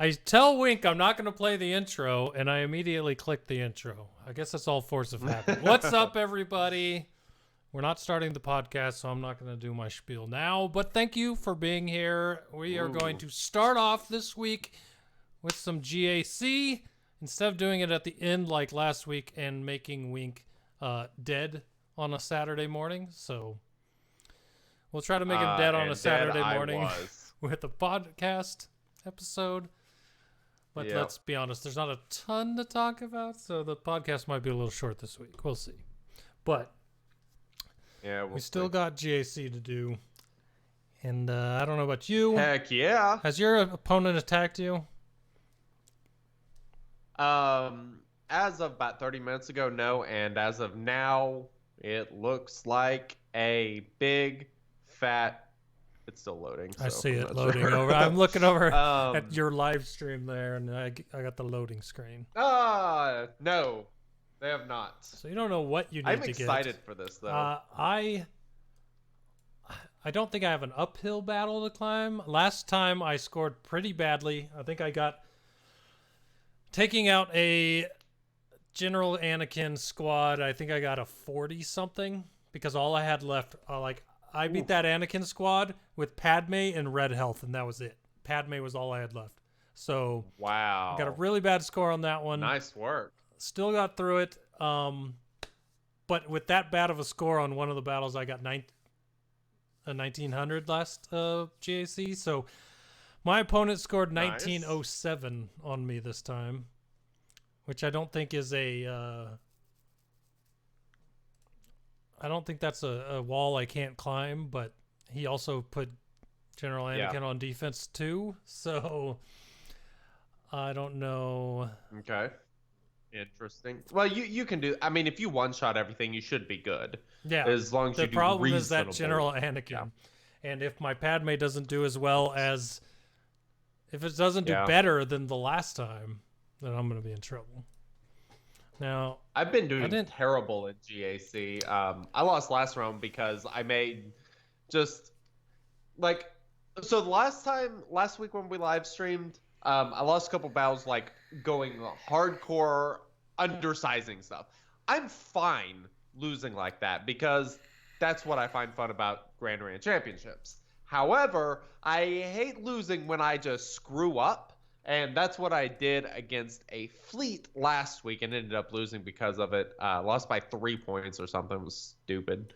I tell Wink I'm not going to play the intro, and I immediately click the intro. I guess that's all force of habit. What's up, everybody? We're not starting the podcast, so I'm not going to do my spiel now. But thank you for being here. We are going to start off this week with some GAC. Instead of doing it at the end like last week and making Wink dead on a Saturday morning. So we'll try to make him dead on a Saturday morning with a podcast episode. But let's be honest, there's not a ton to talk about, so the podcast might be a little short this week. We'll see. But we still got GAC to do. And I don't know about you. Heck yeah. Has your opponent attacked you? As of about 30 minutes ago, no. And as of now, it looks like a big, fat... It's still loading. So I see it loading over. I'm looking over at your live stream there, and I got the loading screen. No. They have not. So you don't know what you need to get. I'm excited for this, though. I don't think I have an uphill battle to climb. Last time I scored pretty badly. I think I got... Taking out a General Anakin squad, I think I got a 40-something. Because all I had left... I beat that Anakin squad with Padme and red health, and that was it. Padme was all I had left. So... Wow. I got a really bad score on that one. Nice work. Still got through it. But with that bad of a score on one of the battles, I got a 1900 last GAC. So my opponent scored 1907 on me this time, which I don't think is I don't think that's a wall I can't climb, but he also put General Anakin on defense too. So I don't know. Okay. Interesting. Well, you can do... I mean, if you one-shot everything, you should be good. Yeah. As long as you do the problem is that General Anakin. Yeah. And if my Padme doesn't do as well as... If it doesn't do better than the last time, then I'm going to be in trouble. Now... I've been doing terrible in GAC. I lost last round because I made just... So the last week when we live streamed... I lost a couple battles, going hardcore, undersizing stuff. I'm fine losing like that because that's what I find fun about Grand Arena Championships. However, I hate losing when I just screw up, and that's what I did against a fleet last week and ended up losing because of it. Lost by 3 points or something. It was stupid.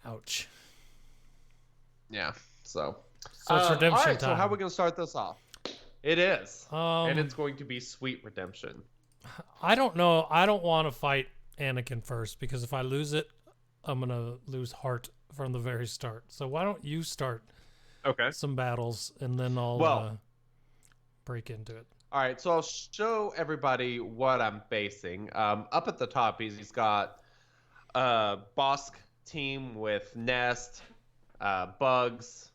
Ouch. Yeah, so... So it's redemption all right, time. So how are we going to start this off? It is. And it's going to be sweet redemption. I don't know. I don't want to fight Anakin first because if I lose it, I'm going to lose heart from the very start. So why don't you start some battles and then I'll break into it. All right, so I'll show everybody what I'm facing. Up at the top, he's got Bosk team with Nest, Bugs,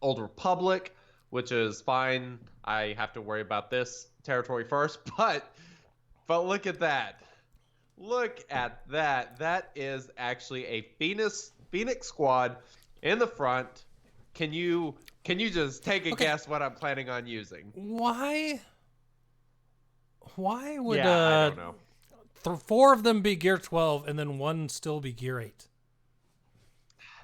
Old Republic, which is fine. I have to worry about this territory first, but look at that. Look at that. That is actually a Phoenix squad in the front. Can you just take a guess what I'm planning on using? Why would I don't know. 4 of them be gear 12 and then 1 still be gear 8?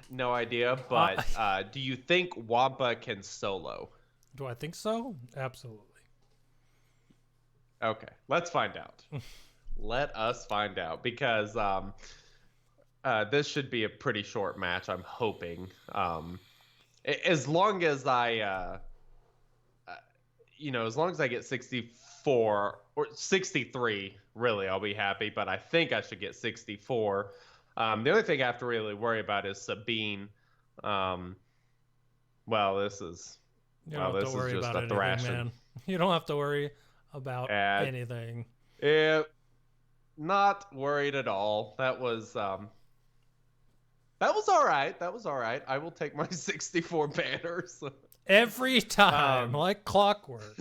No idea, but do you think Wampa can solo? Do I think so? Absolutely. Okay, let's find out. Let us find out, because this should be a pretty short match, I'm hoping. As long as I, as long as I get 64 or 63, really, I'll be happy, but I think I should get 64. The only thing I have to really worry about is Sabine. This is just a thrashing. Man. You don't have to worry about anything. Not worried at all. That was all right. That was all right. I will take my 64 banners every time, like clockwork.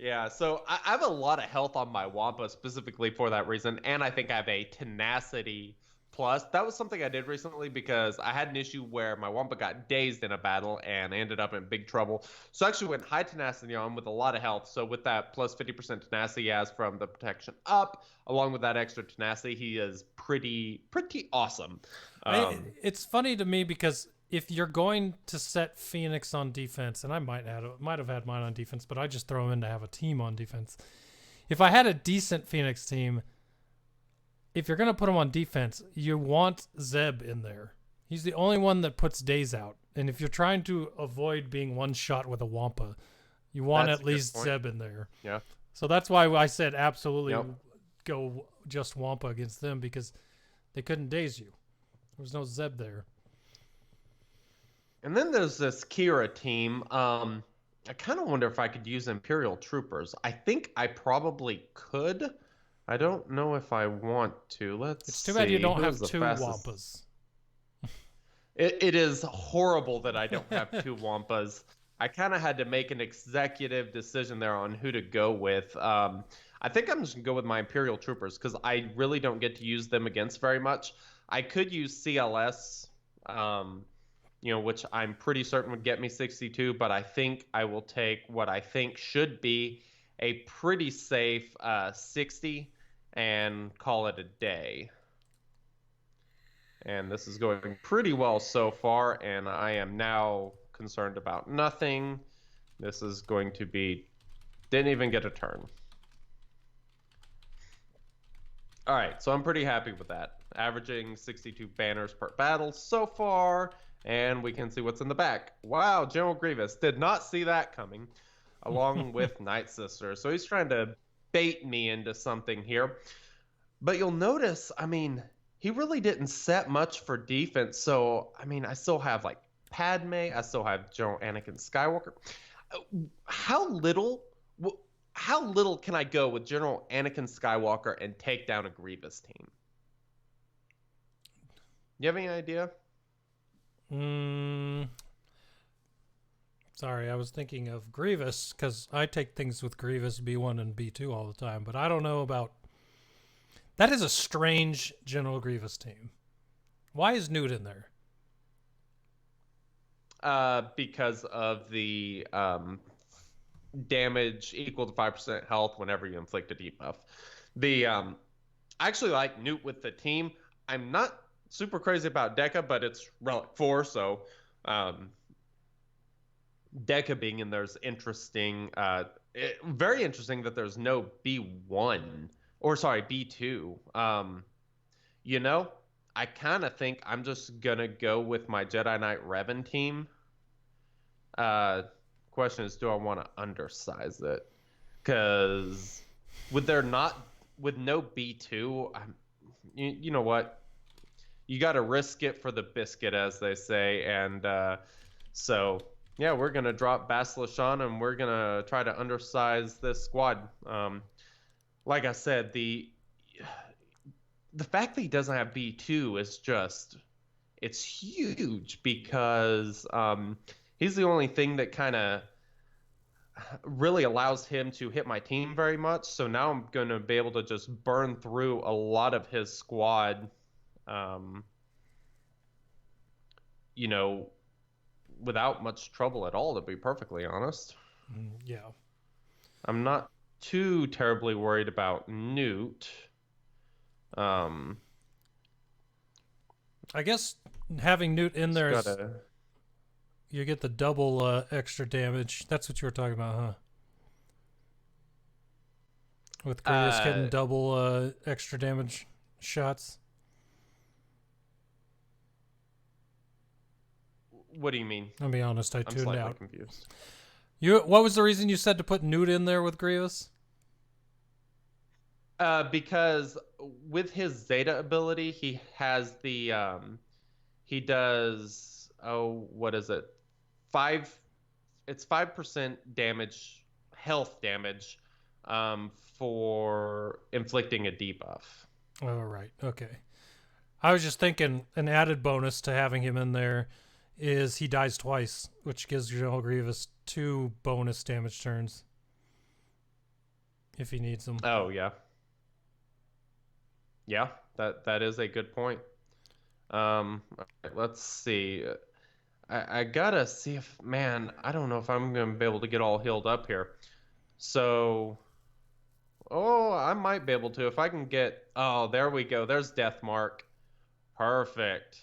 Yeah, so I have a lot of health on my Wampa specifically for that reason, and I think I have a tenacity plus. That was something I did recently because I had an issue where my Wampa got dazed in a battle and ended up in big trouble. So I actually went high tenacity on with a lot of health. So with that plus 50% tenacity he has from the protection up, along with that extra tenacity, he is pretty awesome. It's funny to me because if you're going to set Phoenix on defense, and I might have had mine on defense, but I just throw him in to have a team on defense. If I had a decent Phoenix team, if you're going to put him on defense, you want Zeb in there. He's the only one that puts days out. And if you're trying to avoid being one shot with a Wampa, you want at least Zeb in there. Yeah. So that's why I said absolutely go just Wampa against them, because they couldn't daze you. There was no Zeb there. And then there's this Kira team. I kind of wonder if I could use Imperial Troopers. I think I probably could. I don't know if I want to. It's too bad you don't have two Wampas. It is horrible that I don't have two Wampas. I kind of had to make an executive decision there on who to go with. I think I'm just going to go with my Imperial Troopers because I really don't get to use them against very much. I could use CLS, which I'm pretty certain would get me 62, but I think I will take what I think should be a pretty safe 60 and call it a day. And this is going pretty well so far, and I am now concerned about nothing. This is going to be... Didn't even get a turn. All right, so I'm pretty happy with that. Averaging 62 banners per battle so far, and we can see what's in the back. Wow, General Grievous. Did not see that coming, along with Night Sister. So he's trying to bait me into something here. But you'll notice, he really didn't set much for defense. So, I still have, Padme. I still have General Anakin Skywalker. How little can I go with General Anakin Skywalker and take down a Grievous team? You have any idea? Sorry, I was thinking of Grievous because I take things with Grievous B1 and B2 all the time, but I don't know about... That is a strange General Grievous team. Why is Newt in there? Because of the damage equal to 5% health whenever you inflict a debuff. I actually like Newt with the team. I'm not super crazy about Deca, but it's Relic 4, so Deca being in there is interesting. Very interesting that there's no B1. Or sorry, B2. I kind of think I'm just going to go with my Jedi Knight Revan team. Question is, do I want to undersize it? Because with no B2, you know what? You got to risk it for the biscuit, as they say. And so, yeah, we're going to drop Basilisk on, and we're going to try to undersize this squad. Like I said, the fact that he doesn't have B2 is it's huge because he's the only thing that kind of really allows him to hit my team very much. So now I'm going to be able to just burn through a lot of his squad, without much trouble at all, to be perfectly honest. Yeah. I'm not too terribly worried about Newt. I guess having Newt in there is you get the double extra damage. That's what you were talking about, huh? With Grievous getting double extra damage shots. What do you mean? I'll be honest, I tuned out. I'm confused. What was the reason you said to put Newt in there with Grievous? Because with his Zeta ability, he has the he does what is it? It's 5% damage, health damage, for inflicting a debuff. Oh, right. Okay. I was just thinking an added bonus to having him in there is he dies twice, which gives General Grievous 2 bonus damage turns if he needs them. Oh, yeah. Yeah, that is a good point. All right, let's see. I gotta see if, man, I don't know if I'm gonna be able to get all healed up here. So, oh, I might be able to if I can get. Oh, there we go. There's Death Mark. Perfect.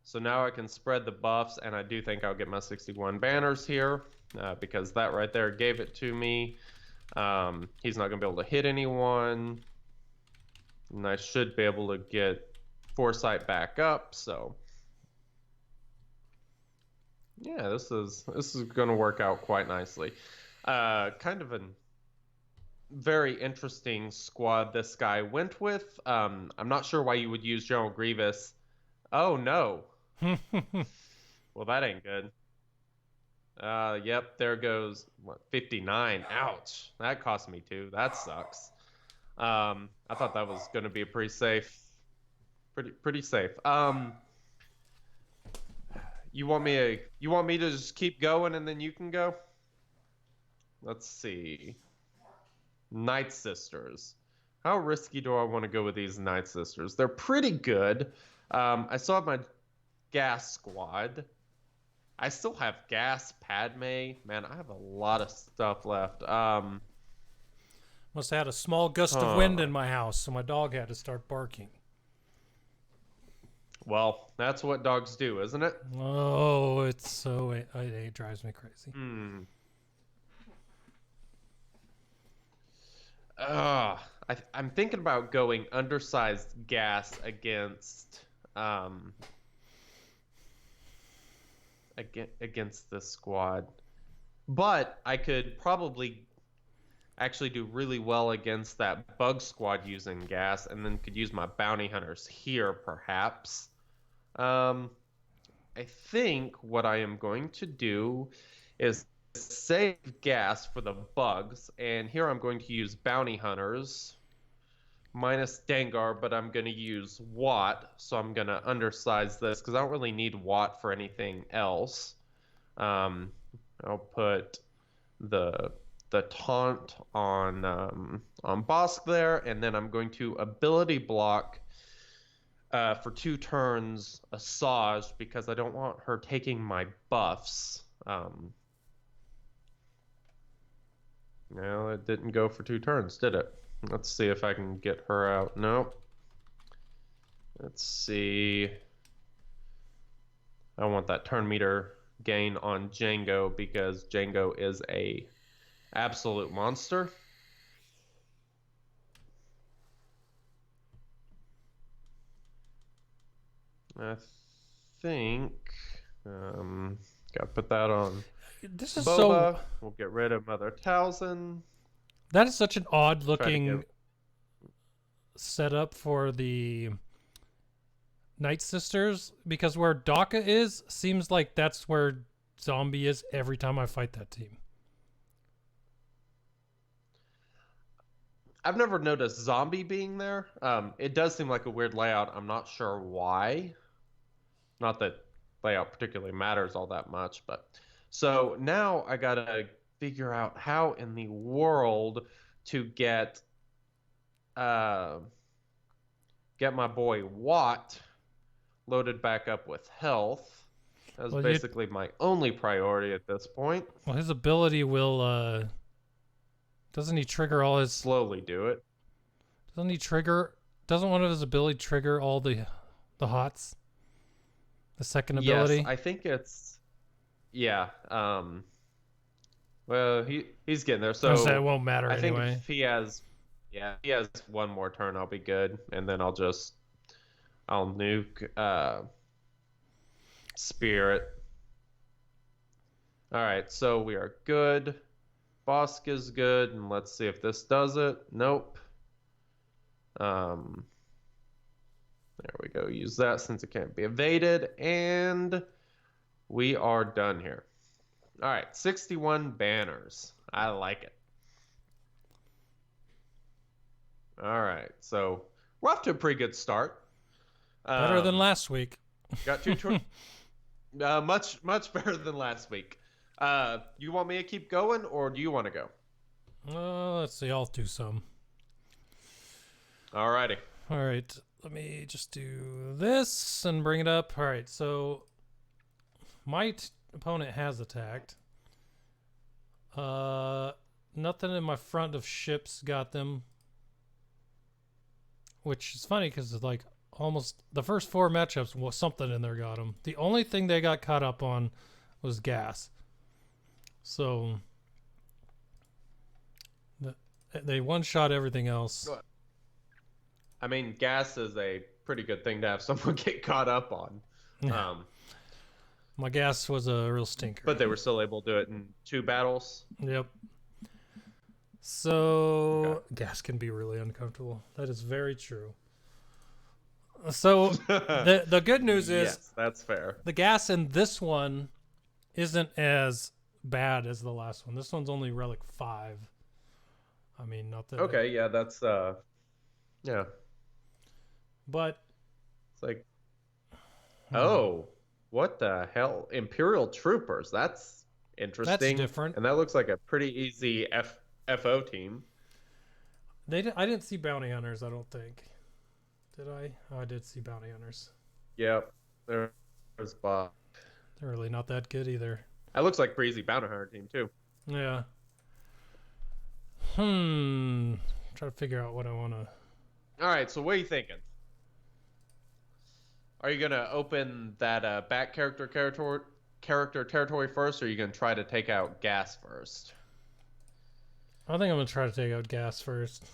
So now I can spread the buffs, and I do think I'll get my 61 banners here because that right there gave it to me. He's not gonna be able to hit anyone, and I should be able to get Foresight back up. So. Yeah, this is going to work out quite nicely. Kind of a very interesting squad this guy went with. I'm not sure why you would use General Grievous. Oh no. Well, that ain't good. Yep, there goes what 59. Ouch. That cost me 2. That sucks. I thought that was going to be a pretty safe. Pretty safe. You want me to just keep going and then you can go? Let's see. Night Sisters. How risky do I want to go with these Night Sisters? They're pretty good. I still have my Gas squad. I still have Gas, Padme. Man, I have a lot of stuff left. Must have had a small gust of wind in my house, so my dog had to start barking. Well, that's what dogs do, isn't it? Oh, it's so... It drives me crazy. I'm thinking about going undersized Gas against this squad. But I could probably actually do really well against that Bug squad using Gas, and then could use my Bounty Hunters here, perhaps. I think what I am going to do is save Gas for the Bugs, and here I'm going to use Bounty Hunters minus Dengar, but I'm going to use Watt, so I'm going to undersize this because I don't really need Watt for anything else. I'll put the taunt on Bosk there, and then I'm going to ability block for 2 turns Asajj because I don't want her taking my buffs. No, it didn't go for 2 turns, did it? Let's see if I can get her out. Nope. Let's see. I want that turn meter gain on Django because Django is a absolute monster. I think gotta put that on. This is Boba. so... We'll get rid of Mother Talzin. That is such an odd looking setup for the Night Sisters, because where Daka is seems like that's where Zombie is every time I fight that team. I've never noticed Zombie being there. It does seem like a weird layout. I'm not sure why. Not that layout particularly matters all that much, but so now I gotta figure out how in the world to get my boy Watt loaded back up with health. That's basically my only priority at this point. Well, his ability will doesn't he trigger all his... Slowly do it. Doesn't one of his ability trigger all the hots? The second ability? Yes, I think it's... Yeah. Well, he's getting there. So it won't matter I anyway. think if he has 1 more turn, I'll be good. And then I'll nuke Spirit. All right, so we are good. Bosk is good, and let's see if this does it. Nope. There we go. Use that since it can't be evaded, and we are done here. All right, 61 banners. I like it. All right, so we're off to a pretty good start. Better than last week. Got 2 turns. Much better than last week. You want me to keep going, or do you want to go? Let's see. I'll do some. Alrighty. All right. let me just do this and bring it up. All right, so my opponent has attacked. Nothing in my front of ships got them, which is funny because like almost the first 4 matchups was something in there got them. The only thing they got caught up on was gas. So they one-shot everything else. I mean, gas is a pretty good thing to have someone get caught up on. Yeah. My gas was a real stinker. But they were still able to do it in 2 battles. Yep. So gas can be really uncomfortable. That is very true. So the good news is yes, that's fair. The gas in this one isn't as bad as the last one. This one's only relic 5. I mean, not that. Okay, yeah, that's yeah. But it's like, oh, what the hell? Imperial Troopers. That's interesting. That's different. And that looks like a pretty easy FO team. I didn't see bounty hunters, I don't think. Did I? Oh, I did see bounty hunters. Yep. There's Bob. They're really not that good either. That looks like pretty easy bounty hunter team too. Yeah. Try to figure out what I want to. All right, so what are you thinking? Are you gonna open that back character territory first, or are you gonna try to take out gas first? I think I'm gonna try to take out gas first.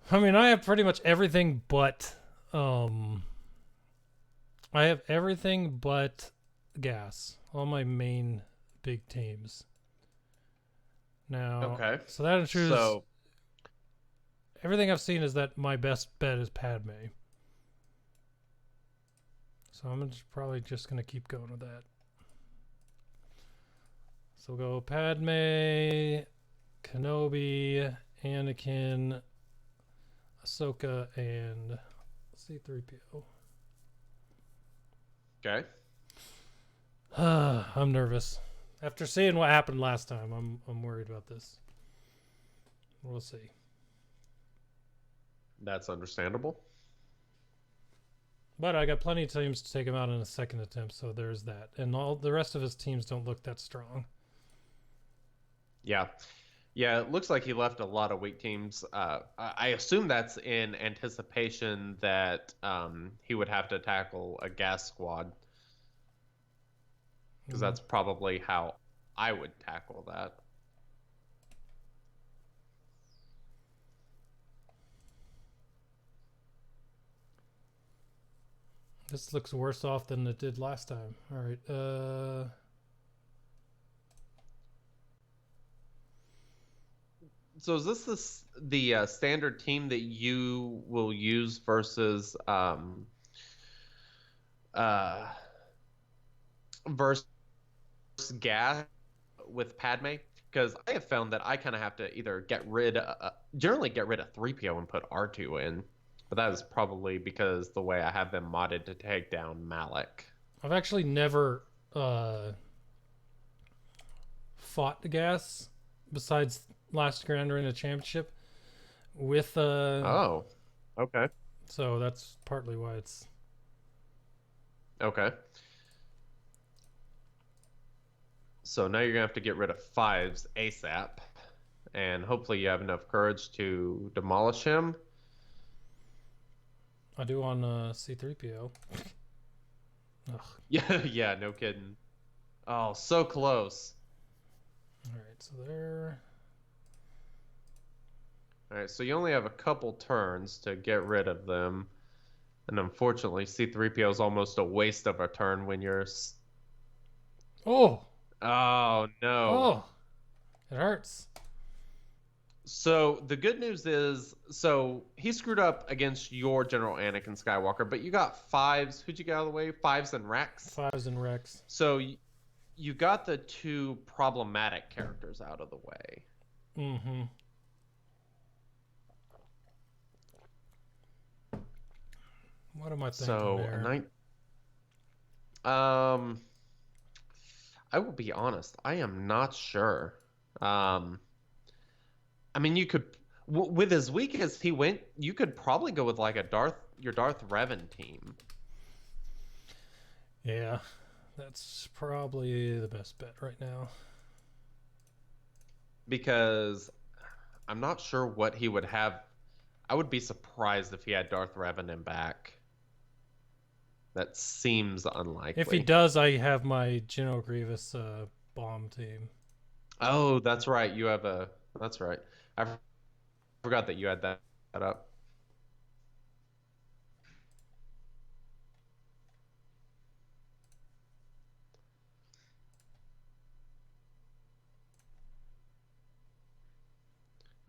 I mean, I have pretty much everything but I have everything but gas. All my main big teams. Now, okay. So that ensures. So everything I've seen is that my best bet is Padme. So I'm probably just gonna keep going with that. So we'll go Padme, Kenobi, Anakin, Ahsoka, and C-3PO. okay. I'm nervous. After seeing what happened last time, I'm worried about this. We'll see. That's understandable. But I got plenty of teams to take him out in a second attempt, so there's that. And all the rest of his teams don't look that strong. Yeah. Yeah, it looks like he left a lot of weak teams. I assume that's in anticipation that he would have to tackle a gas squad. Because that's probably how I would tackle that. This looks worse off than it did last time. All right. So is this the standard team that you will use versus versus gas with Padme? Because I have found that I kind of have to either generally get rid of 3PO and put R2 in. But that is probably because the way I have them modded to take down Malik. I've actually never fought the gas besides last Grand Arena Championship with Oh, okay. So that's partly why it's okay. So now you're gonna have to get rid of 5s ASAP, and hopefully you have enough courage to demolish him. I do on C-3PO. Ugh. Yeah, no kidding. Oh, so close. All right, so there. All right, so you only have a couple turns to get rid of them, and unfortunately, C-3PO is almost a waste of a turn when you're. Oh. Oh no. Oh. It hurts. So the good news is, so he screwed up against your General Anakin Skywalker, but you got 5s. Who'd you get out of the way? 5s and Rex? 5s and Rex. So you got the 2 problematic characters out of the way. Mm-hmm. What am I thinking there? I will be honest. I am not sure. I mean, you could. With as weak as he went, you could probably go with like your Darth Revan team. Yeah, that's probably the best bet right now. Because I'm not sure what he would have. I would be surprised if he had Darth Revan in back. That seems unlikely. If he does, I have my Geno Grievous bomb team. Oh, that's right. You have a. That's right. I forgot that you had that up.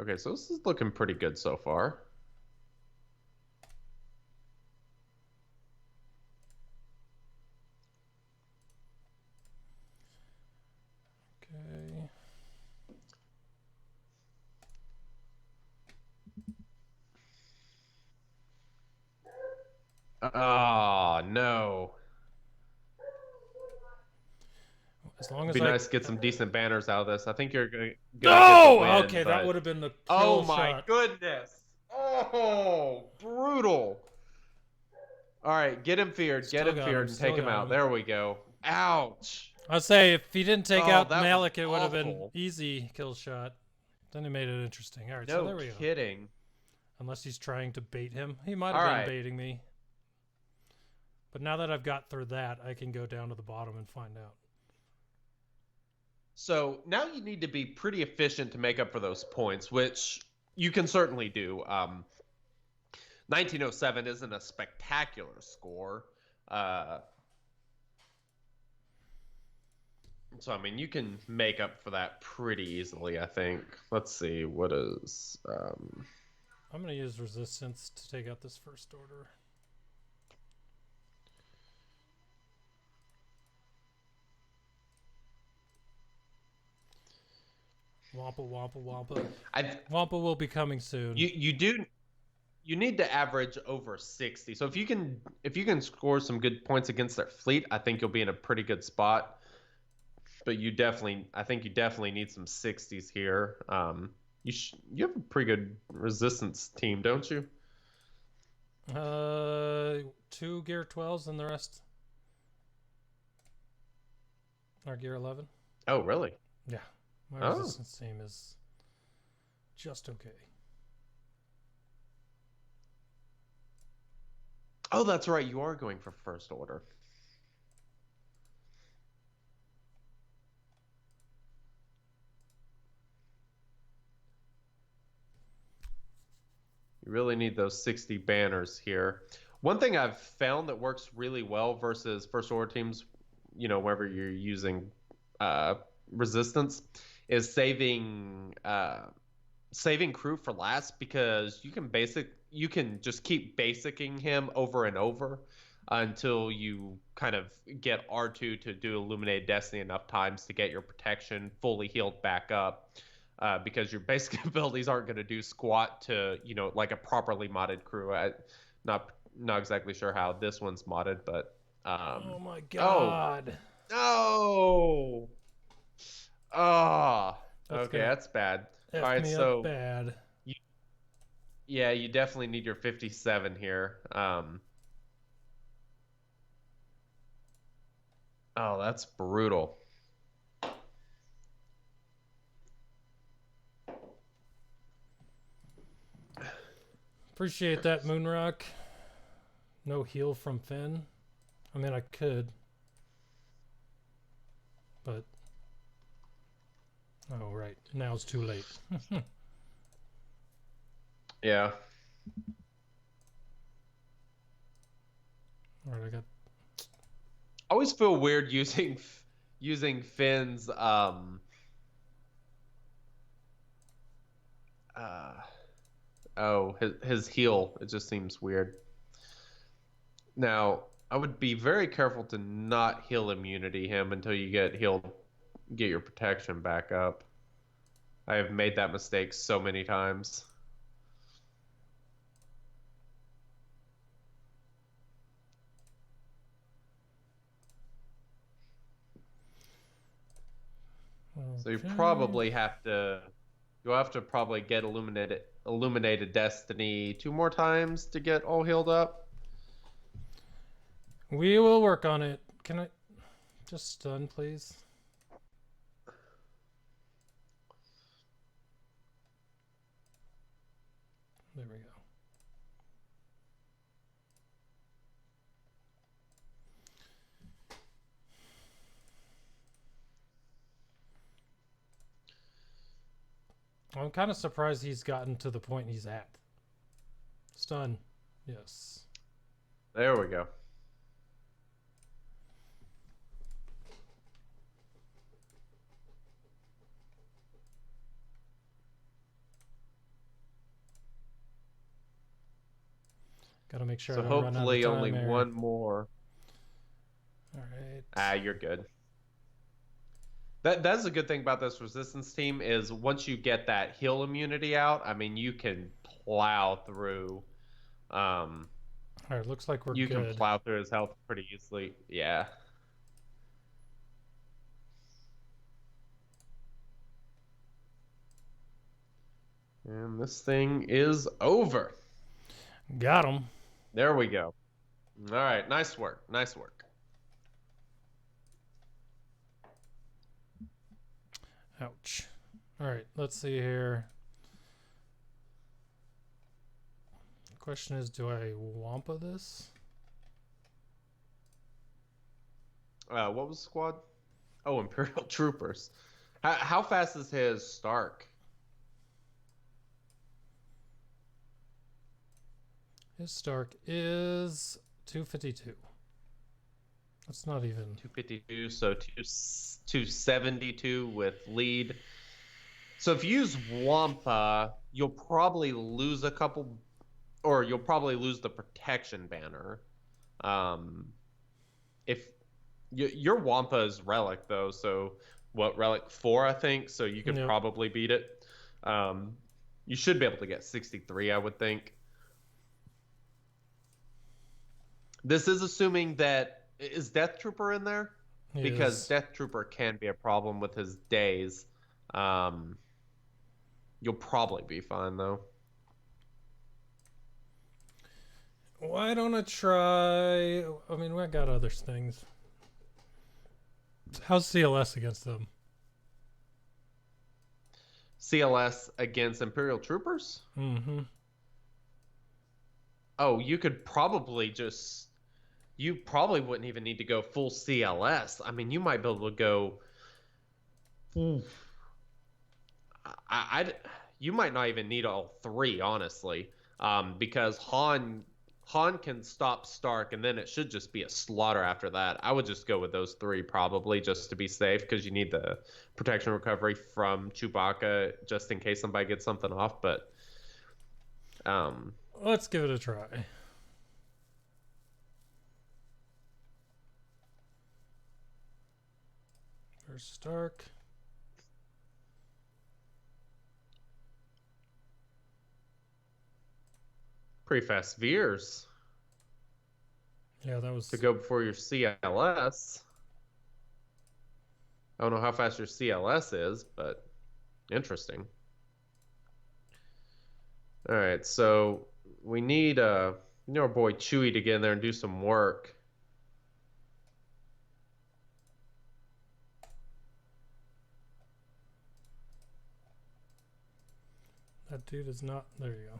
Okay, so this is looking pretty good so far. Okay. Oh, no. As long as It'd be nice to get some decent banners out of this. I think you're gonna No! get the win, Okay, but... that would have been the kill Oh my shot. goodness! Oh, brutal! All right, get him feared, Still get him feared, and take him out. There we go. Ouch! I'd say if he didn't take out that was Malik, it would have been awful. easy kill shot. Then it made it interesting. All right, No so there we go. kidding. Unless he's trying to bait him. He might have been baiting me. But now that I've got through that, I can go down to the bottom and find out. So now you need to be pretty efficient to make up for those points, which you can certainly do. 1907 isn't a spectacular score. So, I mean, you can make up for that pretty easily, I think. Let's see, what is... I'm going to use resistance to take out this first order. Wampa, wampa, wampa. Wampa will be coming soon. You need to average over 60. So if you can score some good points against their fleet, I think you'll be in a pretty good spot. But I think you definitely need some 60s here. You have a pretty good resistance team, don't you? 2 gear 12s and the rest are gear 11. Oh, really? Yeah. My resistance team is just okay. Oh, that's right. You are going for first order. You really need those 60 banners here. One thing I've found that works really well versus first order teams, wherever you're using resistance, is saving crew for last, because you can just keep basicking him over and over until you kind of get R2 to do Illuminated Destiny enough times to get your protection fully healed back up. Because your basic abilities aren't going to do squat to, like a properly modded crew. I'm not exactly sure how this one's modded, but... oh my god. Oh! No! Oh! Okay, that's bad. All right, so... bad. Yeah, you definitely need your 57 here. Oh, that's brutal. Appreciate that, Moonrock. No heal from Finn. I mean, I could. But... oh, right. Now it's too late. Yeah. Alright, I got... I always feel weird using Finn's his heal. It just seems weird. Now, I would be very careful to not heal immunity him until you get your protection back up. I have made that mistake so many times. Okay. So you'll have to probably get illuminated Illuminated Destiny 2 more times to get all healed up. We will work on it. Can I just stun, please? There we go. I'm kind of surprised he's gotten to the point he's at. Stun. Yes. There we go. Gotta make sure So I don't run out of hopefully time only here. one more. All right. Ah, you're good. That's a good thing about this resistance team is once you get that heal immunity out, I mean, you can plow through. All right, looks like we're you good. can plow through his health pretty easily. Yeah. And this thing is over. Got him. There we go. All right, nice work. Nice work. Ouch. All right, let's see here. The question is, do I Wampa this? What was the squad? Oh, Imperial Troopers. How fast is his Stark? His Stark is 252. That's not even 252, so 272 with lead. So if you use Wampa, you'll probably lose a couple, or you'll probably lose the protection banner. If your Wampa is Relic though, so what, Relic 4 I think, so you could probably beat it. You should be able to get 63, I would think. This is assuming that is Death Trooper in there? Because Death Trooper can be a problem with his days. You'll probably be fine though. Why don't I try? I mean, we got other things. How's CLS against them? CLS against Imperial Troopers? Mm-hmm. Oh, you could probably just... You probably wouldn't even need to go full CLS. I mean, you might be able to go... You might not even need all three, honestly. Because Han can stop Stark, and then it should just be a slaughter after that. I would just go with those three, probably, just to be safe, because you need the protection recovery from Chewbacca, just in case somebody gets something off, but... Let's give it a try. First Stark. Pretty fast veers. Yeah, that was... To go before your CLS. I don't know how fast your CLS is, but interesting. All right, so we need our boy Chewie to get in there and do some work. That dude is not... There you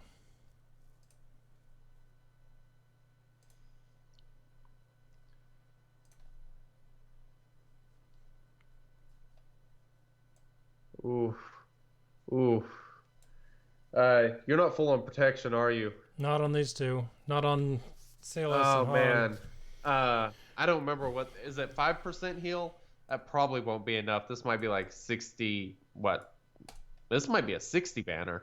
go. Oof. Oof. You're not full on protection, are you? Not on these two. Not on CLS. Oh, and man. I don't remember what... Is it 5% heal? That probably won't be enough. This might be like 60... What? This might be a 60 banner.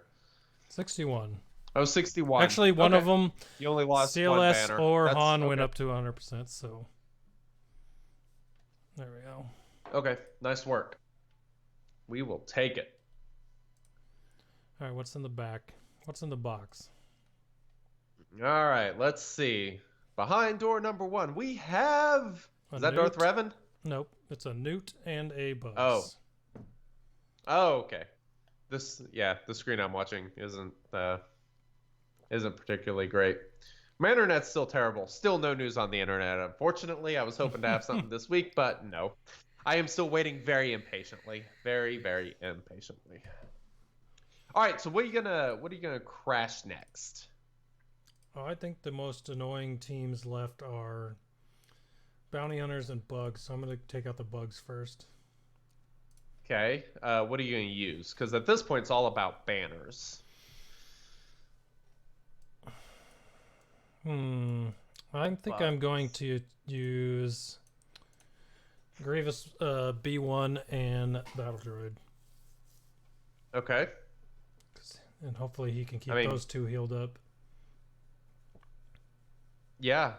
61. Oh, 61. Actually, one of them... You only lost CLS one banner. or Han went up to 100%, so... There we go. Okay, nice work. We will take it. All right, what's in the back? What's in the box? All right, let's see. Behind door number 1, we have... Is that Newt. Darth Revan? Nope, it's a Newt and a Buzz. Oh, okay. the screen I'm watching isn't particularly great. My internet's still terrible. Still no news on the internet, unfortunately. I was hoping to have something this week, but no. I am still waiting very impatiently. Very, very impatiently. All right, so what are you gonna crash next? Oh, I think the most annoying teams left are bounty hunters and bugs. So I'm gonna take out the bugs first. Okay. What are you gonna use? Because at this point, it's all about banners. I think I'm going to use Grievous B1 and Battle Druid. Okay. And hopefully he can keep those two healed up. Yeah,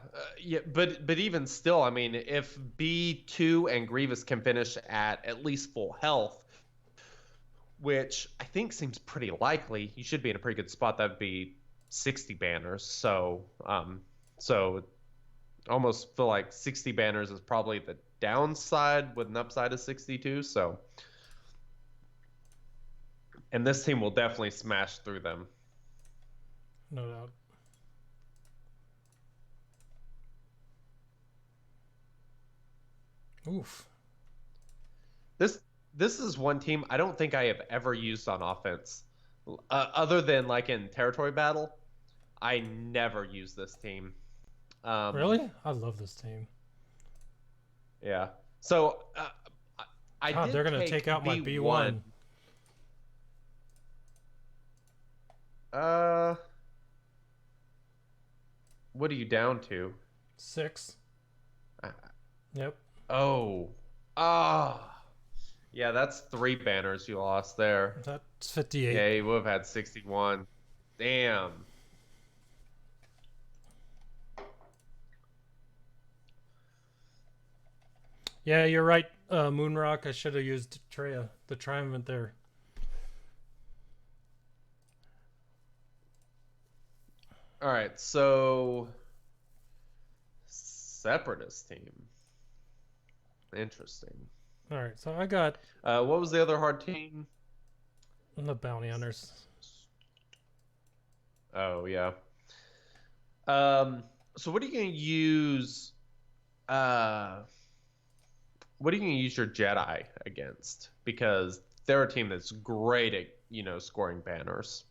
but even still, I mean, if B2 and Grievous can finish at least full health, which I think seems pretty likely, you should be in a pretty good spot. That'd be 60 banners. So almost feel like 60 banners is probably the downside with an upside of 62. So, and this team will definitely smash through them. No doubt. Oof. This is one team I don't think I have ever used on offense, other than like in territory battle. I never use this team. Really? I love this team. Yeah. So they're gonna take out my B1. What are you down to? 6. Yep. Oh. Yeah, that's 3 banners you lost there. That's 58. Yeah, you would have had 61. Damn. Yeah, you're right, Moonrock. I should have used Treya, the Triumphant there. All right, so Separatist team. Interesting. All right, so I got what was the other hard team? the Bounty Hunters. Oh yeah. So what are you gonna use? What are you gonna use your Jedi against? Because they're a team that's great at scoring banners.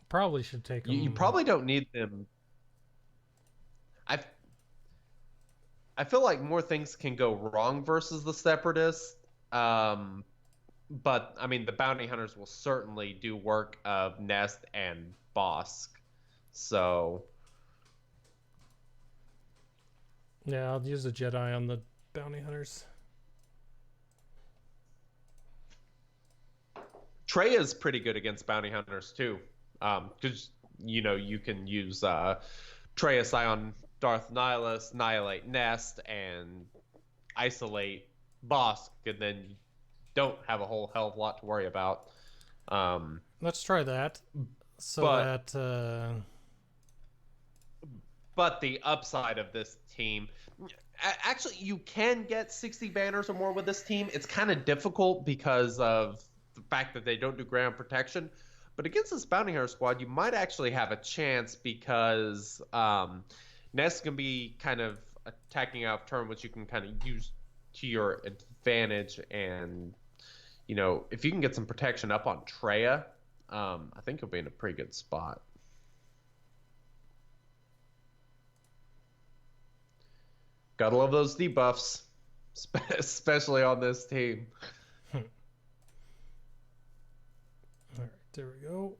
Probably should take them. You probably don't need them. I feel like more things can go wrong versus the Separatists. But I mean, the Bounty Hunters will certainly do work of Nest and Bosk. So yeah, I'll use the Jedi on the Bounty Hunters. Treya's pretty good against Bounty Hunters too. Because you can use Treya Scion Darth Nihilus, annihilate Nest, and isolate Bosk, and then you don't have a whole hell of a lot to worry about. Let's try that. But the upside of this team, actually, you can get 60 banners or more with this team. It's kind of difficult because of the fact that they don't do ground protection. But against this Bounty Hunter squad, you might actually have a chance because Nest can be kind of attacking out of turn, which you can kind of use to your advantage. And, if you can get some protection up on Treya, I think you'll be in a pretty good spot. Gotta love those debuffs, especially on this team. All right, there we go.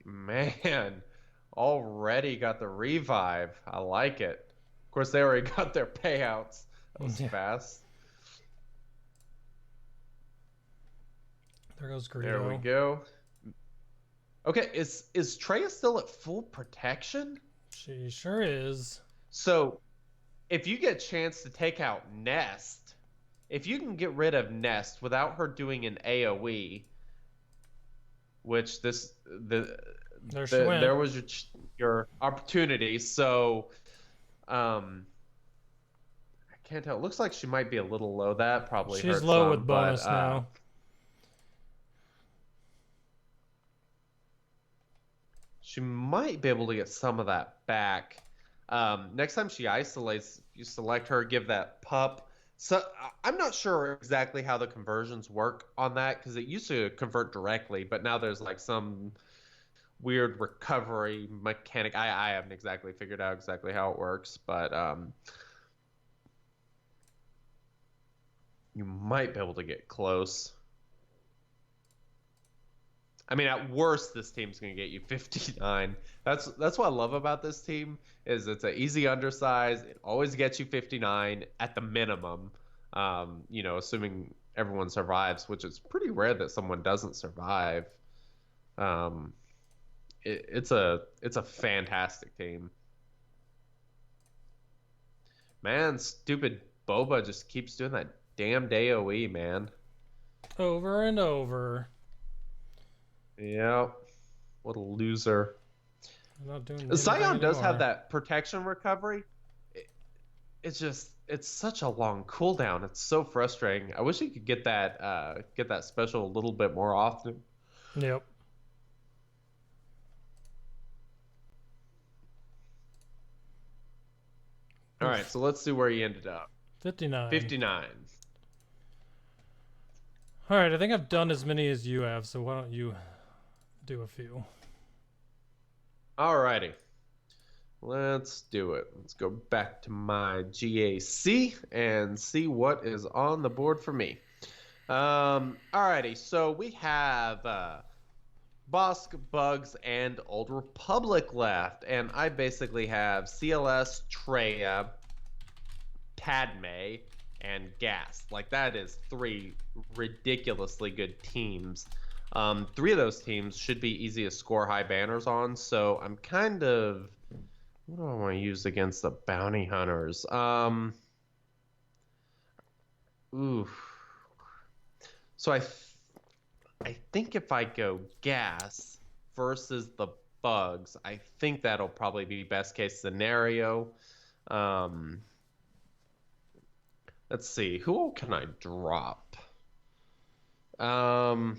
Man, already got the revive. I like it. Of course, they already got their payouts. That was fast. There goes Greedo. There we go. Okay, is Treya still at full protection? She sure is. So, if you get a chance to take out Nest if you can get rid of Nest without her doing an AoE, which there was your opportunity. So, I can't tell. It looks like she might be a little low. That probably She's hurts low some, with bonus but, now. she might be able to get some of that back. Next time she isolates, you select her, give that pup. So I'm not sure exactly how the conversions work on that, because it used to convert directly, but now there's like some weird recovery mechanic. I haven't exactly figured out exactly how it works, but you might be able to get close. I mean, at worst, this team's going to get you 59. That's what I love about this team, is it's an easy undersize. It always gets you 59 at the minimum, assuming everyone survives, which is pretty rare that someone doesn't survive. It's a fantastic team. Man, stupid Boba just keeps doing that damned AoE, man. Over and over. Yep. What a loser. I'm not doing Zion does anymore. have that protection recovery. It's such a long cooldown. It's so frustrating. I wish he could get that special a little bit more often. Yep. All right, so let's see where he ended up. 59. 59. All right, I think I've done as many as you have, so why don't you do a few? All righty. Let's do it. Let's go back to my GAC and see what is on the board for me. Alrighty, so we have Bosk, Bugs, and Old Republic left, and I basically have CLS, Treya, Padme, and Gas. Like, that is 3 ridiculously good teams. 3 of those teams should be easy to score high banners on, so I'm kind of... What do I want to use against the bounty hunters? So I think if I go Gas versus the Bugs, I think that'll probably be best case scenario. Let's see. Who can I drop? Arc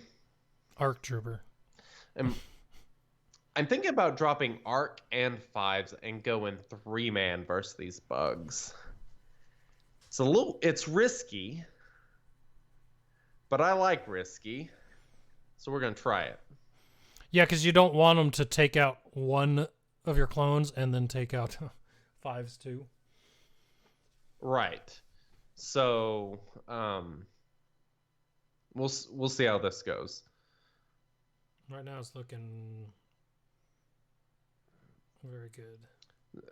Trooper. I'm thinking about dropping Arc and 5s and going 3-man versus these Bugs. It's risky, but I like risky, so we're gonna try it. Yeah, because you don't want them to take out one of your clones and then take out 5s too. Right. So we'll see how this goes. Right now it's looking very good.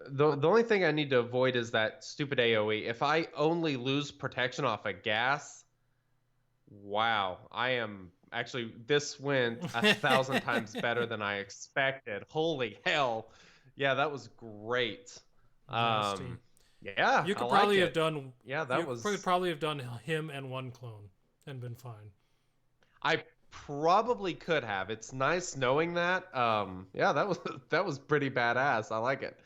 The only thing I need to avoid is that stupid AoE. If I only lose protection off a Gas, wow, this went 1,000 times better than I expected. Holy hell. Yeah, that was great. Nasty. Yeah, You could I probably like have it. done. Yeah, that you could probably have done him and 1 clone and been fine. I probably could have. It's nice knowing that. Yeah, that was pretty badass. I like it.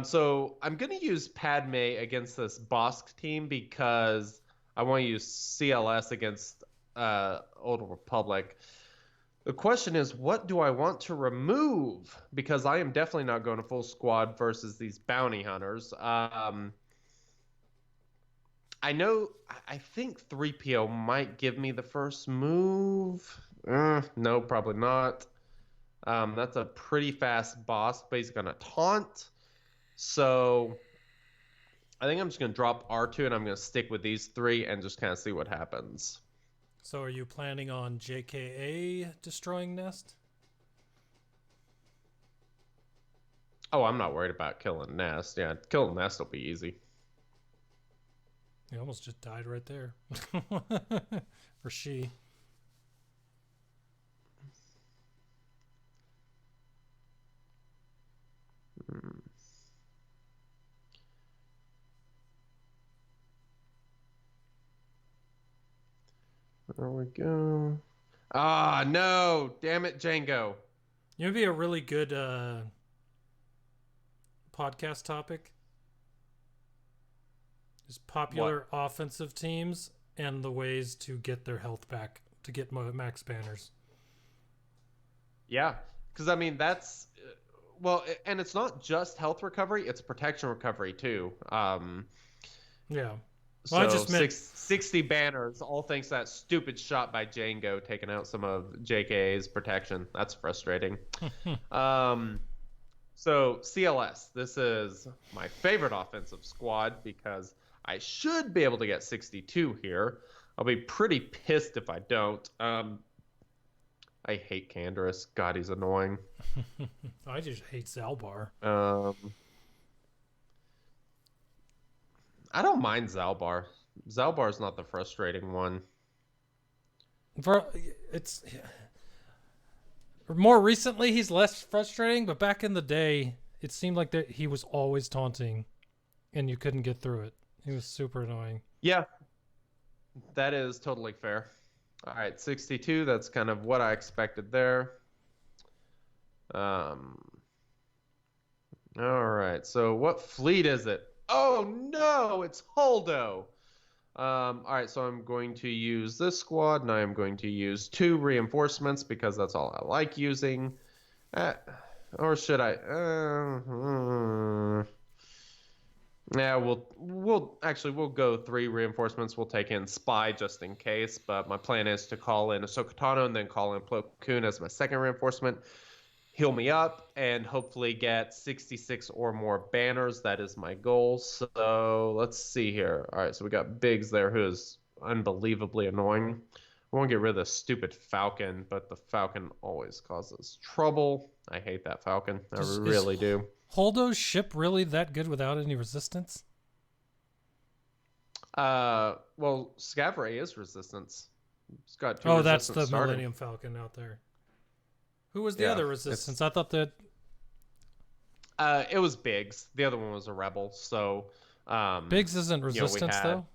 So I'm gonna use Padme against this Bosk team because I want to use CLS against Old Republic. The question is, what do I want to remove? Because I am definitely not going to full squad versus these bounty hunters. I think 3PO might give me the first move. No, probably not. That's a pretty fast boss, but he's going to taunt. So I think I'm just going to drop R2 and I'm going to stick with these 3 and just kind of see what happens. So are you planning on JKA destroying Nest? Oh, I'm not worried about killing Nest. Yeah, killing Nest will be easy. He almost just died right there. For she. There we go. Ah, no. Damn it, Django. You know, it'd be a really good podcast topic. Is popular offensive teams and the ways to get their health back to get max banners. Yeah, because I mean that's well, and it's not just health recovery; it's protection recovery too. Yeah. So Well, I just meant 60 banners, all thanks to that stupid shot by Django taking out some of JKA's protection. That's frustrating. So CLS, this is my favorite offensive squad because I should be able to get 62 here. I'll be pretty pissed if I don't. I hate Canderous. God, he's annoying. I just hate Zalbar. I don't mind Zalbar. Zalbar's not the frustrating one. It's more recently he's less frustrating, but back in the day, it seemed like that he was always taunting, and you couldn't get through it. He was super annoying. Yeah, that is totally fair. All right, 62. That's kind of what I expected there. All right. So what fleet is it? Oh no, it's Holdo. All right, so I'm going to use this squad, and I am going to use 2 reinforcements because that's all I like using. Or should I? Yeah, we'll go 3 reinforcements. We'll take in Spy just in case, but my plan is to call in Ahsoka Tano and then call in Plo Koon as my second reinforcement. Heal me up and hopefully get 66 or more banners. That is my goal. So let's see here. All right, so we got Biggs there, who is unbelievably annoying. I want to get rid of the stupid Falcon, but the Falcon always causes trouble. I hate that Falcon. I really do. Holdo's ship really that good without any resistance? Well, Scavray is resistance. It's got 2 Oh, that's resistance the starting. Millennium Falcon out there. Who was the other resistance? I thought that... It was Biggs. The other one was a Rebel, so... Biggs isn't resistance, though?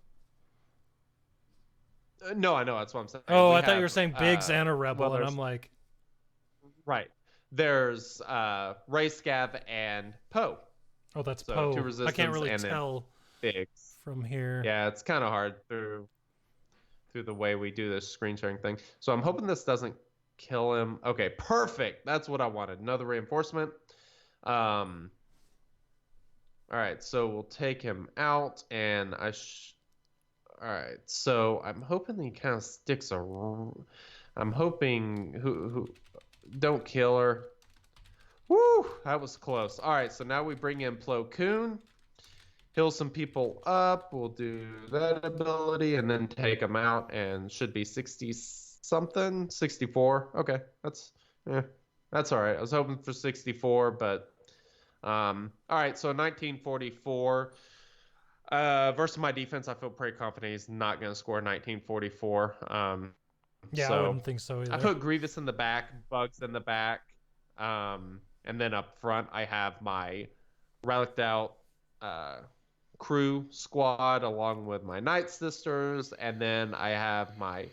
No, I know. That's what I'm saying. Oh, I thought you were saying Biggs and a Rebel, and I'm like... Right. There's Ray Scav and Poe. Oh, that's so Poe. 2 resistance I can't really and tell Biggs from here. Yeah, it's kind of hard through the way we do this screen sharing thing. So I'm hoping this doesn't kill him. Okay, perfect. That's what I wanted. Another reinforcement. All right, so we'll take him out, and all right, so I'm hoping he kind of sticks around. I'm hoping who don't kill her. Woo, that was close. All right, so now we bring in Plo Koon. Heal some people up. We'll do that ability and then take them out, and should be 60 something, 64. Okay, that's all right. I was hoping for 64, but all right. So 1944 versus my defense, I feel pretty confident he's not going to score 1944. Yeah, so I wouldn't think so either. I put Grievous in the back, Bugs in the back, and then up front I have my relicked out crew squad along with my Night Sisters, and then I have my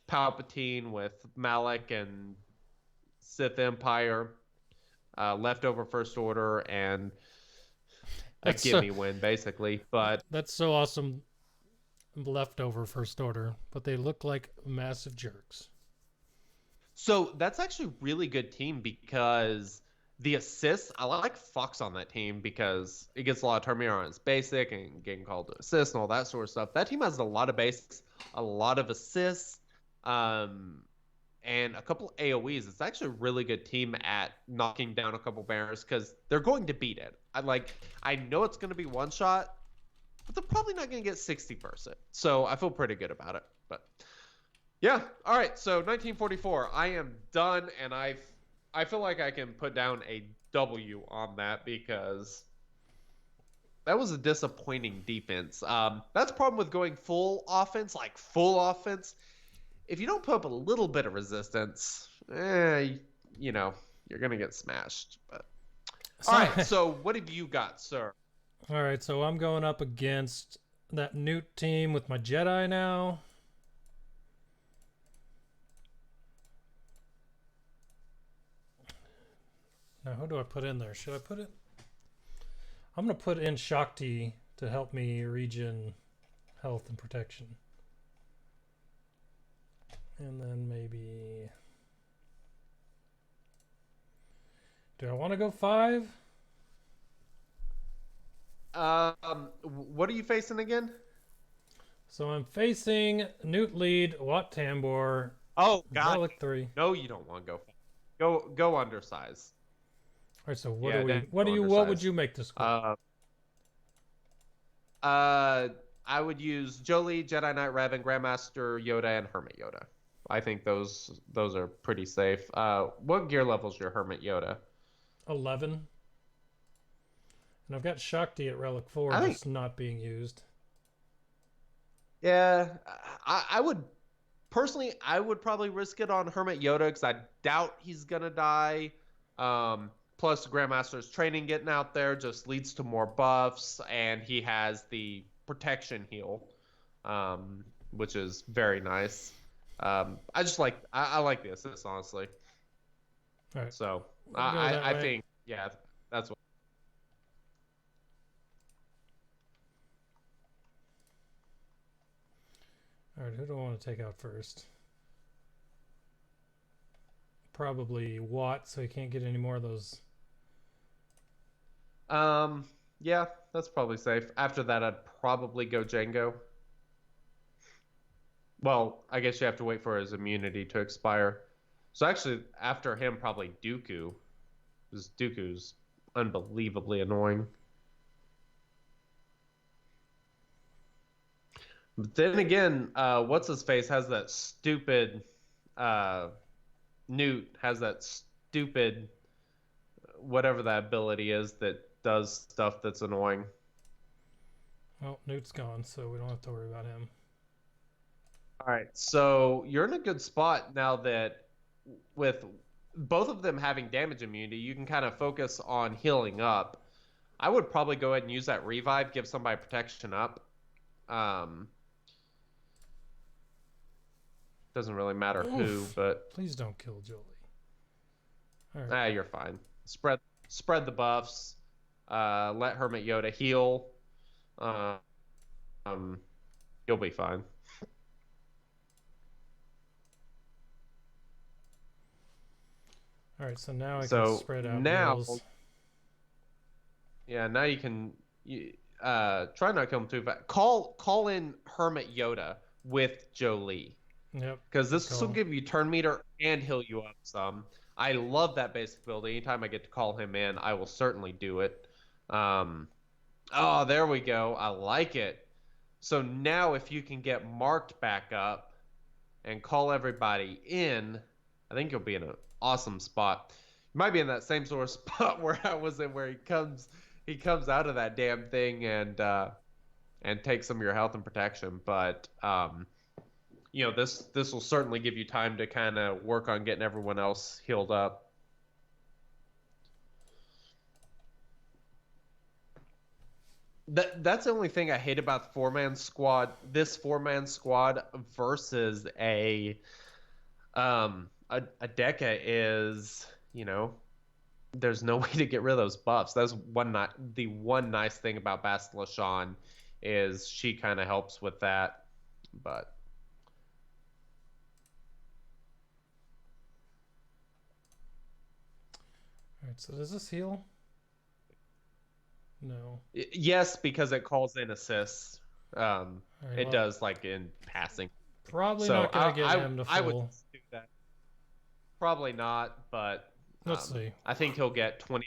Palpatine with Malak and Sith Empire, leftover First Order, and a gimme win basically. But that's so awesome. Leftover First Order, but they look like massive jerks. So that's actually a really good team because the assists, I like Fox on that team because it gets a lot of turmoil on its basic and getting called to assist and all that sort of stuff. That team has a lot of basics, a lot of assists, and a couple AoEs. It's actually a really good team at knocking down a couple banners because they're going to beat it. I know it's going to be one shot, but they're probably not going to get 60 versus it. So I feel pretty good about it. But yeah, all right. So 1944, I am done, and I feel like I can put down a W on that because that was a disappointing defense. That's the problem with going full offense, like full offense. If you don't put up a little bit of resistance, you know, you're going to get smashed. But all right, so what have you got, sir? All right, so I'm going up against that Newt team with my Jedi now. Now, who do I put in there? Should I put it? I'm going to put in Shakti to help me regen health and protection. And then maybe... Do I want to go 5? What are you facing again? So I'm facing Newt Lead, Wat Tambor, Oh, God. Relic 3. No, you don't want to go. Go undersize. All right, so Yeah, what would you make this score? I would use Jolie, Jedi Knight Revan, Grandmaster Yoda, and Hermit Yoda. I think those are pretty safe. What gear level is your Hermit Yoda? 11. And I've got Shakti at Relic 4, just not being used. Yeah, I would personally. I would probably risk it on Hermit Yoda because I doubt he's gonna die. Plus, Grandmaster's training getting out there just leads to more buffs, and he has the protection heal, which is very nice. I like the assist, honestly. All right. So I think, yeah, that's what. All right, who do I want to take out first? Probably Watt, so he can't get any more of those. Yeah, that's probably safe. After that, I'd probably go Django. Well, I guess you have to wait for his immunity to expire. So actually, after him, probably Dooku. Because Dooku's unbelievably annoying. But then again, what's-his-face has that stupid... Newt has that stupid... whatever that ability is that does stuff that's annoying. Well, Newt's gone, so we don't have to worry about him. All right, so you're in a good spot now that with both of them having damage immunity, you can kind of focus on healing up. I would probably go ahead and use that revive, give somebody protection up. Doesn't really matter who, but please don't kill Jolie. All right. You're fine. Spread the buffs. Let Hermit Yoda heal. You'll be fine. All right, so now I can spread out heals. Yeah, now you can try not to kill him too fast. Call in Hermit Yoda with Jolie. Yep. Because this will give you turn meter and heal you up some. I love that basic build. Anytime I get to call him in, I will certainly do it. Oh, there we go. I like it. So now if you can get marked back up and call everybody in, I think you'll be in an awesome spot. You might be in that same sort of spot where I was in, where he comes out of that damn thing and takes some of your health and protection. But you know, this will certainly give you time to kind of work on getting everyone else healed up. That's the only thing I hate about the four-man squad. This four-man squad versus a Deca is, you know, there's no way to get rid of those buffs. That's the one nice thing about Bastila Shan is she kind of helps with that. But all right, so does this heal? No. Yes, because it calls in assists. Right, it does, like, in passing. Probably not going to get him to full. I would do that. Probably not, but let's see. I think he'll get 20.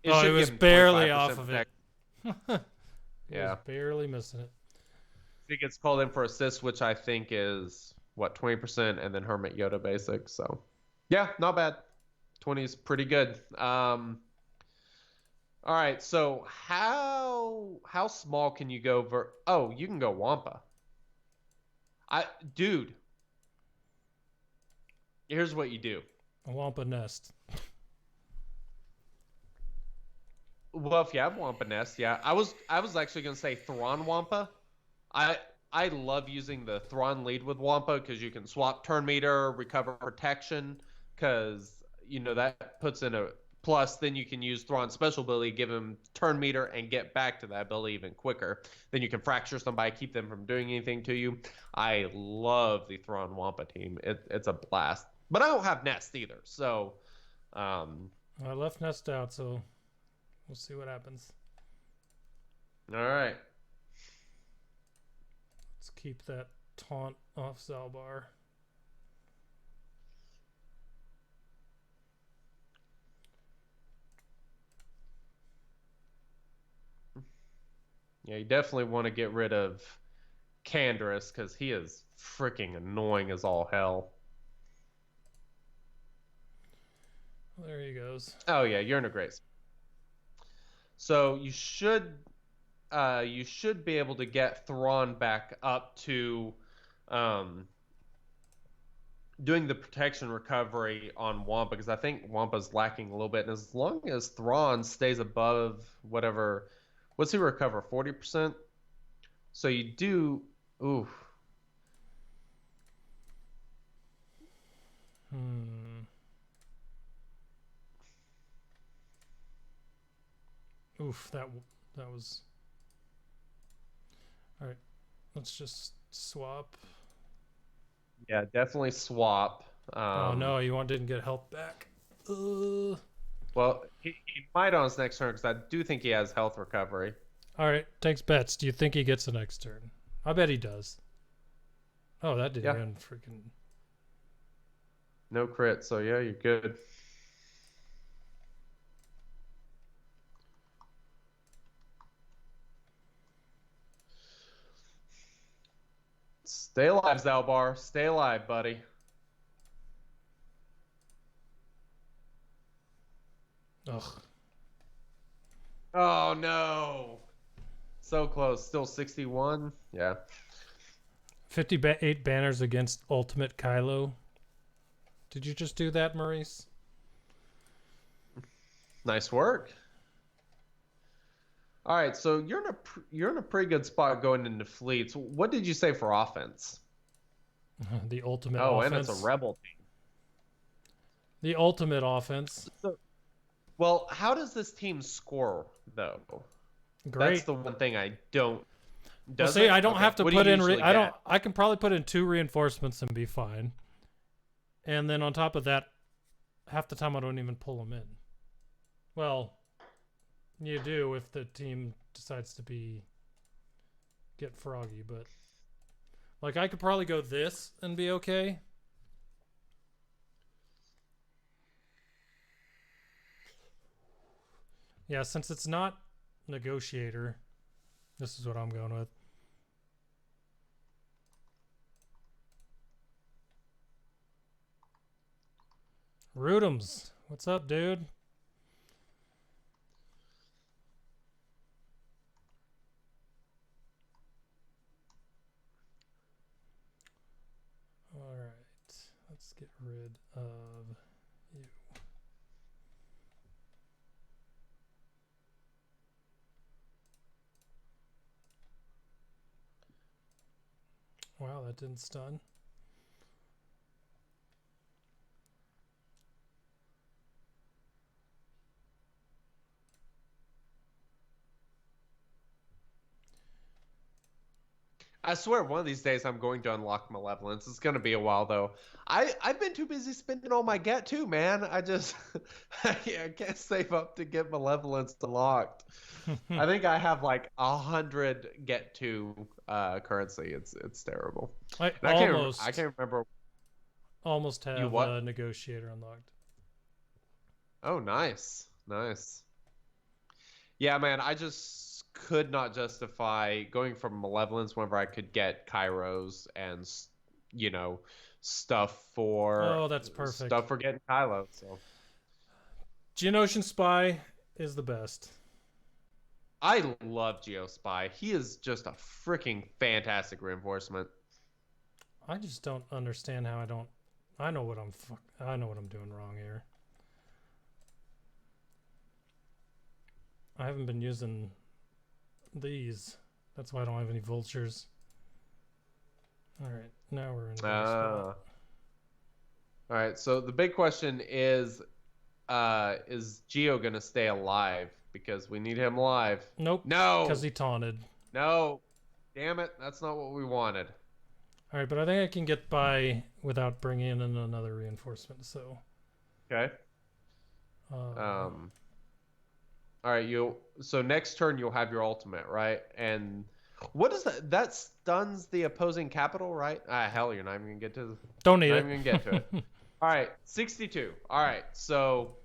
He was barely off of it. He yeah, was barely missing it. He gets called in for assists, which I think is, 20%, and then Hermit Yoda basic. So, yeah, not bad. 20 is pretty good. All right, so how small can you go? Oh, you can go Wampa. Dude, here's what you do. A Wampa nest. Well, if you have Wampa nest, yeah. I was actually gonna say Thrawn Wampa. I love using the Thrawn lead with Wampa because you can swap turn meter, recover protection, because you know that puts in a Plus, then you can use Thrawn's special ability, give him turn meter, and get back to that ability even quicker. Then you can fracture somebody, keep them from doing anything to you. I love the Thrawn Wampa team. It's a blast. But I don't have Nest either, so... I left Nest out, so we'll see what happens. All right. Let's keep that taunt off Zalbar. Yeah, you definitely want to get rid of Canderous because he is freaking annoying as all hell. Well, there he goes. Oh yeah, you're in a great spot. So you should be able to get Thrawn back up to doing the protection recovery on Wampa, because I think Wampa's lacking a little bit. And as long as Thrawn stays above whatever, what's he recover? 40%? So you do, ooh. Oof, that was... Alright, let's just swap. Yeah, definitely swap. Oh no, you didn't get health back. Well, he might on his next turn, because I do think he has health recovery. Alright, takes bets. Do you think he gets the next turn? I bet he does. Oh, that didn't even freaking... No crit, so yeah, you're good. Stay alive, Zalbar. Stay alive, buddy. Ugh. Oh, no. So close. Still 61? Yeah. 58 banners against Ultimate Kylo. Did you just do that, Maurice? Nice work. All right, so you're in a pretty good spot going into fleets. What did you say for offense? The ultimate offense. Oh, offense. And it's a rebel team. The ultimate offense. Well, how does this team score though? Great. That's the one thing I don't. Well, see, I don't have to put in. I can probably put in 2 reinforcements and be fine. And then on top of that, half the time I don't even pull them in. Well, you do if the team decides to get froggy, but like I could probably go this and be okay. Yeah, since it's not negotiator, this is what I'm going with. Rootums, what's up, dude? All right, let's get rid of you. Wow, that didn't stun. I swear one of these days I'm going to unlock Malevolence. It's going to be a while, though. I've been too busy spending all my get to, man. I just I can't save up to get Malevolence unlocked. I think I have like 100 get to currency. It's terrible. I can't remember. Almost have a negotiator unlocked. Oh, nice. Yeah, man, I just could not justify going from Malevolence whenever I could get Kairos and, stuff for... Oh, that's perfect. Stuff for getting Kylo, so... Geonosian Spy is the best. I love Geospy. He is just a freaking fantastic reinforcement. I just don't understand how I know what I'm doing wrong here. I haven't been using these. That's why I don't have any vultures. Alright, now we're in the spot. Alright, so the big question is, is Geo gonna stay alive? Because we need him alive. Nope. No. Because he taunted. No. Damn it. That's not what we wanted. All right, but I think I can get by without bringing in another reinforcement. So. Okay. All right. So next turn you'll have your ultimate, right? And what is that? That stuns the opposing capital, right? Hell, you're not even gonna get to. Don't need not it. even gonna get to it. All right, 62. All right, so.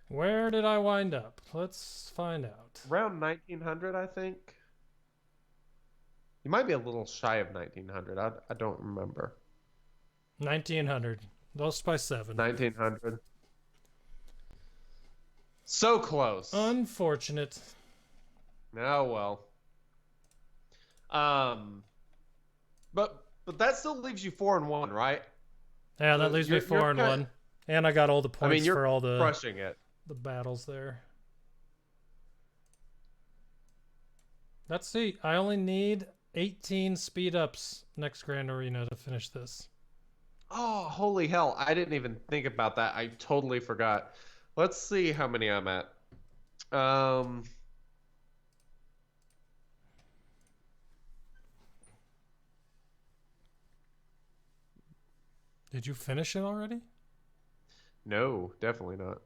Where did I wind up? Let's find out. Around 1900, I think. You might be a little shy of 1900. I don't remember. 1900. Lost by 7. 1900. So close. Unfortunate. Oh well. But that still leaves you 4-1, right? Yeah, that leaves me 4-1. And I got all the points for all the crushing it. The battles there. Let's see. I only need 18 speed ups next Grand Arena to finish this. Oh, holy hell. I didn't even think about that. I totally forgot. Let's see how many I'm at. Did you finish it already? No, definitely not.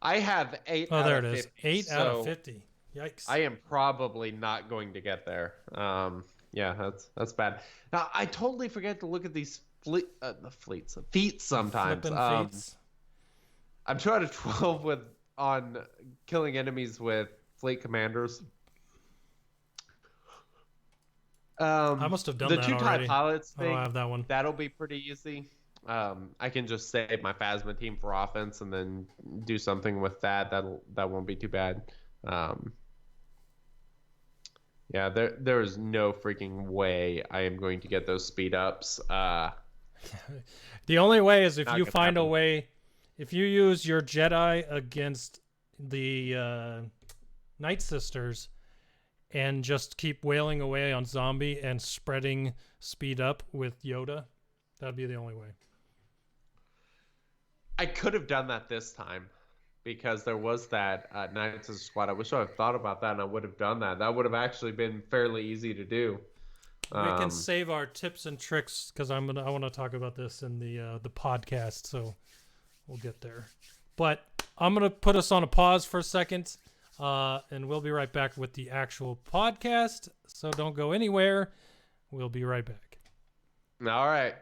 I have 8 out of 50. Oh, there it is. 8 out of 50. Yikes. I am probably not going to get there. Yeah, that's bad. Now, I totally forget to look at these feats sometimes. Feats. I'm 2 out of 12 on killing enemies with fleet commanders. I must have done that already. The 2 TIE pilots thing, I have that one. That'll be pretty easy. I can just save my Phasma team for offense and then do something with that. That won't be too bad. Yeah, there is no freaking way I am going to get those speed ups. The only way is if you find a way. If you use your Jedi against the Night Sisters and just keep wailing away on zombie and spreading speed up with Yoda, that'd be the only way. I could have done that this time because there was that Night Sister squad. I wish I had thought about that and I would have done that. That would have actually been fairly easy to do. We can save our tips and tricks because I want to talk about this in the podcast, so we'll get there. But I'm gonna put us on a pause for a second, and we'll be right back with the actual podcast. So don't go anywhere. We'll be right back. All right.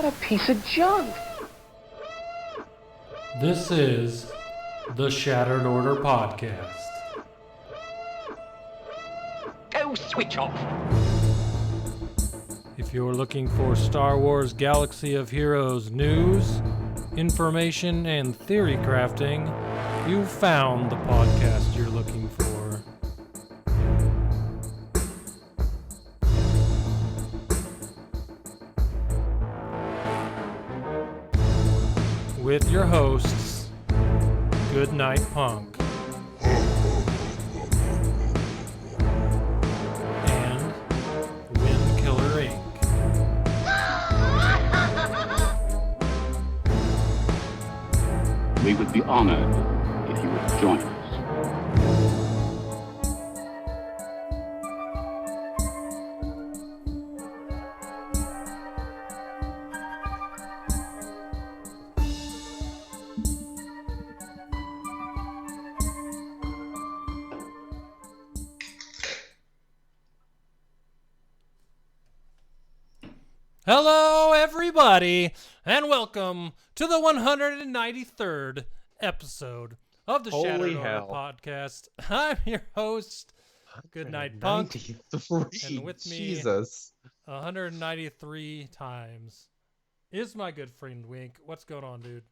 a piece of junk. This is the Shattered Order Podcast. Go switch off. If you're looking for Star Wars Galaxy of Heroes news, information, and theory crafting, you've found the podcast you're looking for. With your hosts, GoodNightPunk and WinKILLERinc. We would be honored if you would join us. Hello, everybody, and welcome to the 193rd episode of the Shattered Order hell. Podcast. I'm your host, GoodNightPunk, 93. and with me, Jesus. 193 times is my good friend Wink. What's going on, dude?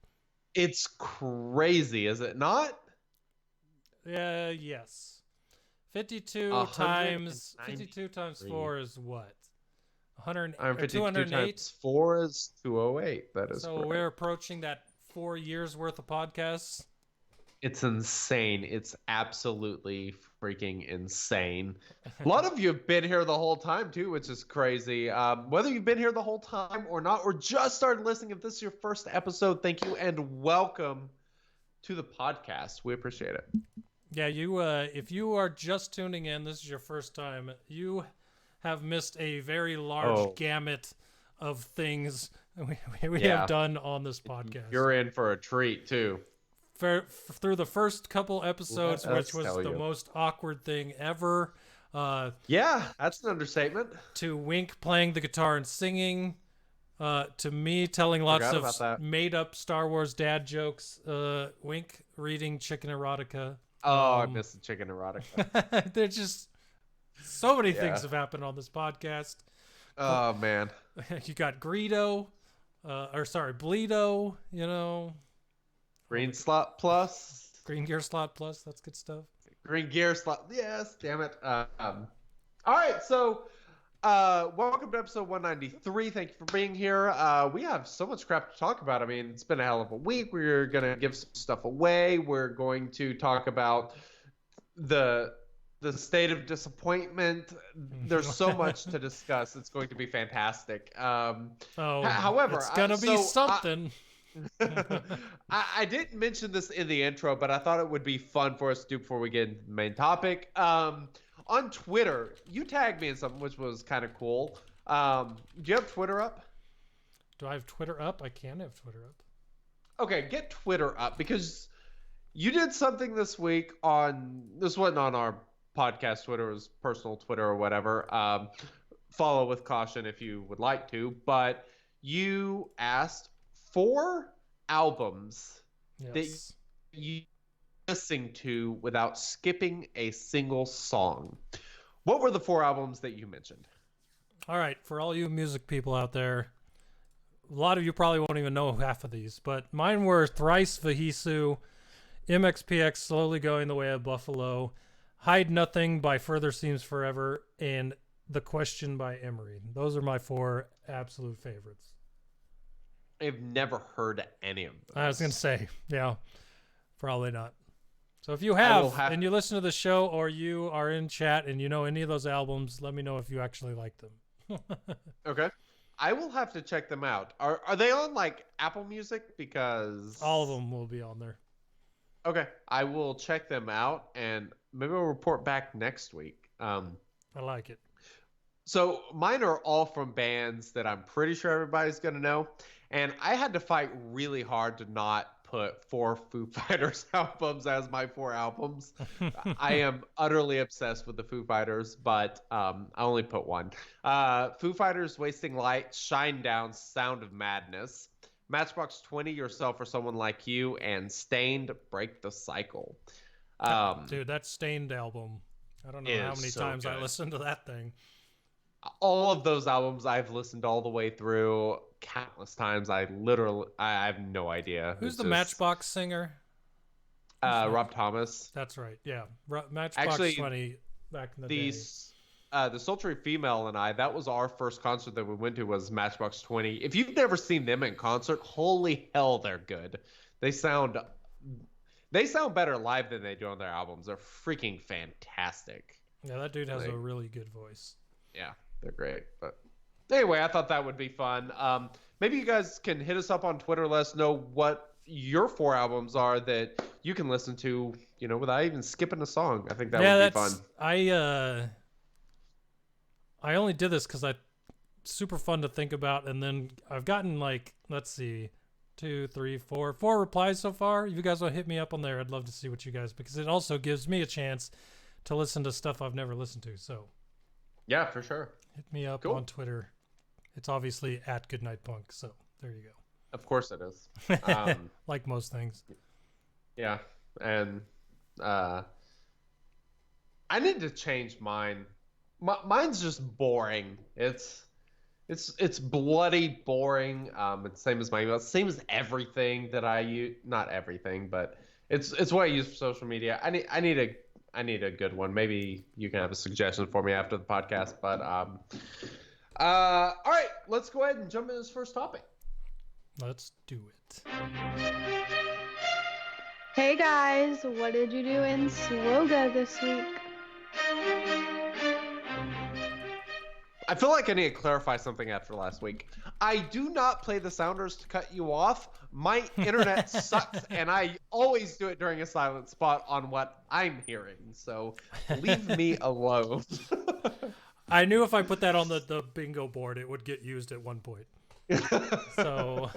It's crazy, is it not? Yes. 52 times 4 is what? 52 208? times 4 is 208. That is So correct. we're approaching that 4 years worth of podcasts. It's insane. It's absolutely freaking insane. A lot of you have been here the whole time, too, which is crazy. Whether you've been here the whole time or not, or just started listening, if this is your first episode, thank you and welcome to the podcast. We appreciate it. Yeah, you. If you are just tuning in, this is your first time. You have missed a very large gamut of things we have done on this podcast. You're in for a treat, too. Through the first couple episodes, Let which us was tell the you. most awkward thing ever, Yeah, that's an understatement. to Wink playing the guitar and singing, to me telling lots Forgot about of that. made-up Star Wars dad jokes, Wink reading Chicken Erotica. Oh, I missed the chicken erotica. There's just so many Yeah. things have happened on this podcast. Oh, man. You got Bleedo, you know, Green slot plus. Green Gear Slot Plus. That's good stuff. Green gear slot. Yes, damn it. All right, so welcome to episode 193. Thank you for being here. We have so much crap to talk about. I mean, it's been a hell of a week. We're going to give some stuff away. We're going to talk about the state of disappointment. There's so much to discuss. It's going to be fantastic. However, it's gonna be something. I didn't mention this in the intro, but I thought it would be fun for us to do before we get into the main topic. On Twitter, you tagged me in something which was kind of cool. Do you have Twitter up? Do I have Twitter up? I can have Twitter up. Okay, get Twitter up because you did something this week on this wasn't on our podcast Twitter, it was personal Twitter or whatever. Follow with caution if you would like to, but you asked 4 albums Yes. that you listening to without skipping a single song. What were the 4 albums that you mentioned? All right, for all you music people out there, a lot of you probably won't even know half of these, but mine were Thrice Vahisu, MXPX Slowly Going the Way of Buffalo, Hide Nothing by Further Seems Forever, and The Question by Emery. Those are my 4 absolute favorites. I've never heard any of them. I was going to say, yeah, probably not. So if you have, and you listen to the show or you are in chat and you know any of those albums, let me know if you actually like them. Okay. I will have to check them out. Are they on like Apple Music? Because All of them will be on there. Okay, I will check them out and maybe we'll report back next week. I like it. So mine are all from bands that I'm pretty sure everybody's gonna know, and I had to fight really hard to not put 4 Foo Fighters albums as my 4 albums. I am utterly obsessed with the Foo Fighters, but I only put 1. Foo Fighters, Wasting Light, Shine Down, Sound of Madness, Matchbox 20, Yourself or Someone Like You, and Stained, Break the Cycle. Dude, that Stained album, I don't know how many times I listened to that thing. All of those albums I've listened all the way through countless times. I have no idea. Who's the Matchbox singer? Rob Thomas. That's right. Yeah. Matchbox 20 back in the day. The Sultry Female and I, that was our first concert that we went to, was Matchbox 20. If you've never seen them in concert, holy hell, they're good. They sound better live than they do on their albums. They're freaking fantastic. Yeah, that dude has a really good voice. Yeah, they're great. But anyway, I thought that would be fun. Maybe you guys can hit us up on Twitter. Let us know what your 4 albums are that you can listen to, without even skipping a song. I think that would be fun. I only did this because super fun to think about, and then I've gotten let's see, 2, 3, 4 replies so far. If you guys want to hit me up on there, I'd love to see what you guys, because it also gives me a chance to listen to stuff I've never listened to. So yeah, for sure. Hit me up on Twitter. It's obviously at GoodNightPunk. So there you go. Of course it is. Like most things. Yeah, and I need to change mine. Mine's just boring. It's bloody boring. It's same as my email. Same as everything that I use. Not everything, but it's what I use for social media. I need a good one. Maybe you can have a suggestion for me after the podcast. But all right, let's go ahead and jump into this first topic. Let's do it. Hey guys, what did you do in SWGOH this week? I feel like I need to clarify something after last week. I do not play the sounders to cut you off. My internet sucks, and I always do it during a silent spot on what I'm hearing. So leave me alone. I knew if I put that on the bingo board, it would get used at one point. So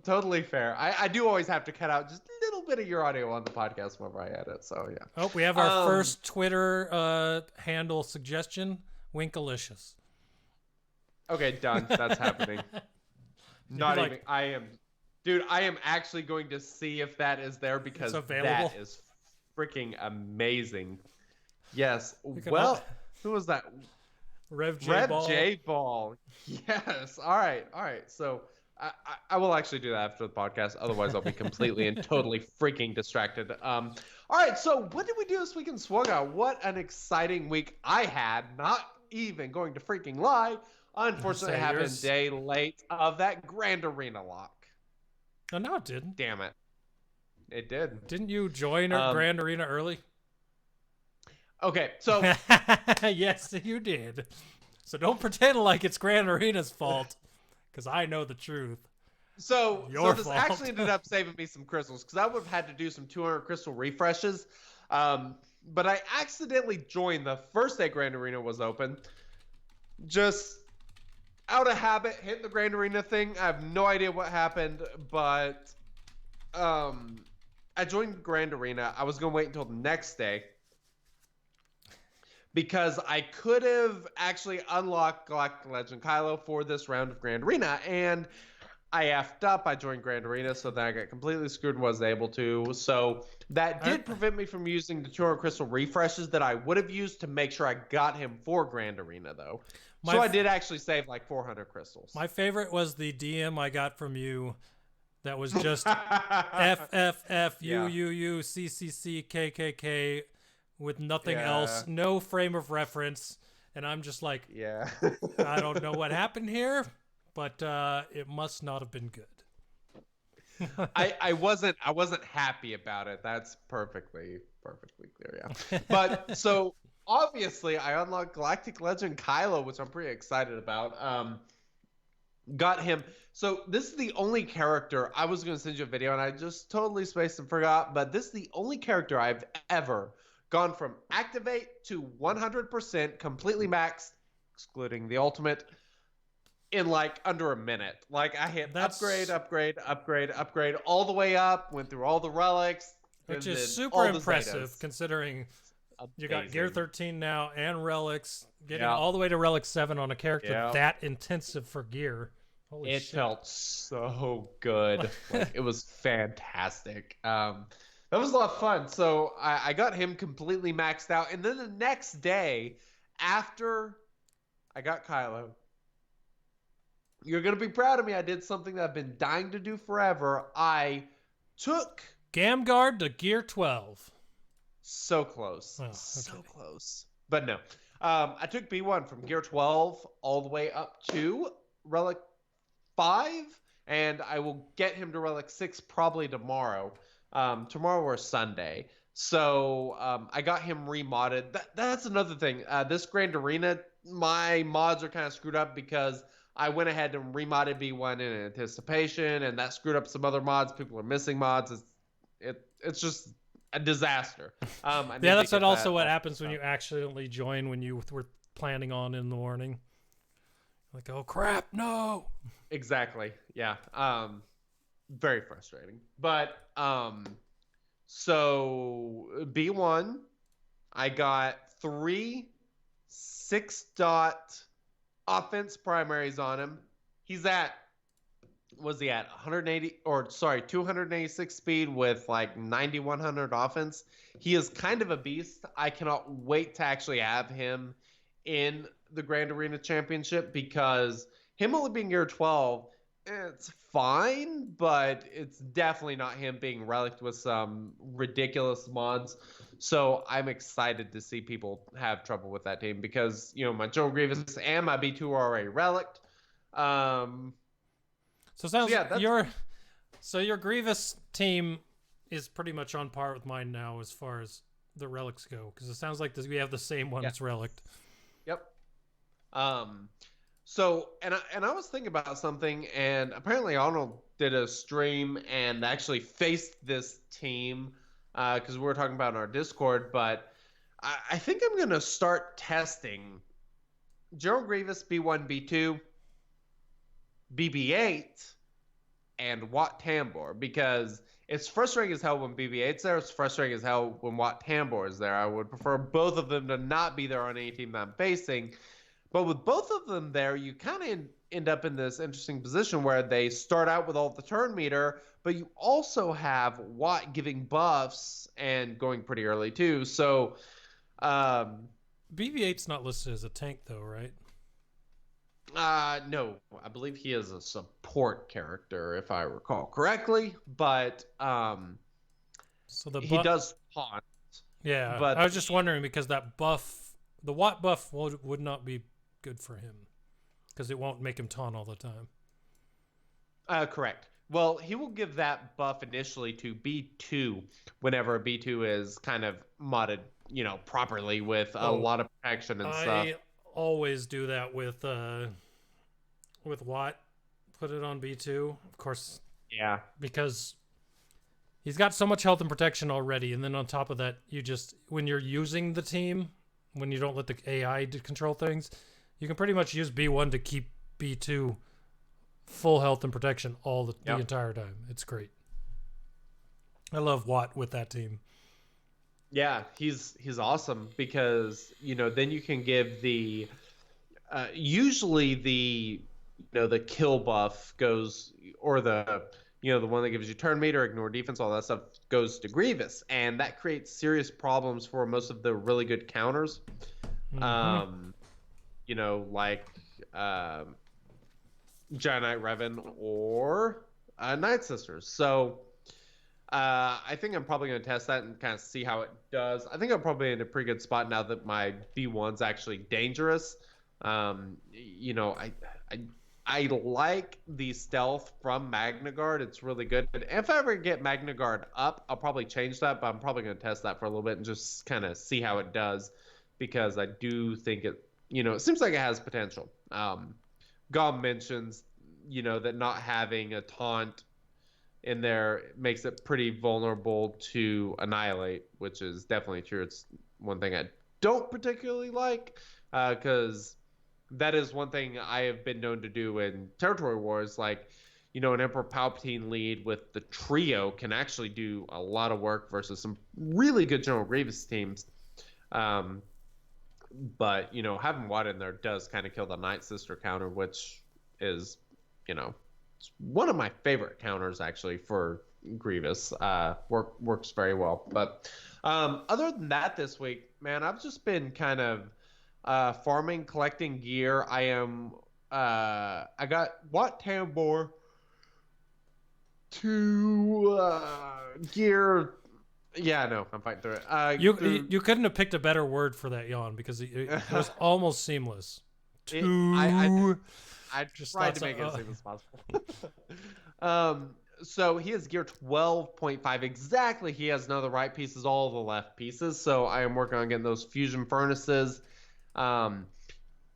totally fair. I do always have to cut out just a little bit of your audio on the podcast whenever I edit. So yeah. Oh, we have our first Twitter handle suggestion. WinKILLERinc. Okay, done. That's happening. Not even. I am actually going to see if that is there, because that is freaking amazing. Yes. Well, who was that? Rev J Ball. Yes. All right. So I will actually do that after the podcast. Otherwise, I'll be completely and totally freaking distracted. All right. So what did we do this week in SWGOH? What an exciting week I had. Not even going to freaking lie. Unfortunately, it happened a day late of that Grand Arena lock. Oh, no, it didn't. Damn it. It did. Didn't you join our Grand Arena early? Okay, so... Yes, you did. So don't pretend like it's Grand Arena's fault, because I know the truth. So this actually ended up saving me some crystals, because I would have had to do some 200 crystal refreshes. But I accidentally joined the first day Grand Arena was open. Just out of habit, hit the Grand Arena thing. I have no idea what happened, but I joined Grand Arena. I was going to wait until the next day, because I could have actually unlocked Galactic Legend Kylo for this round of Grand Arena, and I effed up. I joined Grand Arena, so then I got completely screwed and wasn't able to. So that did prevent me from using the 200 crystal refreshes that I would have used to make sure I got him for Grand Arena, though. So I did actually save like 400 crystals. My favorite was the DM I got from you that was just FFFUUUCCCKKK with nothing else, no frame of reference, and I'm just like, I don't know what happened here, but it must not have been good. I wasn't happy about it. That's perfectly clear, yeah. But so obviously I unlocked Galactic Legend Kylo, which I'm pretty excited about. Got him. So this is the only character, I was going to send you a video and I just totally spaced and forgot, but this is the only character I've ever gone from activate to 100% completely maxed, excluding the ultimate, in like under a minute. Like I hit That's- upgrade all the way up, went through all the relics. Which and is then super all the impressive Zetas. considering you got Gear Amazing. 13 now and relics, getting Yeah. all the way to relic 7 on a character Yeah. that intensive for gear. Holy It shit. felt so good. Like, it was fantastic. That was a lot of fun. So I got him completely maxed out. And then the next day, after I got Kylo, you're going to be proud of me. I did something that I've been dying to do forever. I took... Gamguard to Gear 12. So close. Oh, So okay. close. But no. I took B1 from Gear 12 all the way up to Relic 5, and I will get him to Relic 6 probably tomorrow. Tomorrow or Sunday. So I got him remodded. That's another thing. This Grand Arena, my mods are kind of screwed up because I went ahead and remodded B1 in anticipation, and that screwed up some other mods. People are missing mods. It's just a disaster. I need Yeah, to that's get also that what all happens when fixed you accidentally join when you were planning on in the morning. Like, oh crap, no. Exactly. Yeah. Very frustrating. But so B1, I got 3 6-dot offense primaries on him. Was he at 286 speed with like 9100 offense. He is kind of a beast. I cannot wait to actually have him in the Grand Arena Championship because him only being Gear 12, it's fine, but it's definitely not him being relicked with some ridiculous mods. So I'm excited to see people have trouble with that team because, my Joe Grievous and my B2 are already relicked. So sounds yeah, your Grievous team is pretty much on par with mine now as far as the relics go, because it sounds like we have the same one that's relicked. Yep. So I was thinking about something, and apparently Arnold did a stream and actually faced this team because we were talking about in our Discord. But I think I'm gonna start testing Gerald Grievous B1, B2, BB8, and Wat Tambor because it's frustrating as hell when BB8's there. It's frustrating as hell when Wat Tambor is there. I would prefer both of them to not be there on any team that I'm facing. But with both of them there, you kind of end up in this interesting position where they start out with all the turn meter, but you also have Wat giving buffs and going pretty early too. So BB-8's not listed as a tank though, right? No, I believe he is a support character, if I recall correctly. But so he does taunt. Yeah, but I was just wondering because that buff, the Wat buff, would not be good for him because it won't make him taunt all the time. Correct. Well, he will give that buff initially to B2 whenever B2 is kind of modded, properly with a lot of protection and stuff. I always do that with Wat. Put it on B2, of course. Yeah. Because he's got so much health and protection already, and then on top of that, when you're using the team, when you don't let the AI control things, you can pretty much use B1 to keep B2 full health and protection the entire time. It's great. I love Wat with that team. Yeah, he's awesome because then you can give the usually the kill buff goes, or the one that gives you turn meter, ignore defense, all that stuff goes to Grievous, and that creates serious problems for most of the really good counters. Mm-hmm. Like Giant Knight Revan or Night Sisters. So I think I'm probably going to test that and kind of see how it does. I think I'm probably in a pretty good spot now that my B1's actually dangerous. I like the stealth from Magna Guard. It's really good. If I ever get Magna Guard up, I'll probably change that, but I'm probably going to test that for a little bit and just kind of see how it does because I do think it seems like it has potential. Gom mentions, that not having a taunt in there makes it pretty vulnerable to annihilate, which is definitely true. It's one thing I don't particularly like because that is one thing I have been known to do in territory wars. Like, you know, an Emperor Palpatine lead with the trio can actually do a lot of work versus some really good General Grievous teams. But, you know, having Watt in there does kind of kill the Night Sister counter, which is, you know, it's one of my favorite counters actually for Grievous. Works very well. But other than that this week, man, I've just been kind of farming, collecting gear. I got Watt Tambor to gear. Yeah, no, I'm fighting through it. You couldn't have picked a better word for that, yawn, because it was almost seamless. I just tried to make it as seamless as possible. So he has gear 12.5 exactly. He has none of the right pieces, all of the left pieces. So I am working on getting those fusion furnaces.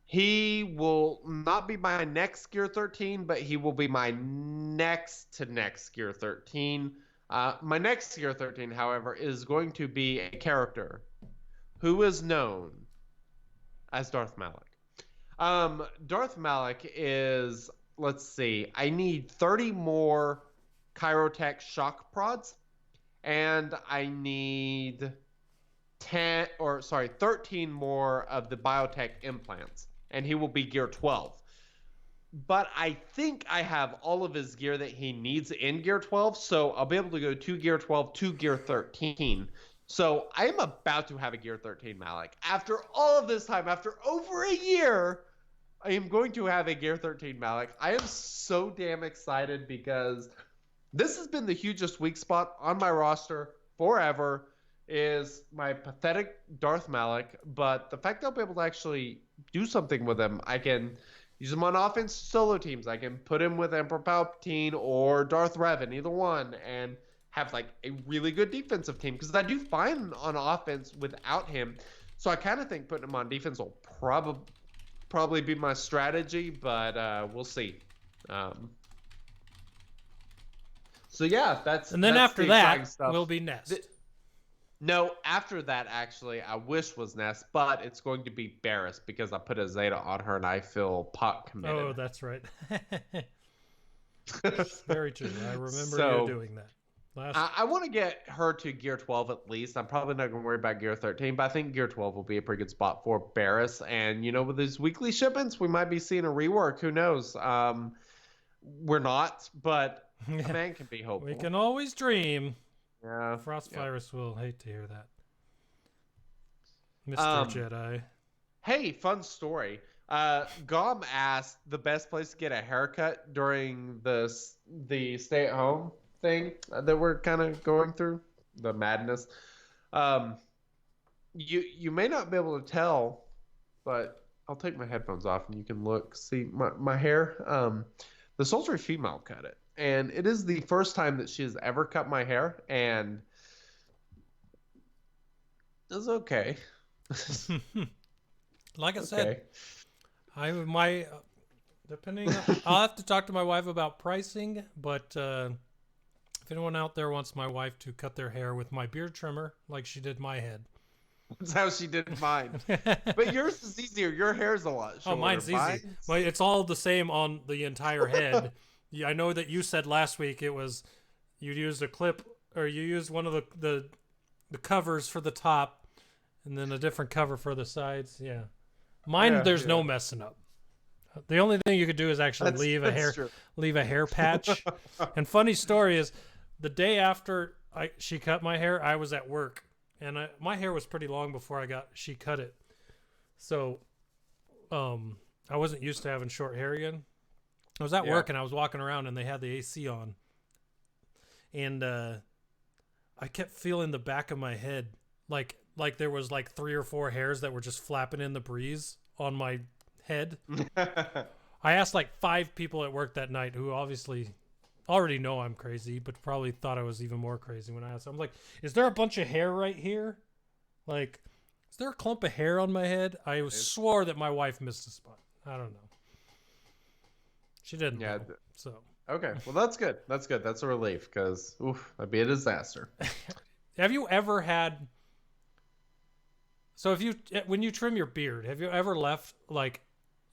He will not be my next gear 13, but he will be my next to next gear 13. My next gear 13, however, is going to be a character who is known as DarthMauly. DarthMauly is, let's see, I need 30 more Chirotech shock prods, and I need 13 more of the biotech implants, and he will be gear 12. But I think I have all of his gear that he needs in gear 12, so I'll be able to go to gear 12 to gear 13. So I am about to have a gear 13 Malik. After all of this time, after over a year, I am going to have a gear 13 Malik. I am so damn excited because this has been the hugest weak spot on my roster forever, is my pathetic DarthMauly. But the fact that I'll be able to actually do something with him, I can use him on offense solo teams. I can put him with Emperor Palpatine or Darth Revan, either one, and have like a really good defensive team, because I do fine on offense without him. So I kind of think putting him on defense will probably be my strategy, but we'll see. So yeah, that's and then that's after the that exciting stuff. will be Nest. No, after that, actually, I wish was Nest, but it's going to be Barris because I put a Zeta on her and I feel pot committed. Oh, that's right. Very true. I remember So, you doing that. I want to get her to gear 12 at least. I'm probably not going to worry about gear 13, but I think gear 12 will be a pretty good spot for Barris. And, you know, with these weekly shipments, we might be seeing a rework. Who knows? We're not, but a man can be hopeful. We can always dream. Yeah. Frostvirus will hate to hear that. Mr. Jedi. Hey, fun story. Gom asked the best place to get a haircut during the stay-at-home thing that we're kind of going through, the madness. You may not be able to tell, but I'll take my headphones off and you can see my hair. The sultry female cut it, and it is the first time that she has ever cut my hair, and it's okay. Like I said, depending I'll have to talk to my wife about pricing, but if anyone out there wants my wife to cut their hair with my beard trimmer like she did my head. That's how she did mine. But yours is easier. Your hair's a lot shorter. Oh, mine's easy. It's all the same on the entire head. Yeah, I know that you said last week it was you used a clip, or you used one of the covers for the top and then a different cover for the sides. Yeah. Mine, there's no messing up. The only thing you could do is actually leave a hair patch. And funny story is, the day after she cut my hair, I was at work, and my hair was pretty long before she cut it. So, I wasn't used to having short hair again. I was at work and I was walking around and they had the AC on, and I kept feeling the back of my head like there was like 3 or 4 hairs that were just flapping in the breeze on my head. I asked like 5 people at work that night who obviously already know I'm crazy, but probably thought I was even more crazy when I asked. I'm like, is there a bunch of hair right here? Like, is there a clump of hair on my head? I swore that my wife missed a spot. I don't know. She didn't know, so. Okay, well, that's good. That's good. That's a relief, because, that'd be a disaster. Have you ever had... So when you trim your beard, have you ever left like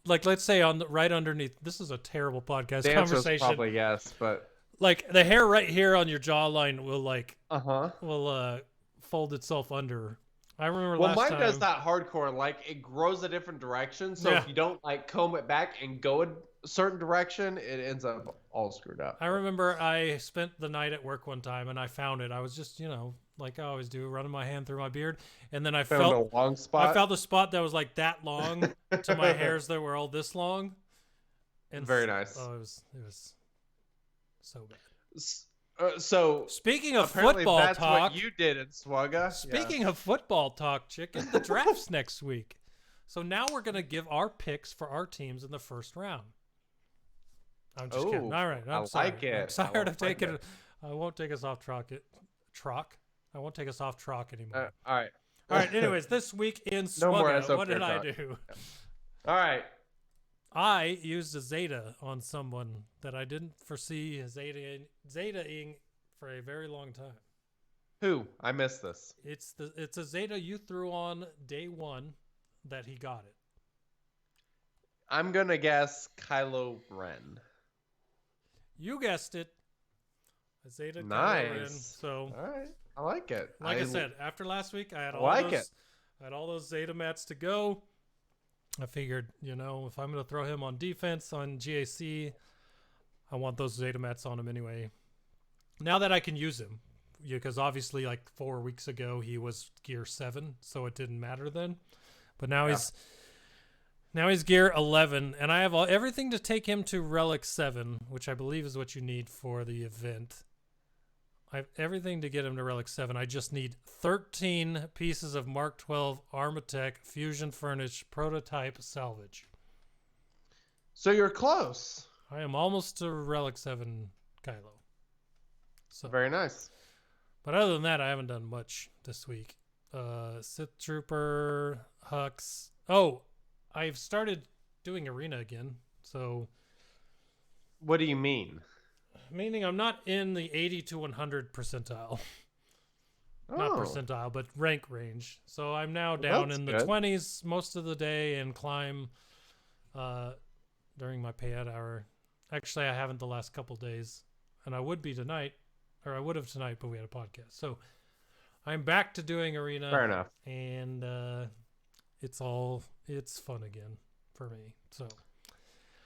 like let's say on the right underneath. This is a terrible podcast The answer is conversation. probably yes, but Like the hair right here on your jawline will uh-huh. fold itself under. I remember Well, last mine time. does that hardcore. Like it grows a different direction, so Yeah. if you don't like comb it back and go a certain direction, it ends up all screwed up. I remember I spent the night at work one time and I found it. I was just, like I always do, running my hand through my beard, and then I Found felt a long spot. I felt the spot that was like that long to my hairs that were all this long. And Very nice. Oh, it was so bad. So Speaking of apparently football that's talk, what you did in SWGOH. speaking of football talk, Chicken, the draft's next week. So now we're gonna give our picks for our teams in the first round. I'm just kidding. All right, I'm sorry. like it. I'm tired I of like taking. it. I won't take us off trock. I won't take us off trock anymore. All right. All right. Anyways, this week in No more SWGOH, SO what did I talk. do? All right. I used a Zeta on someone that I didn't foresee Zeta-ing for a very long time. Who? I missed this. It's a Zeta you threw on day one that he got it. I'm gonna guess Kylo Ren. You guessed it. A Zeta Kylo Ren. Nice. So, All right. I like it. like I said, after last week, I had I all like those, it. I had all those Zeta mats to go. I figured, if I'm going to throw him on defense on GAC, I want those Zeta mats on him anyway. Now that I can use him, because obviously like 4 weeks ago he was gear 7, so it didn't matter then. But now he's gear 11, and I have everything to take him to Relic 7, which I believe is what you need for the event. I have everything to get him to Relic 7. I just need 13 pieces of Mark 12 Armatech Fusion Furnish Prototype Salvage. So you're close. I am almost to Relic 7 Kylo. So, Very nice. but other than that, I haven't done much this week. Sith Trooper, Hux. Oh, I've started doing Arena again. So, What do you mean? meaning I'm not in the 80 to 100 percentile. Not percentile, but rank range. So I'm now down that's in the good. 20s most of the day and climb during my payout hour. Actually, I haven't the last couple days, and I would be tonight, or I would have tonight, but we had a podcast. So I'm back to doing Arena. Fair enough. And it's fun again for me. So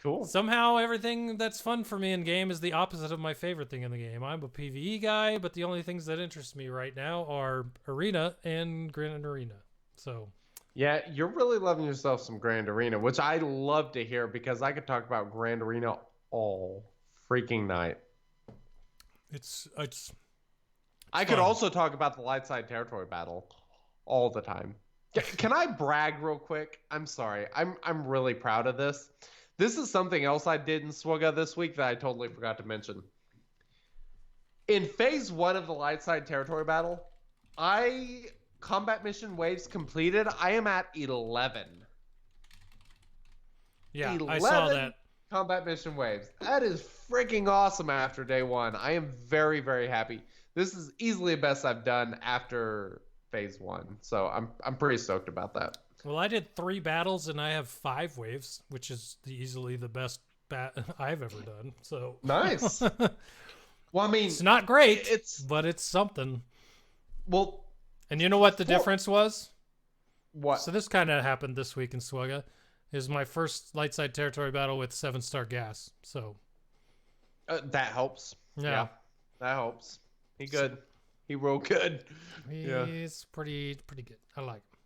Cool. somehow everything that's fun for me in game is the opposite of my favorite thing in the game. I'm a PvE guy, but the only things that interest me right now are Arena and Grand Arena. So Yeah, you're really loving yourself some Grand Arena, which I love to hear because I could talk about Grand Arena all freaking night. it's I could fun. also talk about the light side territory battle all the time. Can I brag real quick? I'm sorry. I'm really proud of this. This is something else I did in SWGOH this week that I totally forgot to mention. In phase 1 of the light side territory battle, combat mission waves completed. I am at 11. Yeah, 11 I saw that. combat mission waves. That is freaking awesome after day 1. I am very, very happy. This is easily the best I've done after phase 1. So I'm pretty stoked about that. Well, I did 3 battles and I have 5 waves, which is easily the best I've ever done. So Nice. Well, I mean, it's not great, It's but it's something. well, And you know what the difference was? what? So this kind of happened this week in SWGOH. Is my first light side territory battle with 7-star gas. So That helps. yeah. That helps. He good. He real good. Yeah. He's pretty good. I like him.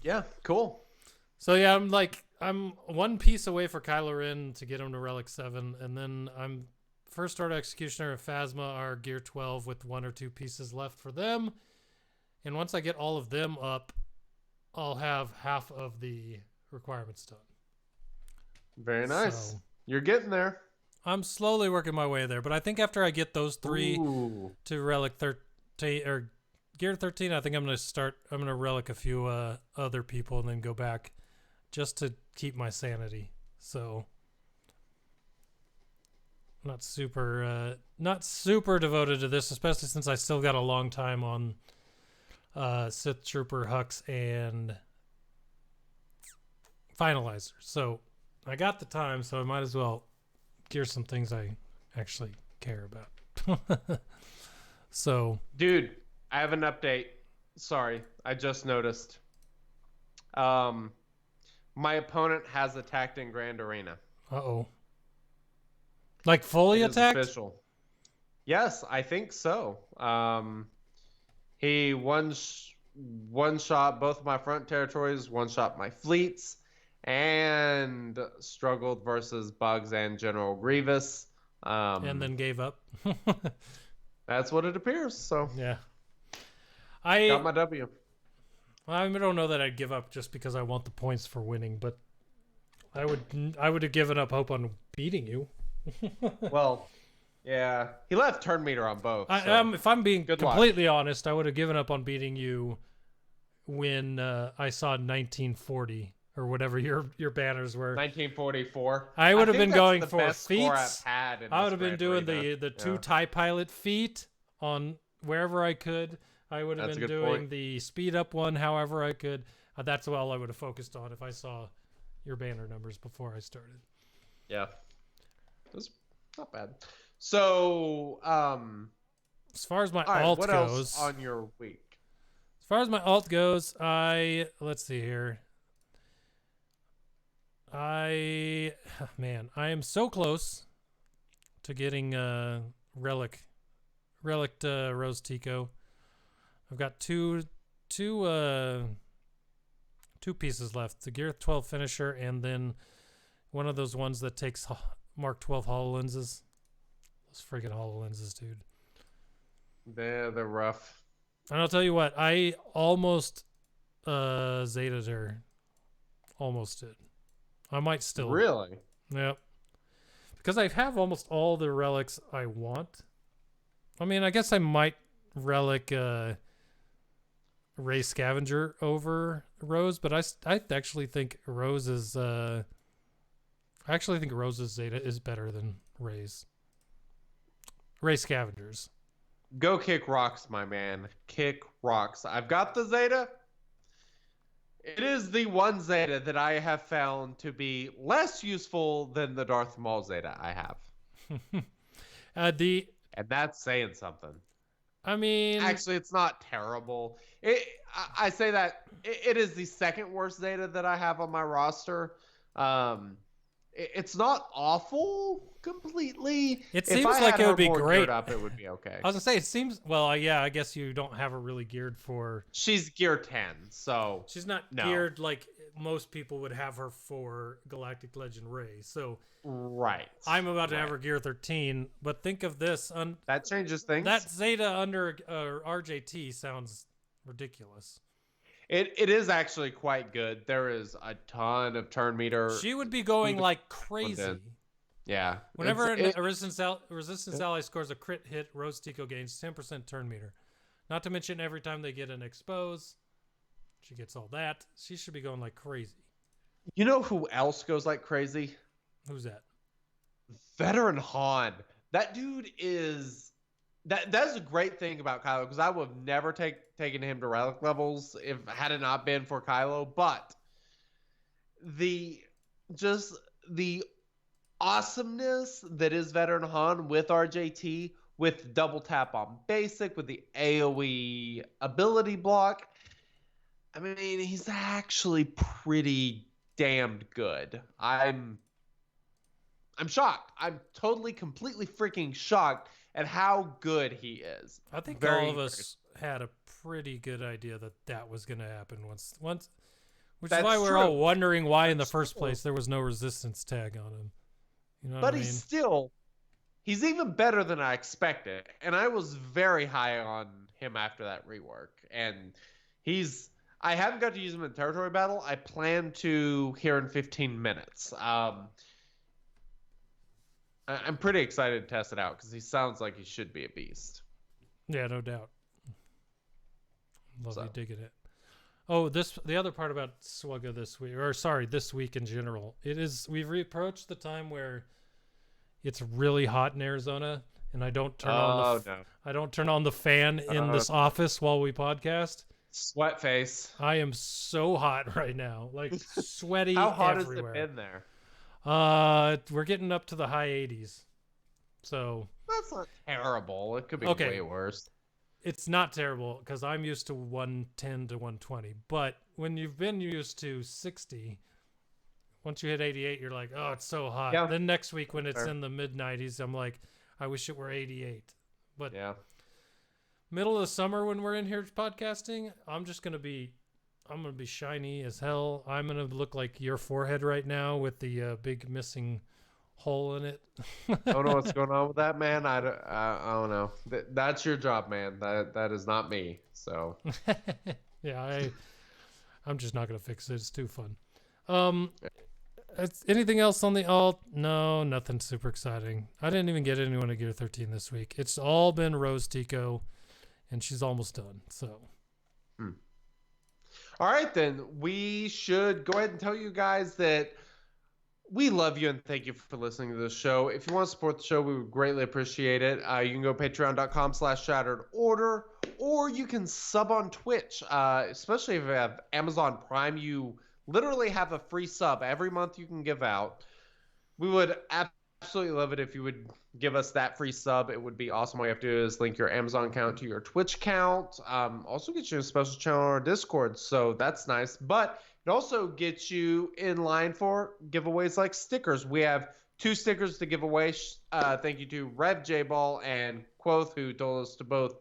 Yeah. Cool. So yeah, I'm 1 piece away for Kylo Ren to get him to Relic 7, and then I'm First Order Executioner and Phasma are Gear 12 with 1 or 2 pieces left for them. And once I get all of them up, I'll have half of the requirements done. Very nice. So- You're getting there. I'm slowly working my way there, but I think after I get those 3 Ooh. to Relic 13 or Gear 13, I think I'm going to Relic a few other people and then go back just to keep my sanity. So not super devoted to this, especially since I still got a long time on Sith Trooper, Hux, and Finalizer. So I got the time, so I might as well gear some things I actually care about. So, dude, I have an update. Sorry, I just noticed. My opponent has attacked in Grand Arena. uh-oh. Like fully It is attacked? official. Yes, I think so. He one shot both my front territories, one shot my fleets, and struggled versus Bugs and General Grievous. And then gave up. That's what it appears. So Yeah. got my W. I don't know that I'd give up just because I want the points for winning, but I would have given up hope on beating you. Well, yeah, he left turn meter on both. So. If I'm being Good completely honest, I would have given up on beating you when I saw 1940 or whatever your banners were. 1944. I would have been going the for best score feats. I've had in I would this have been Grand doing Arena. the two TIE pilot feat on wherever I could. I would have That's a been good doing point. the speed up one however I could. That's all I would have focused on if I saw your banner numbers before I started. Yeah, that's not bad. So, As far as my all right, alt what goes, else on your week? as far as my alt goes, let's see here. I am so close to getting relic Rose Tico. I've got two pieces left: the Gear 12 finisher, and then one of those ones that takes Mark 12 HoloLenses. Those freaking HoloLenses, dude. They're rough. And I'll tell you what, I almost Zeta'd her. Almost did. I might still. Really? Yep. Because I have almost all the relics I want. I mean, I guess I might relic Ray Scavenger over Rose, but I actually think Rose's Zeta is better than Ray's. Ray Scavenger's. Go kick rocks, my man. Kick rocks. I've got the Zeta. It is the one Zeta that I have found to be less useful than the DarthMauly Zeta I have. And that's saying something. I mean, actually, it's not terrible. I say that it is the second worst Zeta that I have on my roster. It's not awful completely. It seems like it would be great. Up, it would be okay. I was gonna say it seems yeah. I guess you don't have her really geared for. She's gear 10, so she's not geared like most people would have her for Galactic Legend Ray. So right, I'm about to have her gear 13. But think of this: that changes things. That Zeta under RJT sounds ridiculous. It is actually quite good. There is a ton of turn meter. She would be going like crazy. Yeah. Whenever a resistance ally scores a crit hit, Rose Tico gains 10% turn meter. Not to mention every time they get an expose, she gets all that. She should be going like crazy. You know who else goes like crazy? Who's that? Veteran Han. That dude is... That's a great thing about Kylo, because I would have never taken him to relic levels had it not been for Kylo. But the awesomeness that is Veteran Han with RJT, with double tap on basic, with the AoE ability block. I mean, he's actually pretty damned good. I'm shocked. I'm totally, completely freaking shocked at how good he is. I think all of us had a pretty good idea that was going to happen once, which is why we're all wondering why in the first place there was no resistance tag on him. You know but what I mean? He's even better than I expected, and I was very high on him after that rework. And I haven't got to use him in territory battle. I plan to here in 15 minutes. I'm pretty excited to test it out because he sounds like he should be a beast. Yeah, no doubt. Love you digging it. Oh, the other part about SWGOH this week in general, we've approached the time where it's really hot in Arizona, and I don't turn on the fan in this office while we podcast. Sweat face. I am so hot right now, like sweaty. How hot everywhere. has it been there? We're getting up to the high 80s. So That's not terrible. It could be Okay. way worse. it's not terrible because I'm used to 110 to 120. But when you've been used to 60, once you hit 88, you're like, oh, it's so hot. Yeah. Then next week when it's Fair. in the mid 90s, I'm like, I wish it were 88. But Yeah. middle of the summer when we're in here podcasting, I'm gonna be shiny as hell. I'm gonna look like your forehead right now with the big missing hole in it. I don't know what's going on with that, man. I don't know. That's your job, man. That is not me. So Yeah, I'm just not gonna fix it. It's too fun. Anything else on the alt? No, nothing super exciting. I didn't even get anyone to Gear 13 this week. It's all been Rose Tico, and she's almost done. So. all right, then we should go ahead and tell you guys that we love you and thank you for listening to this show. If you want to support the show, we would greatly appreciate it. You can go patreon.com/shatteredorder, or you can sub on Twitch. Especially if you have Amazon Prime, you literally have a free sub every month you can give out. We would absolutely love it if you would give us that free sub. It would be awesome. All you have to do is link your Amazon account to your Twitch account. Also get you a special channel on our Discord, so that's nice. But it also gets you in line for giveaways like stickers. We have 2 stickers to give away. Thank you to Rev J Ball and Kvothe, who told us to both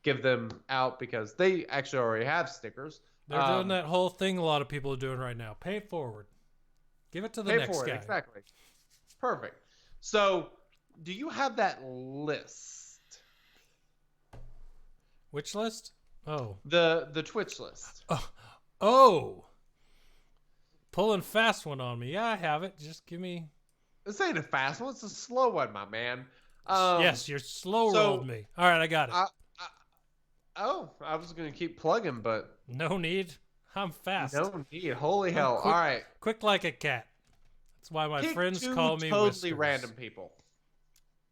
give them out because they actually already have stickers. They're doing that whole thing a lot of people are doing right now. Pay it forward. Give it to the Pay next for it, guy. exactly. Perfect. So, do you have that list? Which list? Oh. The Twitch list. Oh. Pulling fast one on me. Yeah, I have it. Just give me. This ain't a fast one. It's a slow one, my man. Yes, you're slow rolled me. All right, I got it. I was going to keep plugging, but No need. I'm fast. no need. Holy hell. quick. All right. Quick like a cat. That's why my Pick friends 2 call me totally Whiskers. random people.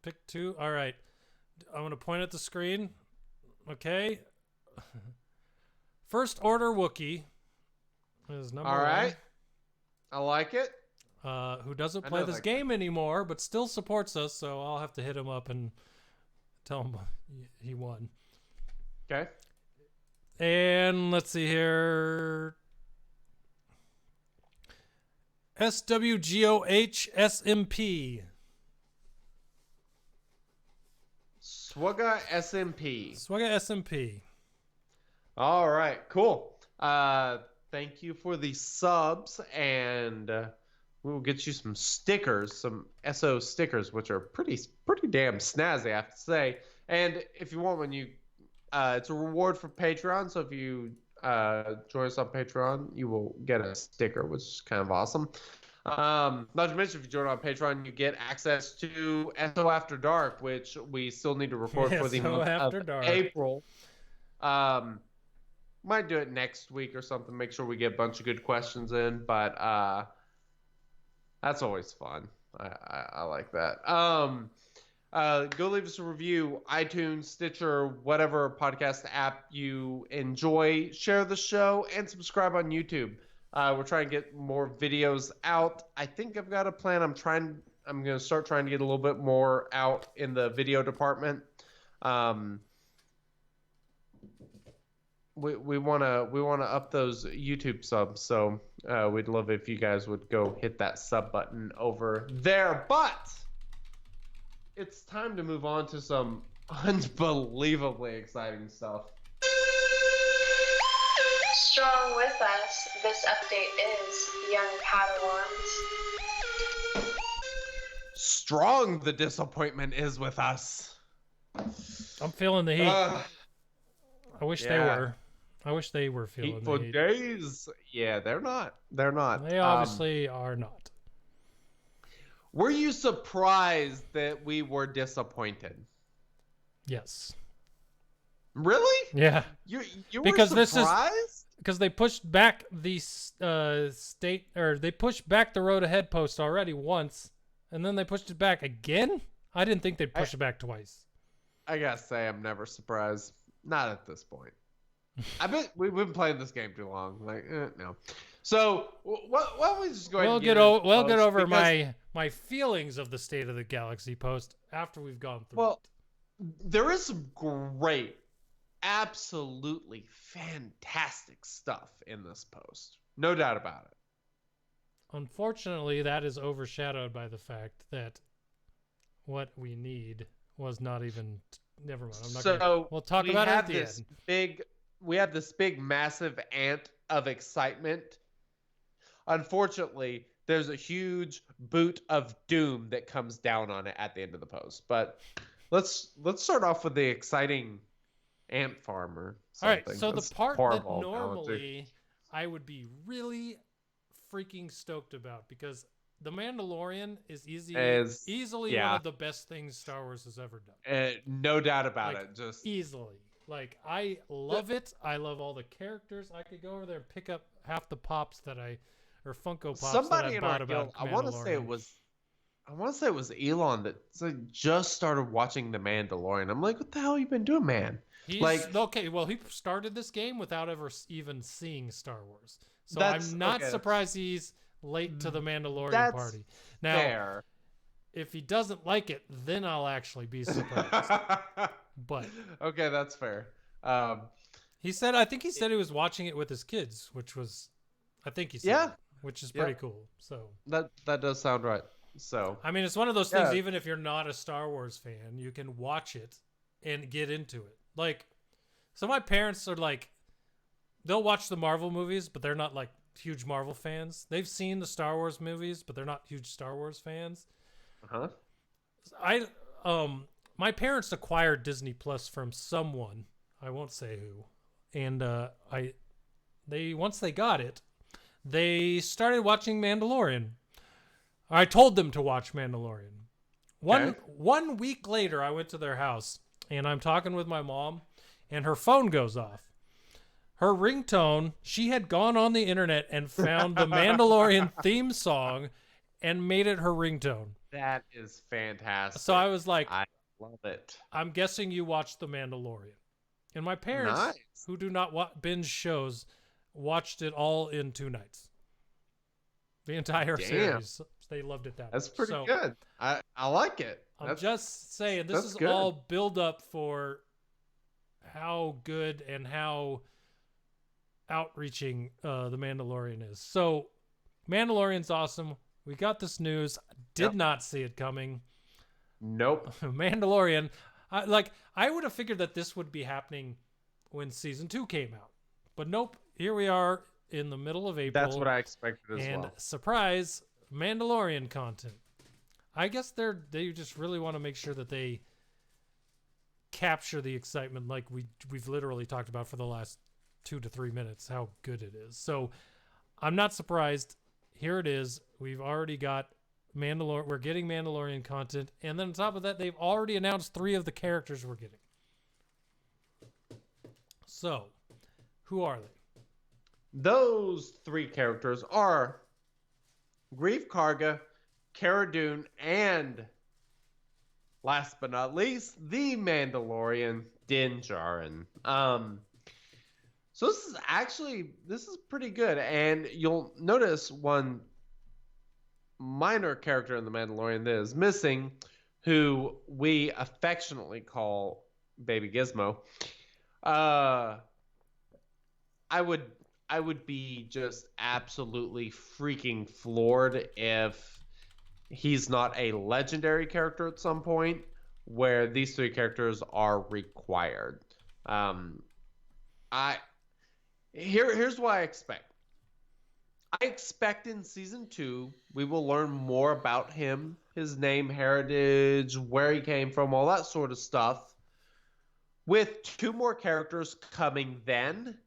Pick 2. All right. I'm going to point at the screen. Okay. FirstOrderWookie is number All right. 1. I like it. Who doesn't I play know this that game anymore, but still supports us, so I'll have to hit him up and tell him he won. Okay. And let's see here. SWGOH SMP. SWGOHsmp. SMP. All right, cool. Thank you for the subs, and we will get you some stickers, some SO stickers, which are pretty damn snazzy, I have to say. And if you want one, it's a reward for Patreon. So if you join us on Patreon, you will get a sticker, which is kind of awesome. Not to mention, if you join on Patreon, you get access to SO After Dark, which we still need to record for the SO month After of Dark. April. Might do it next week or something. Make sure we get a bunch of good questions in, but that's always fun. I like that. Go leave us a review, iTunes, Stitcher, whatever podcast app you enjoy. Share the show and subscribe on YouTube. We're trying to get more videos out. I think I've got a plan. I'm going to start trying to get a little bit more out in the video department. We want to up those YouTube subs, so we'd love if you guys would go hit that sub button over there. But it's time to move on to some unbelievably exciting stuff. Strong with us, this update is Young Padawans. Strong the disappointment is with us. I'm feeling the heat. I wish they yeah. were. I wish they were feeling Heat for the heat. days. Yeah, they're not. They're not. They obviously are not. Were you surprised that we were disappointed? Yes. Really? Yeah. You Because were this is- surprised? Because they pushed back the they pushed back the road ahead post already once, and then they pushed it back again. I didn't think they'd push it back twice. I gotta say, I'm never surprised. Not at this point. we've been playing this game too long. Like, no. So what don't we just go ahead We'll and get over because, my feelings of the State of the Galaxy post after we've gone through. Well, there is some great, absolutely fantastic stuff in this post. No doubt about it. Unfortunately, that is overshadowed by the fact that what we need was not even. Never mind. I'm not we'll talk about it at the end. We have this big, massive ant of excitement. Unfortunately, there's a huge boot of doom that comes down on it at the end of the post. But let's start off with the exciting ant farmer. All right. So the part that normally I would be really freaking stoked about, because The Mandalorian is easily one of the best things Star Wars has ever done. No doubt about it. Just easily. Like, I love it. I love all the characters. I could go over there and pick up half the pops or Funko Pops that I bought about Mandalorian. I want to say it was Elon that just started watching The Mandalorian. I'm like, what the hell have you been doing, man? Okay, well, he started this game without ever even seeing Star Wars. So I'm not surprised he's late to the Mandalorian party. Now, fair. If he doesn't like it, then I'll actually be surprised. But okay, that's fair. I think he said he was watching it with his kids, which is pretty cool. So that does sound right. So I mean, it's one of those things. Even if you're not a Star Wars fan, you can watch it and get into it. Like, so my parents are like, they'll watch the Marvel movies, but they're not like huge Marvel fans. They've seen the Star Wars movies, but they're not huge Star Wars fans. My parents acquired Disney Plus from someone, I won't say who, and once they got it, they started watching Mandalorian. I told them to watch Mandalorian. One week later, I went to their house, and I'm talking with my mom, and her phone goes off. Her ringtone, she had gone on the internet and found the Mandalorian theme song and made it her ringtone. That is fantastic. So I was like, I love it. I'm guessing you watched The Mandalorian. And my parents, who do not binge shows, watched it all in 2 nights. The entire series. They loved it that That's much. pretty good. I like it. I'm just saying, this is all build up for how good and how outreaching The Mandalorian is. So Mandalorian's awesome. We got this news. Did not see it coming. Nope. Mandalorian. I would have figured that this would be happening when season 2 came out. But nope. Here we are in the middle of April. That's what I expected as well. And surprise, Mandalorian content. I guess they just really want to make sure that they capture the excitement like we've literally talked about for the last 2 to 3 minutes, how good it is. So I'm not surprised. Here it is. We've already got we're getting Mandalorian content, and then on top of that, they've already announced 3 of the characters we're getting. So, who are they? Those 3 characters are Greef Karga, Cara Dune, and last but not least, the Mandalorian Din Djarin. So this is pretty good, and you'll notice one minor character in The Mandalorian that is missing, who we affectionately call Baby Gizmo. I would be just absolutely freaking floored if he's not a legendary character at some point, where these 3 characters are required. Here's what I expect. I expect in season 2 we will learn more about him, his name, heritage, where he came from, all that sort of stuff, with 2 more characters coming then,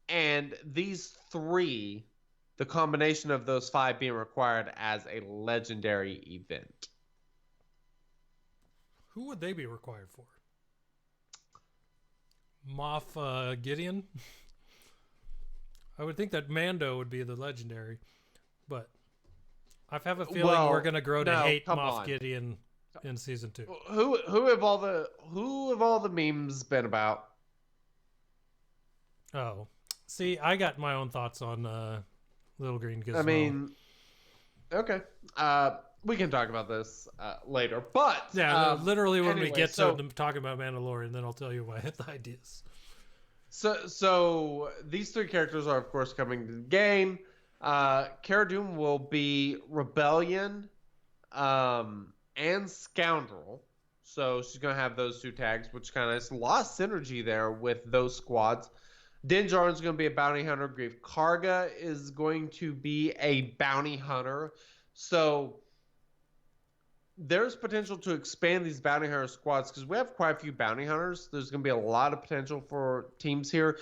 and these 3, the combination of those 5 being required as a legendary event. Who would they be required for? Moff Gideon? I would think that Mando would be the legendary, but I have a feeling we're going to grow to hate Moff Gideon in season 2. Who have all the memes been about? Oh, see, I got my own thoughts on Little Green Gizmo. I mean, okay. We can talk about this later, but yeah, literally when we anyway, get so, to talking about Mandalorian, then I'll tell you my ideas. So these three characters are, of course, coming to the game. Cara Dune will be Rebellion, and Scoundrel. So she's gonna have those two tags, which kind of is a lot of synergy there with those squads. Din Djarin's gonna be a bounty hunter. Greef Karga is going to be a bounty hunter. So there's potential to expand these bounty hunter squads because we have quite a few bounty hunters. There's going to be a lot of potential for teams here.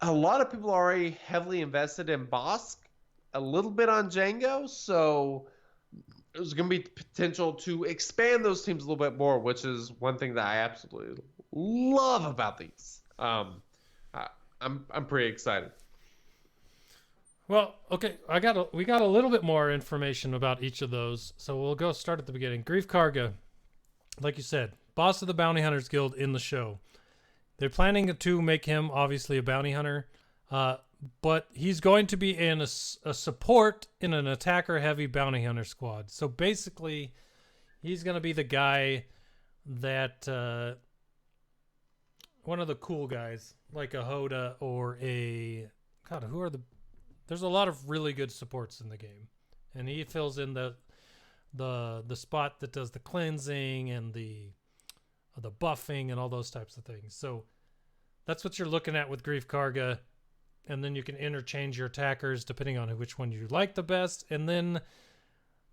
A lot of people are already heavily invested in Bosk, a little bit on Django, so there's going to be potential to expand those teams a little bit more, which is one thing that I absolutely love about these. I'm pretty excited. Well, okay, we got a little bit more information about each of those, so we'll go start at the beginning. Greef Karga, like you said, boss of the Bounty Hunters Guild in the show. They're planning to make him obviously a bounty hunter, but he's going to be in a support in an attacker-heavy bounty hunter squad. So basically, he's going to be the guy that one of the cool guys, like a Hoda or a God. Who are the There's a lot of really good supports in the game, and he fills in the spot that does the cleansing and the buffing and all those types of things. So that's what you're looking at with Greef Karga, and then you can interchange your attackers depending on which one you like the best. And then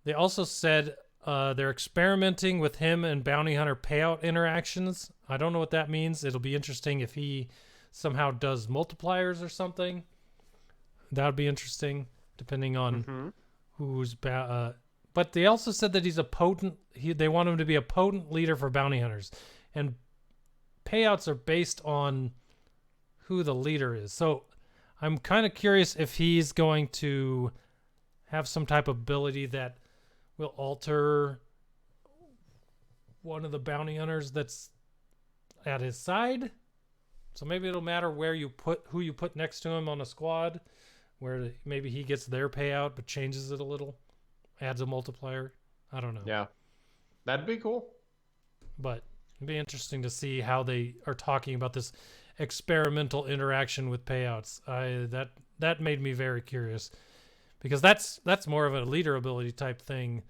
they also said they're experimenting with him and bounty hunter payout interactions. I don't know what that means. It'll be interesting if he somehow does multipliers or something. That would be interesting, depending on who's... but they also said that he's a potent... They want him to be a potent leader for bounty hunters. And payouts are based on who the leader is. So I'm kind of curious if he's going to have some type of ability that will alter one of the bounty hunters that's at his side. So maybe it'll matter who you put next to him on a squad, where maybe he gets their payout but changes it a little, adds a multiplier. I don't know. Yeah, that'd be cool. But it'd be interesting to see how they are talking about this experimental interaction with payouts. That made me very curious, because that's more of a leader ability type thing,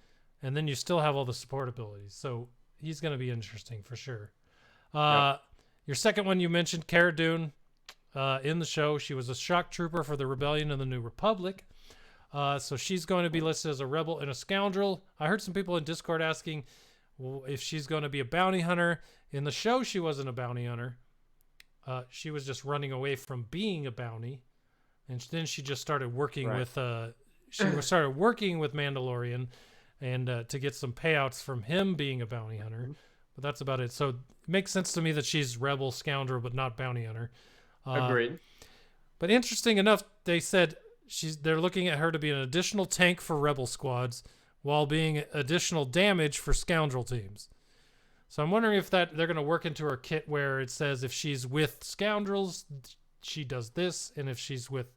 and then you still have all the support abilities. So he's going to be interesting for sure. Yep. Your second one you mentioned, Cara Dune. In the show, she was a shock trooper for the Rebellion and the New Republic. So she's going to be listed as a rebel and a scoundrel. I heard some people in Discord asking if she's going to be a bounty hunter. In the show, she wasn't a bounty hunter. She was just running away from being a bounty, and then she just started working with. She started working with Mandalorian, and to get some payouts from him being a bounty hunter. But that's about it. So it makes sense to me that she's rebel, scoundrel, but not bounty hunter. Agreed. But interesting enough, they said they're looking at her to be an additional tank for rebel squads while being additional damage for scoundrel teams. So I'm wondering if they're going to work into her kit where it says if she's with scoundrels, she does this, and if she's with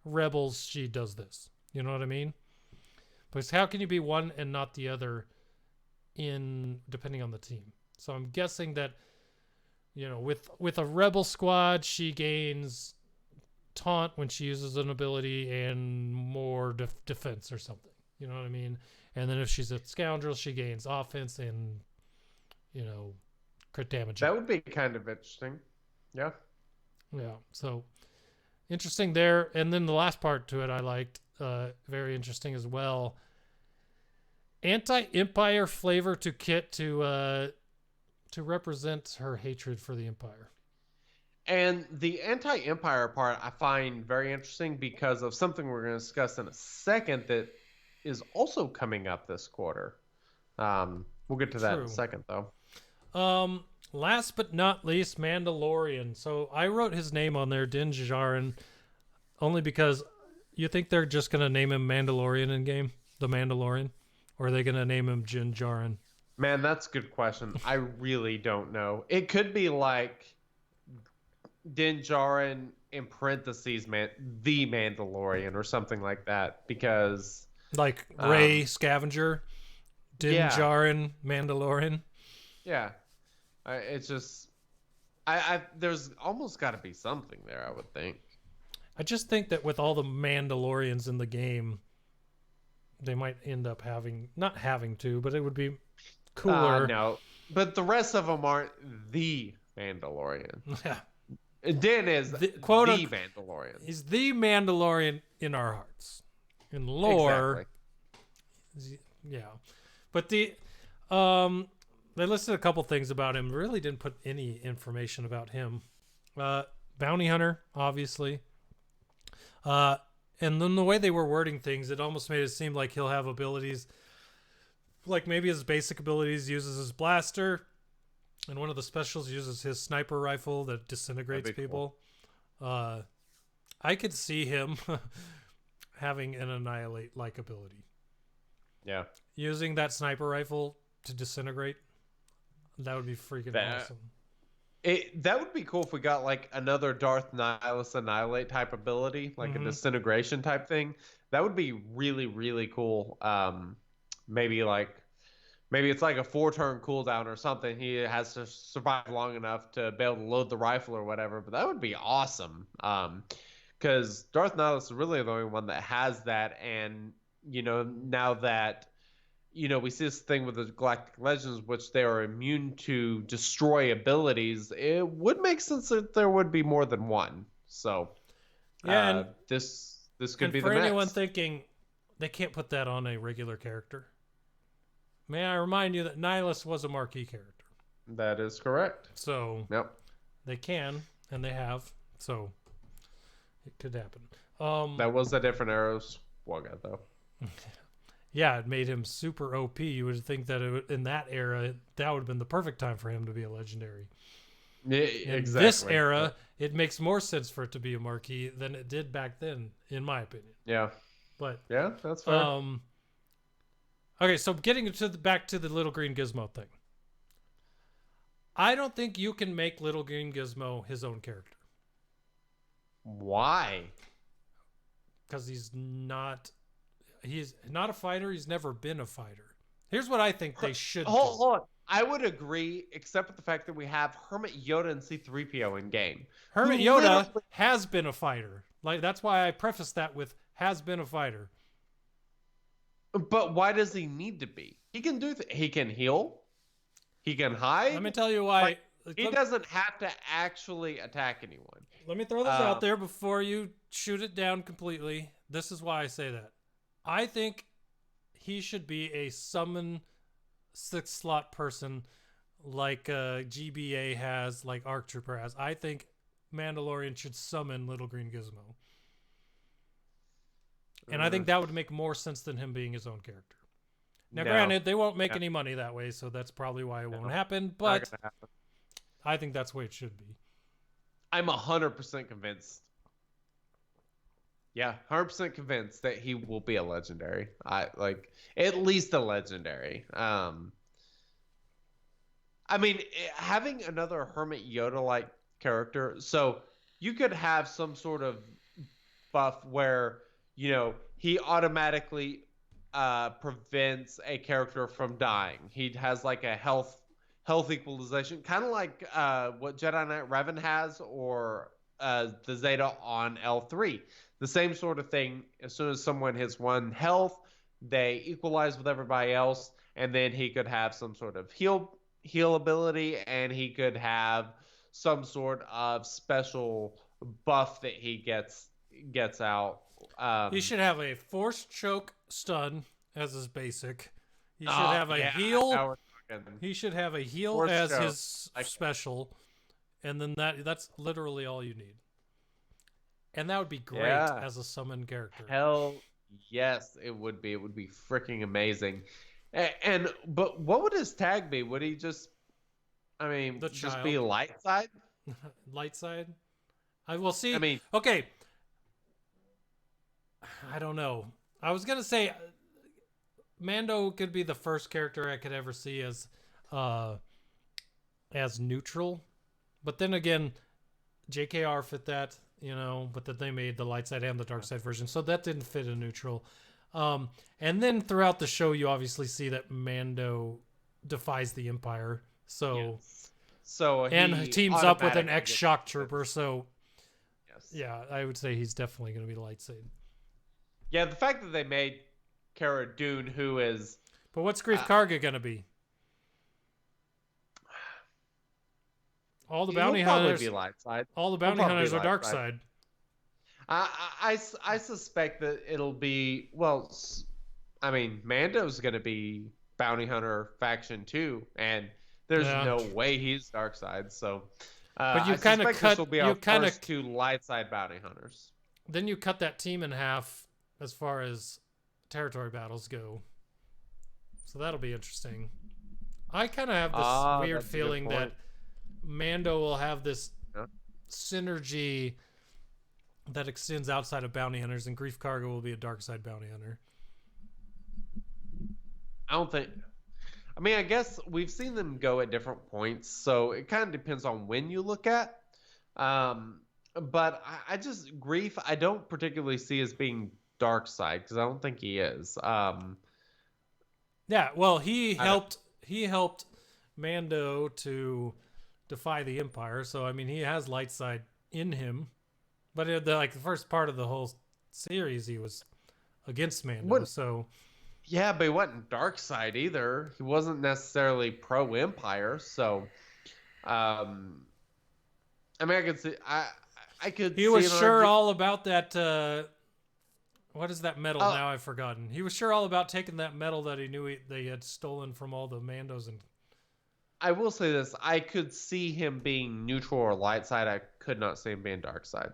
rebels, she does this. You know what I mean? Because how can you be one and not the other depending on the team? So I'm guessing that, with a rebel squad, she gains taunt when she uses an ability and more defense or something. You know what I mean? And then if she's a scoundrel, she gains offense and, crit damage. That would be kind of interesting. Yeah. Yeah. So interesting there. And then the last part to it I liked, very interesting as well. Anti-Empire flavor to Kit to represent her hatred for the Empire. And the anti-Empire part I find very interesting because of something we're going to discuss in a second that is also coming up this quarter. We'll get to that in a second, though. Last but not least, Mandalorian. So I wrote his name on there, Din Djarin, only because you think they're just going to name him Mandalorian in game, the Mandalorian, or are they going to name him Din Djarin? Man, that's a good question. I really don't know. It could be like Din Djarin in parentheses, the Mandalorian or something like that, because Like Rey Scavenger, Din yeah. Djarin, Mandalorian. Yeah, it's just there's almost got to be something there, I would think. I just think that with all the Mandalorians in the game, they might end up not having to, but it would be cooler. No, but the rest of them aren't the Mandalorian. Yeah. Din is the Mandalorian. He's the Mandalorian in our hearts. In lore, yeah. But they listed a couple things about him. Really didn't put any information about him. Bounty hunter, obviously. And then the way they were wording things, it almost made it seem like he'll have abilities, like maybe his basic abilities uses his blaster, and one of the specials uses his sniper rifle that disintegrates people. Cool. I could see him having an annihilate-like ability. Yeah. Using that sniper rifle to disintegrate, that would be freaking awesome. That would be cool if we got like another Darth Nihilus Annihilate type ability, like a disintegration type thing. That would be really, really cool. Maybe it's like a 4-turn cooldown or something. He has to survive long enough to be able to load the rifle or whatever. But that would be awesome. Because Darth Nihilus is really the only one that has that. And, now that, we see this thing with the Galactic Legends, which they are immune to destroy abilities, it would make sense that there would be more than one. So, yeah, this could be the next. For anyone thinking they can't put that on a regular character, may I remind you that Nihilus was a marquee character. That is correct. So, yep, they can, and they have. So, it could happen. That was a different era SWGOH, though. Yeah, it made him super OP. You would think that in that era, that would have been the perfect time for him to be a legendary. Yeah, in this era, it makes more sense for it to be a marquee than it did back then, in my opinion. Yeah. But yeah, that's fair. Okay, so getting back to the Little Green Gizmo thing. I don't think you can make Little Green Gizmo his own character. Why? Because he's not a fighter. He's never been a fighter. Here's what I think they should do. Hold on. I would agree, except with the fact that we have Hermit Yoda and C-3PO in game. Hermit Yoda has been a fighter. Like, that's why I prefaced that with has been a fighter. But why does he need to be? He can do he can heal. He can hide. Let me tell you why. He doesn't have to actually attack anyone. Let me throw this out there before you shoot it down completely. This is why I say that. I think he should be a summon 6-slot person like GBA has, like ARC Trooper has. I think Mandalorian should summon Little Green Gizmo. And I think that would make more sense than him being his own character. Now, granted, they won't make any money that way, so that's probably why it won't happen. But I think that's the way it should be. I'm 100% convinced. Yeah, 100% convinced that he will be a legendary. At least a legendary. I mean, having another Hermit Yoda-like character, so you could have some sort of buff where, he automatically prevents a character from dying. He has like a health equalization, kind of like what Jedi Knight Revan has, or the Zeta on L3. The same sort of thing. As soon as someone hits 1 health, they equalize with everybody else, and then he could have some sort of heal ability, and he could have some sort of special buff that he gets out. He should have a force choke stun as his basic. He should have a heal. He should have a heal as his special, and then that's literally all you need. And that would be great as a summon character. Hell yes, it would be. It would be freaking amazing. But what would his tag be? Would he just be light side? Light side? I will see. I mean, okay. I don't know. I was gonna say Mando could be the first character I could ever see as neutral, but then again, JKR fit that, but that they made the light side and the dark side version, so that didn't fit a neutral. And then throughout the show, you obviously see that Mando defies the Empire, so he teams up with an ex-shock trooper. So yeah, I would say he's definitely going to be light side. Yeah, the fact that they made Cara Dune, who is, but what's Greef Karga going to be? All the bounty hunters be light side. All the bounty hunters are dark side. I suspect that it'll be, well, I mean, Mando's going to be bounty hunter faction too, and there's no way he's dark side. So, but you kind of cut. Will be our first two light side bounty hunters. Then you cut that team in half as far as territory battles go. So that'll be interesting. I kind of have this weird feeling that Mando will have this synergy that extends outside of bounty hunters, and Greef Karga will be a dark side bounty hunter. I guess we've seen them go at different points, so it kind of depends on when you look at. But I just, Greef, I don't particularly see as being dark side, because I don't think he is. Yeah, well, he helped Mando to defy the Empire, so I mean he has light side in him, but the first part of the whole series he was against Mando. Yeah, but he wasn't dark side either. He wasn't necessarily pro Empire, so I could see I could. He was sure all about that. What is that metal? Now I've forgotten. He was sure all about taking that metal that he knew they had stolen from all the Mandos. And I will say this: I could see him being neutral or light side. I could not see him being dark side.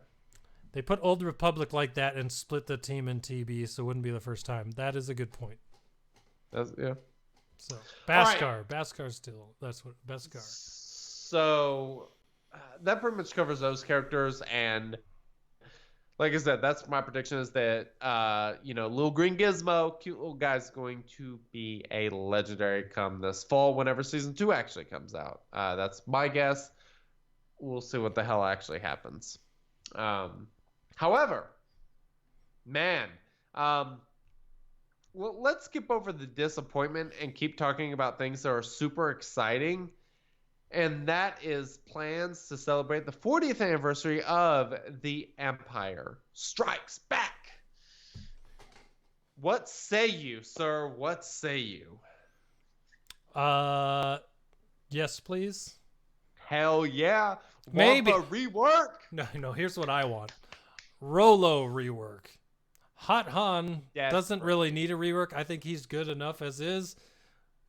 They put Old Republic like that and split the team in TB, so it wouldn't be the first time. That is a good point. Yeah. So Beskar, Beskar still. That's what Beskar. So that pretty much covers those characters, and like I said, that's my prediction is that little green Gizmo, cute little guy's going to be a legendary come this fall whenever season 2 actually comes out. That's my guess. We'll see what the hell actually happens. However, let's skip over the disappointment and keep talking about things that are super exciting. And that is plans to celebrate the 40th anniversary of The Empire Strikes Back. What say you, sir? What say you? Yes, please. Hell yeah. Maybe. Want a rework? No, here's what I want. Rolo rework. Hot Han doesn't really need a rework. I think he's good enough as is.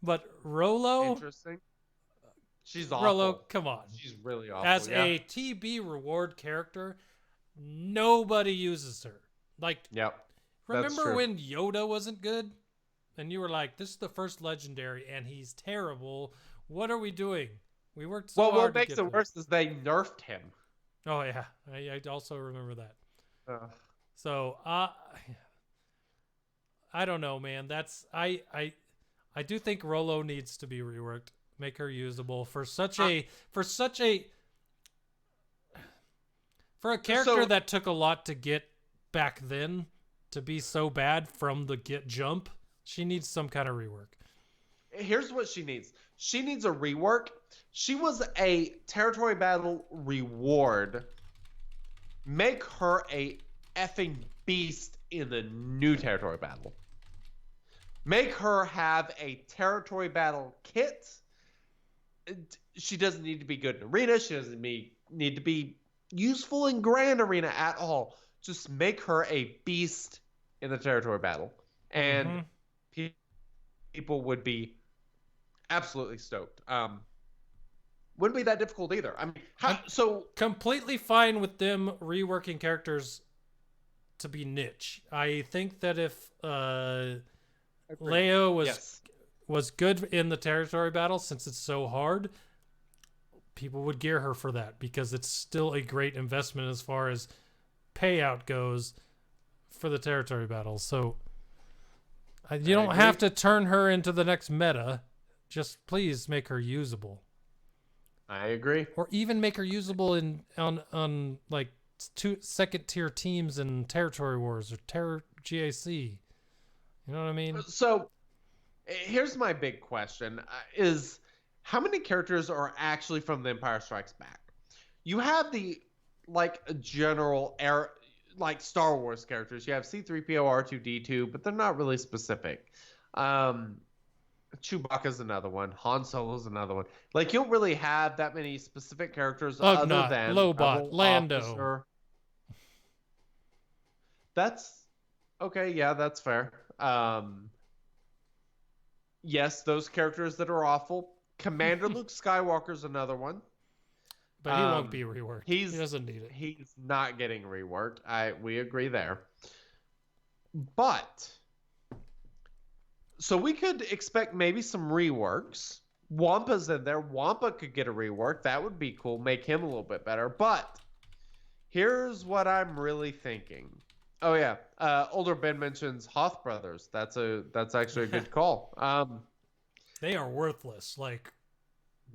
But Rolo... Interesting. She's awful. Rolo, come on. She's really awful. As a TB reward character, nobody uses her. Remember when Yoda wasn't good? And you were like, this is the first legendary, and he's terrible. What are we doing? We worked so hard what to makes it worse is they nerfed him. Oh, yeah. I also remember that. So, I don't know, man. I do think Rolo needs to be reworked. Make her usable for a character that took a lot to get back then to be so bad from the get jump. She needs some kind of rework. Here's what she needs. She needs a rework. She was a territory battle reward. Make her a effing beast in the new territory battle. Make her have a territory battle kit. She doesn't need to be good in arena. She doesn't need to be useful in grand arena at all. Just make her a beast in the territory battle. And people would be absolutely stoked. Wouldn't be that difficult either. I mean, completely fine with them reworking characters to be niche. I think that if Leo was good in the territory battle, since it's so hard, people would gear her for that because it's still a great investment as far as payout goes for the territory battle. So you don't have to turn her into the next meta. Just please make her usable. I agree. Or even make her usable on like second tier teams in Territory Wars or GAC. You know what I mean? So here's my big question: is how many characters are actually from The Empire Strikes Back? You have the general air like Star Wars characters. You have C-3PO, R2-D2, but they're not really specific. Chewbacca's another one. Han Solo's another one. Like, you don't really have that many specific characters other than Lobot, Lando. Officer. That's okay. Yeah, that's fair. Yes, those characters that are awful. Commander Luke Skywalker's another one. But he won't be reworked. He doesn't need it. He's not getting reworked. We agree there. But so we could expect maybe some reworks. Wampa's in there. Wampa could get a rework. That would be cool. Make him a little bit better. But here's what I'm really thinking. Oh yeah, Older Ben mentions Hoth Brothers. That's actually a good call. They are worthless. Like,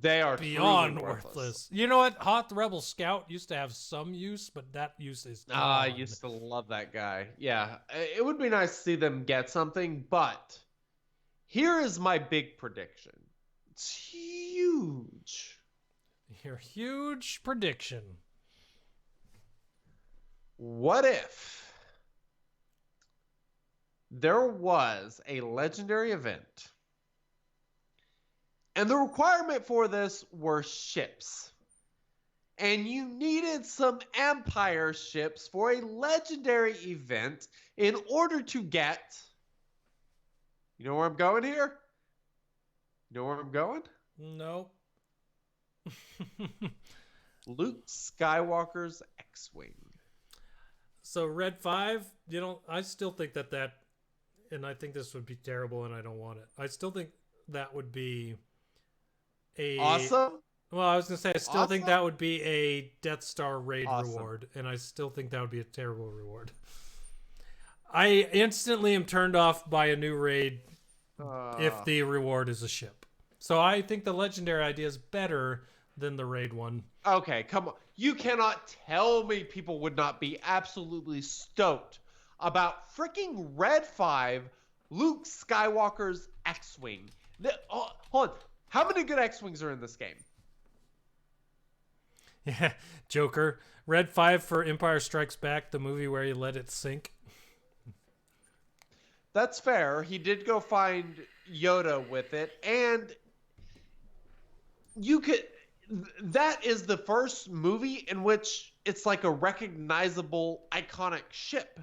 they are beyond worthless. You know what? Hoth Rebel Scout used to have some use, but that use is gone. I used to love that guy. Yeah, it would be nice to see them get something, but here is my big prediction. It's huge. Your huge prediction. What if there was a legendary event and the requirement for this were ships, and you needed some Empire ships for a legendary event in order to get... You know where I'm going here? You know where I'm going? Nope. Luke Skywalker's X-Wing. So Red 5, I still think that, and I think this would be terrible and I don't want it. I still think that would be awesome. Well, I was going to say, I still think that would be a Death Star raid reward, and I still think that would be a terrible reward. I instantly am turned off by a new raid if the reward is a ship. So I think the legendary idea is better than the raid one. Okay, come on. You cannot tell me people would not be absolutely stoked about freaking Red 5 Luke Skywalker's X-Wing. Hold on. How many good X-Wings are in this game? Yeah, Joker. Red 5 for Empire Strikes Back, the movie where you let it sink. That's fair. He did go find Yoda with it, and you could... That is the first movie in which it's like a recognizable, iconic ship.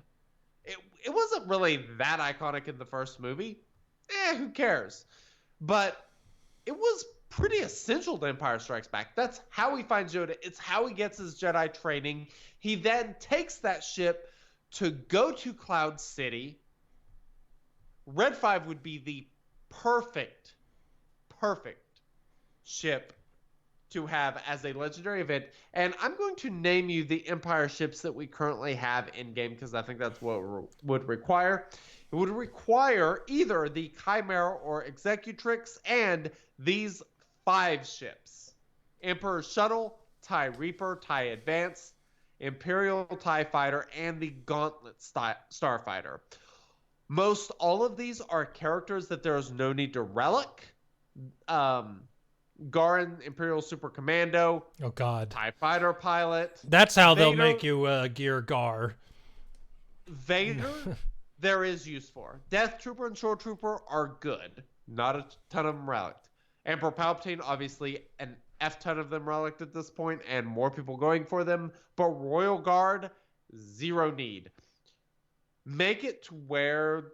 It wasn't really that iconic in the first movie. Who cares? But it was pretty essential to Empire Strikes Back. That's how he finds Yoda. It's how he gets his Jedi training. He then takes that ship to go to Cloud City. Red 5 would be the perfect ship to have as a legendary event. And I'm going to name you the Empire ships that we currently have in-game because I think that's what it would require. It would require either the Chimera or Executrix and these 5 ships. Emperor Shuttle, TIE Reaper, TIE Advance, Imperial TIE Fighter, and the Gauntlet Starfighter. Most all of these are characters that there is no need to relic. Garin, Imperial Super Commando. Oh, God. TIE Fighter Pilot. That's how they'll make you gear Gar. Vader, there is use for. Death Trooper and Shore Trooper are good. Not a ton of them relicked. Emperor Palpatine, obviously, an F ton of them relicked at this point, and more people going for them. But Royal Guard, zero need. Make it to where...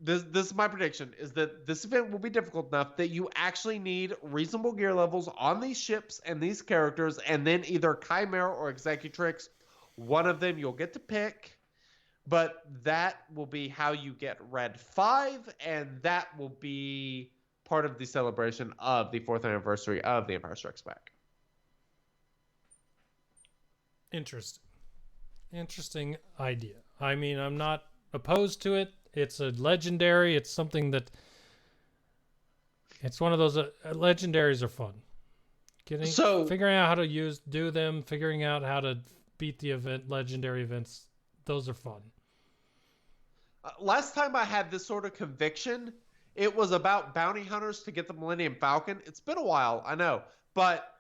This is my prediction, is that this event will be difficult enough that you actually need reasonable gear levels on these ships and these characters, and then either Chimera or Executrix, one of them you'll get to pick, but that will be how you get Red 5, and that will be part of the celebration of the 4th anniversary of The Empire Strikes Back. Interesting idea. I mean, I'm not opposed to it. It's a legendary. It's something that... It's one of those... legendaries are fun. Figuring out how to do them, figuring out how to beat the legendary events. Those are fun. Last time I had this sort of conviction, it was about bounty hunters to get the Millennium Falcon. It's been a while, I know, but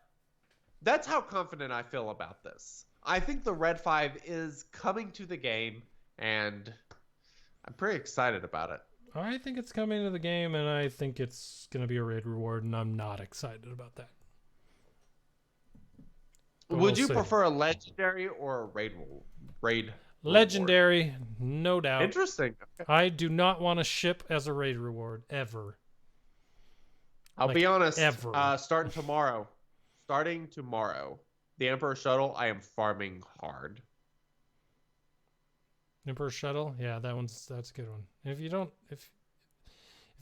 that's how confident I feel about this. I think the Red 5 is coming to the game, and I'm pretty excited about it. I think it's coming to the game, and I think it's going to be a raid reward, and I'm not excited about that. But Would you prefer a legendary or a raid? Legendary, reward? No doubt. Interesting. Okay. I do not want to ship as a raid reward ever. I'll be honest. Ever. Starting tomorrow, the Emperor Shuttle, I am farming hard. Emperor Shuttle, yeah, that's a good one. And if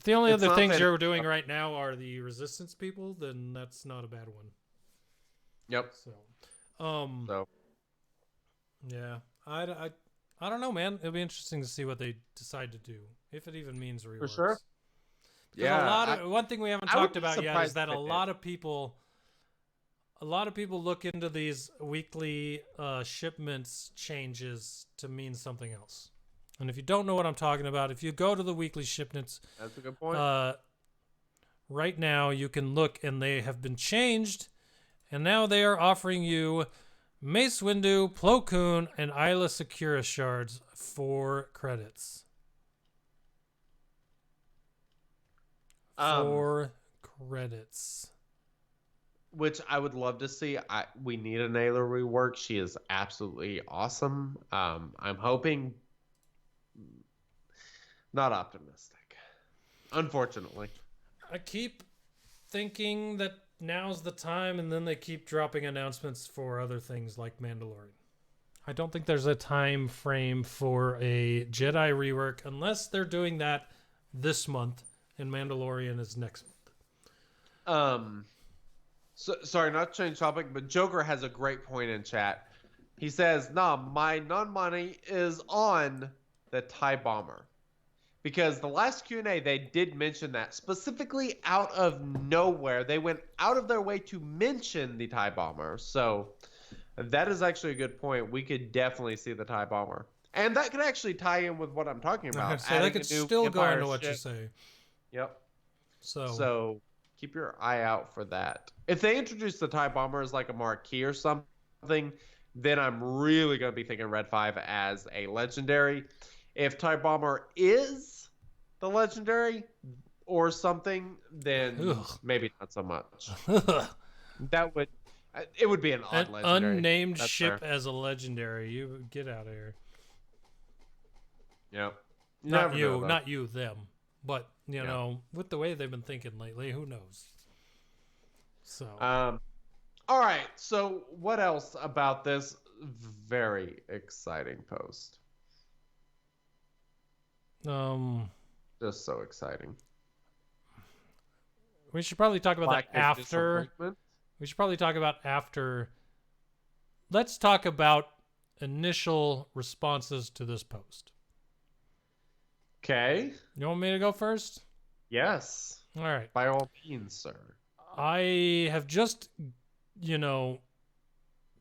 the only other things you're doing right now are the resistance people, then that's not a bad one. Yep. So, yeah, I don't know, man. It'll be interesting to see what they decide to do, if it even means reworks. For sure. Yeah. One thing we haven't talked about yet is that a lot of people look into these weekly shipments changes to mean something else. And if you don't know what I'm talking about, if you go to the weekly shipments, that's a good point. Right now you can look, and they have been changed, and now they are offering you Mace Windu, Plo Koon, and Isla Secura shards for credits. 4 credits. Which I would love to see. We need a Naylor rework. She is absolutely awesome. I'm hoping. Not optimistic, unfortunately. I keep thinking that now's the time, and then they keep dropping announcements for other things like Mandalorian. I don't think there's a time frame for a Jedi rework unless they're doing that this month, and Mandalorian is next month. Sorry, not to change topic, but Joker has a great point in chat. He says, "Nah, my non-money is on the TIE Bomber." Because the last Q&A, they did mention that specifically out of nowhere. They went out of their way to mention the TIE Bomber. So that is actually a good point. We could definitely see the TIE Bomber. And that could actually tie in with what I'm talking about. So they could still go into what you say. Yep. So keep your eye out for that. If they introduce the TIE Bomber as like a marquee or something, then I'm really going to be thinking Red 5 as a legendary. If TIE Bomber is the legendary or something, then maybe not so much. It would be an odd legendary. Unnamed ship as a legendary. You get out of here. Yep. Not you, them. But, you know, with the way they've been thinking lately, who knows? So. All right. So what else about this very exciting post? Just so exciting. We should probably talk about that after. Let's talk about initial responses to this post. Okay. You want me to go first? Yes. All right. By all means, sir. I have just,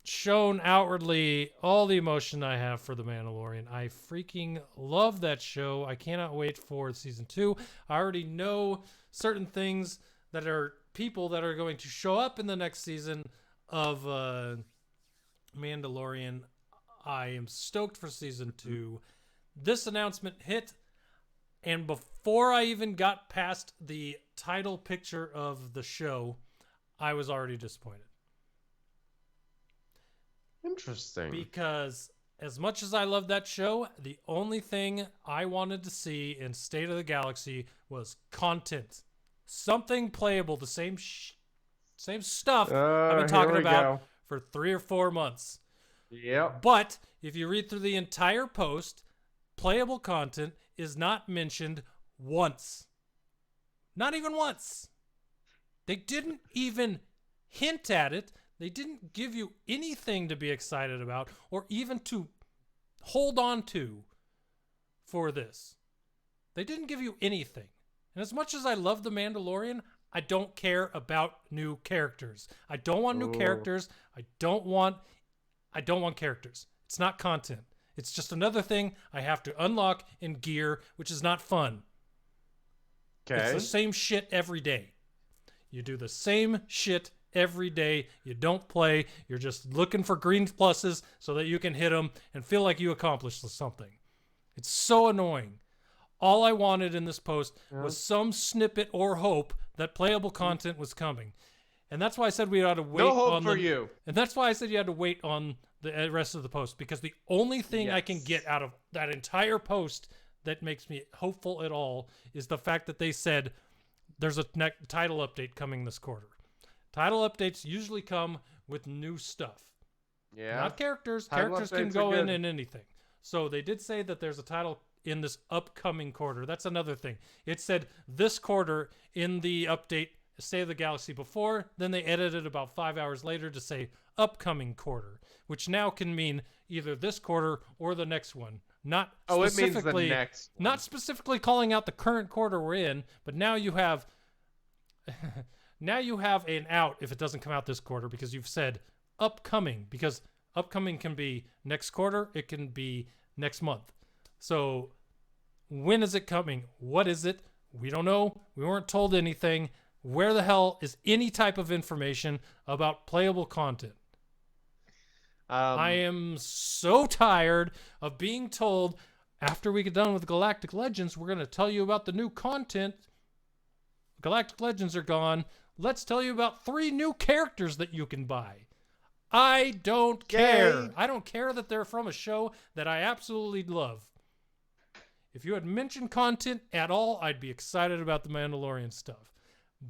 shown outwardly all the emotion I have for The Mandalorian. I freaking love that show. I cannot wait for season 2. I already know certain things that are people that are going to show up in the next season of Mandalorian. I am stoked for season 2. This announcement hit, and before I even got past the title picture of the show, I was already disappointed. Interesting. Because as much as I love that show, the only thing I wanted to see in State of the Galaxy was content. Something playable, the same stuff I've been talking about for 3 or 4 months. Yep. But if you read through the entire post, playable content is not mentioned once. Not even once. They didn't even hint at it. They didn't give you anything to be excited about or even to hold on to for this. They didn't give you anything. And as much as I love The Mandalorian, I don't care about new characters. I don't want new characters. I don't want characters. It's not content. It's just another thing I have to unlock in gear, which is not fun. Okay. It's the same shit every day. You do the same shit every day. You don't play. You're just looking for green pluses so that you can hit them and feel like you accomplished something. It's so annoying. All I wanted in this post was some snippet or hope that playable content was coming. And that's why I said we ought to wait. No hope for you. And that's why I said you had to wait on the rest of the post, because the only thing I can get out of that entire post that makes me hopeful at all is the fact that they said there's a title update coming this quarter. Title updates usually come with new stuff. Yeah. Not characters. Title Characters can updates go are in good. anything. So they did say that there's a title in this upcoming quarter. That's another thing. It said this quarter in the update State of the Galaxy before, then they edited about 5 hours later to say upcoming quarter, which now can mean either this quarter or the next one. Not it means specifically, the next one. Not specifically calling out the current quarter we're in, but now you have now you have an out if it doesn't come out this quarter, because you've said upcoming, because upcoming can be next quarter, it can be next month. So when is it coming? What is it? We don't know. We weren't told anything. Where the hell is any type of information about playable content? I am so tired of being told after we get done with Galactic Legends, we're going to tell you about the new content. Galactic Legends are gone. Let's tell you about 3 new characters that you can buy. I don't care. Yay. I don't care that they're from a show that I absolutely love. If you had mentioned content at all, I'd be excited about the Mandalorian stuff.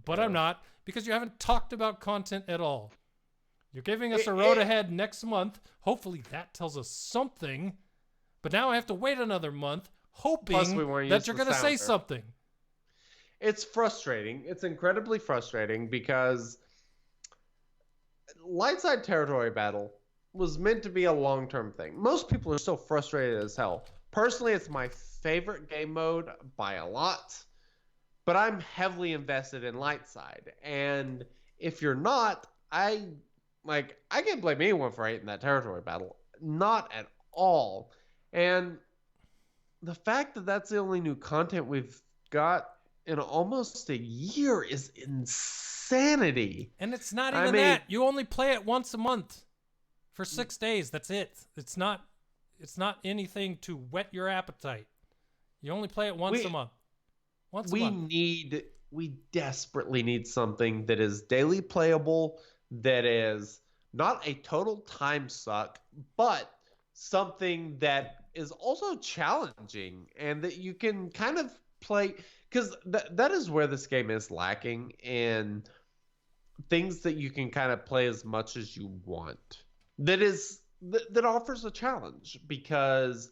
But I'm not, because you haven't talked about content at all. You're giving us a road ahead next month. Hopefully that tells us something. But now I have to wait another month, hoping that you're going to say something. It's frustrating. It's incredibly frustrating because Lightside Territory Battle was meant to be a long-term thing. Most people are still frustrated as hell. Personally, it's my favorite game mode by a lot. But I'm heavily invested in Lightside, and if you're not, I can't blame anyone for hating that territory battle. Not at all. And the fact that that's the only new content we've got in almost a year is insanity. And it's not even that. You only play it once a month for 6 days. That's it. It's not anything to whet your appetite. You only play it once a month. We desperately need something that is daily playable, that is not a total time suck, but something that is also challenging and that you can kind of play, because that is where this game is lacking, in things that you can kind of play as much as you want. That offers a challenge, because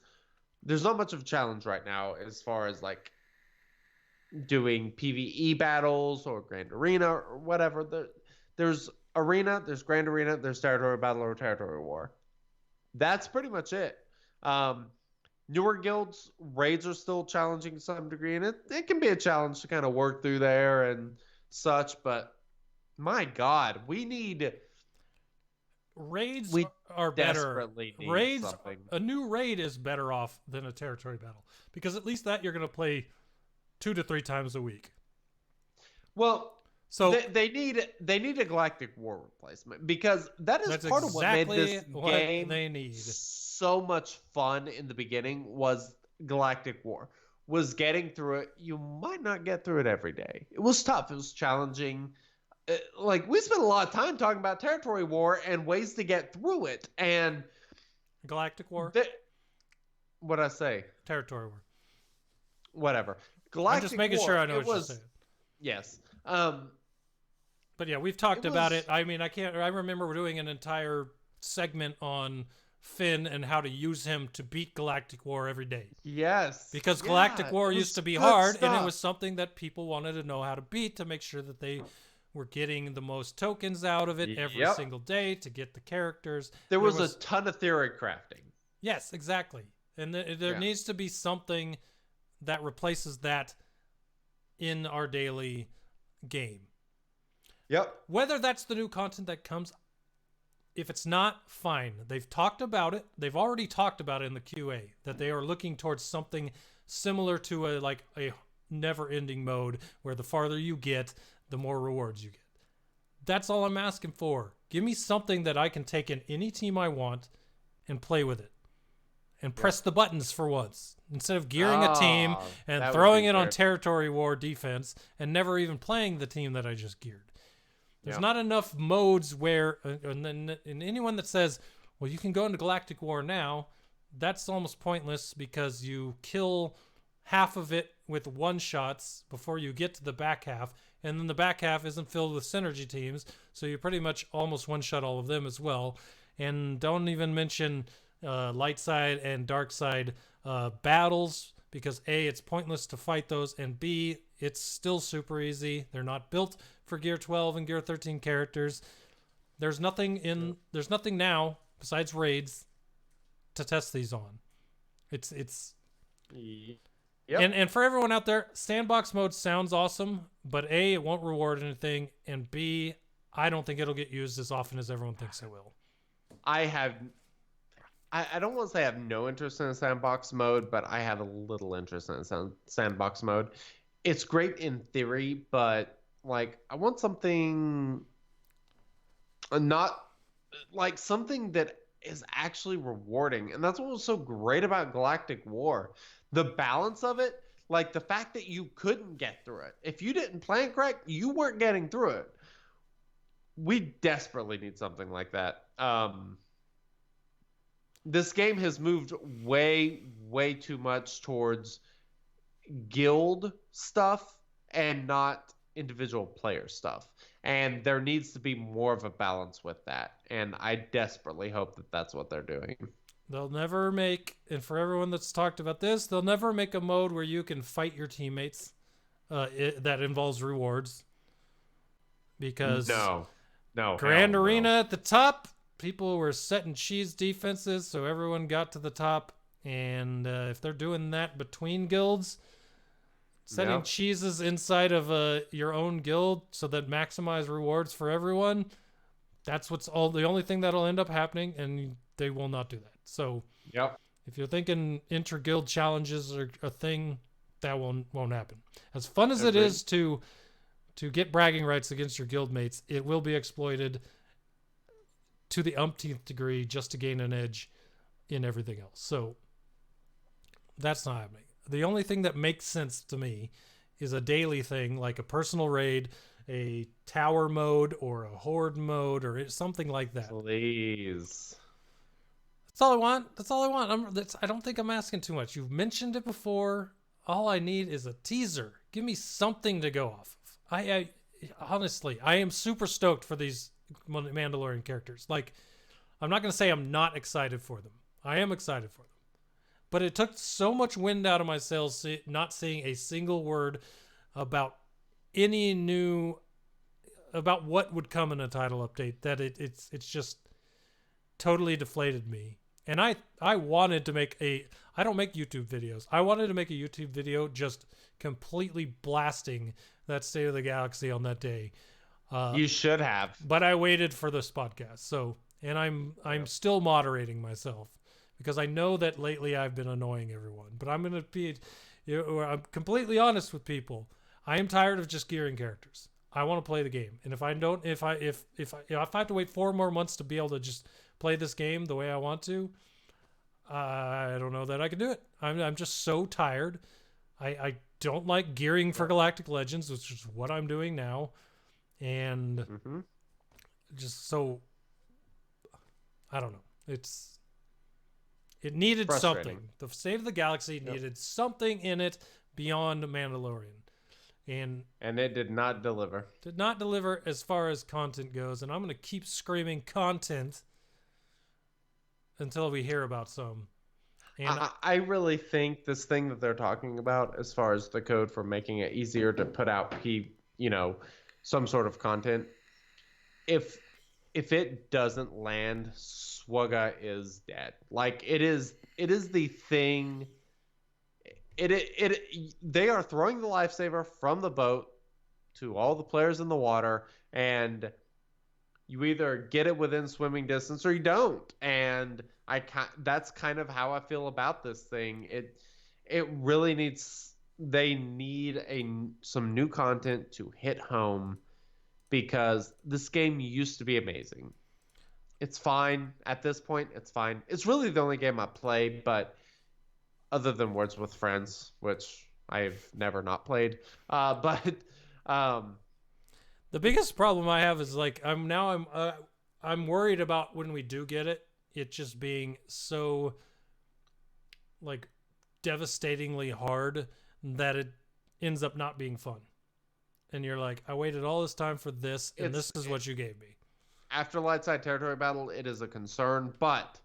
there's not much of a challenge right now as far as like doing PvE battles or Grand Arena or whatever. There's Arena, there's Grand Arena, there's Territory Battle or Territory War. That's pretty much it. Newer guilds, raids are still challenging to some degree, and it can be a challenge to kind of work through there and such, but my God, we need... Raids we are better. Desperately need Raids, something. a new raid is better off than a territory battle, because at least that you're going to play 2 to 3 times a week. Well, so they need a Galactic War replacement, because that's part of what made this game they need. So much fun in the beginning was Galactic War. Was getting through it. You might not get through it every day. It was tough. It was challenging. We spent a lot of time talking about Territory War and ways to get through it. And Galactic War? What'd I say? Territory War. Whatever. Galactic I'm just making War, sure I know what you're saying. Yes. But yeah, we've talked about it. I mean, I remember doing an entire segment on Finn and how to use him to beat Galactic War every day. Yes. Because Galactic War used to be hard, and it was something that people wanted to know how to beat to make sure that they were getting the most tokens out of it every single day to get the characters. There was a ton of theory crafting. Yes, exactly. And there needs to be something that replaces that in our daily game. Yep. Whether that's the new content that comes, if it's not, fine. They've talked about it. They've already talked about it in the QA that they are looking towards something similar to a never-ending mode where the farther you get, the more rewards you get. That's all I'm asking for. Give me something that I can take in any team I want and play with it. And press the buttons for once. Instead of gearing a team and throwing it on territory war defense and never even playing the team that I just geared. There's not enough modes where, and anyone that says, well, you can go into Galactic War now, that's almost pointless because you kill half of it with one-shots before you get to the back half, and then the back half isn't filled with synergy teams, so you pretty much almost one-shot all of them as well. And don't even mention light side and dark side battles, because A, it's pointless to fight those, and B, it's still super easy. They're not built for Gear 12 and Gear 13 characters. There's nothing now besides raids to test these on. It's and for everyone out there, sandbox mode sounds awesome, but A, it won't reward anything, and B, I don't think it'll get used as often as everyone thinks it will. I don't want to say I have no interest in sandbox mode, but I have a little interest in sandbox mode. It's great in theory, but like I want something not like something that is actually rewarding. And that's what was so great about Galactic War. The balance of it, like the fact that you couldn't get through it. If you didn't plan correct, you weren't getting through it. We desperately need something like that. This game has moved way, way too much towards guild stuff and not individual player stuff. And there needs to be more of a balance with that. And I desperately hope that that's what they're doing. They'll never make, and for everyone that's talked about this, they'll never make a mode where you can fight your teammates that involves rewards. Because no, Grand Arena at the top, people were setting cheese defenses, so everyone got to the top. And if they're doing that between guilds, setting cheeses inside of your own guild so that maximize rewards for everyone, that's the only thing that'll end up happening, and they will not do that. So if you're thinking inter-guild challenges are a thing, that won't happen. As fun as it is to get bragging rights against your guild mates, it will be exploited to the umpteenth degree just to gain an edge in everything else. So that's not happening. The only thing that makes sense to me is a daily thing, like a personal raid, a tower mode, or a horde mode, or something like that. Please. That's all I want. That's all I want. I don't think I'm asking too much. You've mentioned it before. All I need is a teaser. Give me something to go off of. I honestly, I am super stoked for these Mandalorian characters. Like, I'm not going to say I'm not excited for them. I am excited for them. But it took so much wind out of my sails not seeing a single word about about what would come in a title update, that it's just totally deflated me. And I wanted to make I don't make YouTube videos. I wanted to make a YouTube video just completely blasting that State of the Galaxy on that day. You should have. But I waited for this podcast. So, and I'm still moderating myself because I know that lately I've been annoying everyone. But I'm going to be, I'm completely honest with people. I am tired of just gearing characters. I want to play the game. And if I have to wait 4 more months to be able to just play this game the way I want to, I don't know that I can do it. I'm just so tired. I don't like gearing for Galactic Legends, which is what I'm doing now. And just so, I don't know. It needed something. The State of the Galaxy needed something in it beyond Mandalorian. And it did not deliver. Did not deliver as far as content goes. And I'm going to keep screaming content until we hear about some. And I really think this thing that they're talking about as far as the code for making it easier to put out some sort of content, if it doesn't land, SWGOH is dead. Like it is the thing. They are throwing the lifesaver from the boat to all the players in the water, and you either get it within swimming distance or you don't. And that's kind of how I feel about this thing. It really needs, they need some new content to hit home, because this game used to be amazing. It's fine at this point. It's fine. It's really the only game I play, but other than Words with Friends, which I've never not played. The biggest problem I have is like I'm worried about when we do get it just being so like devastatingly hard that it ends up not being fun. And you're like, I waited all this time for this, and this is what you gave me. After Light Side Territory Battle, it is a concern, but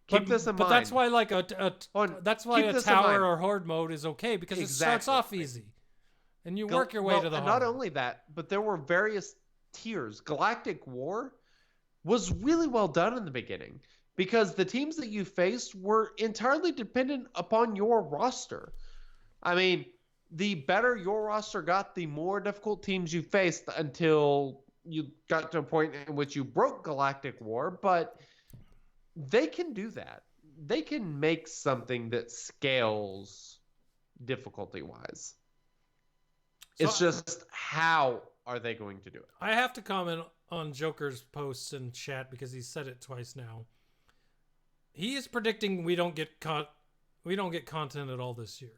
keep this in mind. But that's why like a tower or horde mode is okay, because it starts off easy, and you work your way to the hard. Not only that, but there were various tiers. Galactic War was really well done in the beginning, because the teams that you faced were entirely dependent upon your roster. I mean, the better your roster got, the more difficult teams you faced, until you got to a point in which you broke Galactic War. But they can do that. They can make something that scales difficulty-wise. It's just, how are they going to do it? I have to comment on Joker's posts in chat, because he said it twice now. He is predicting we don't get content at all this year.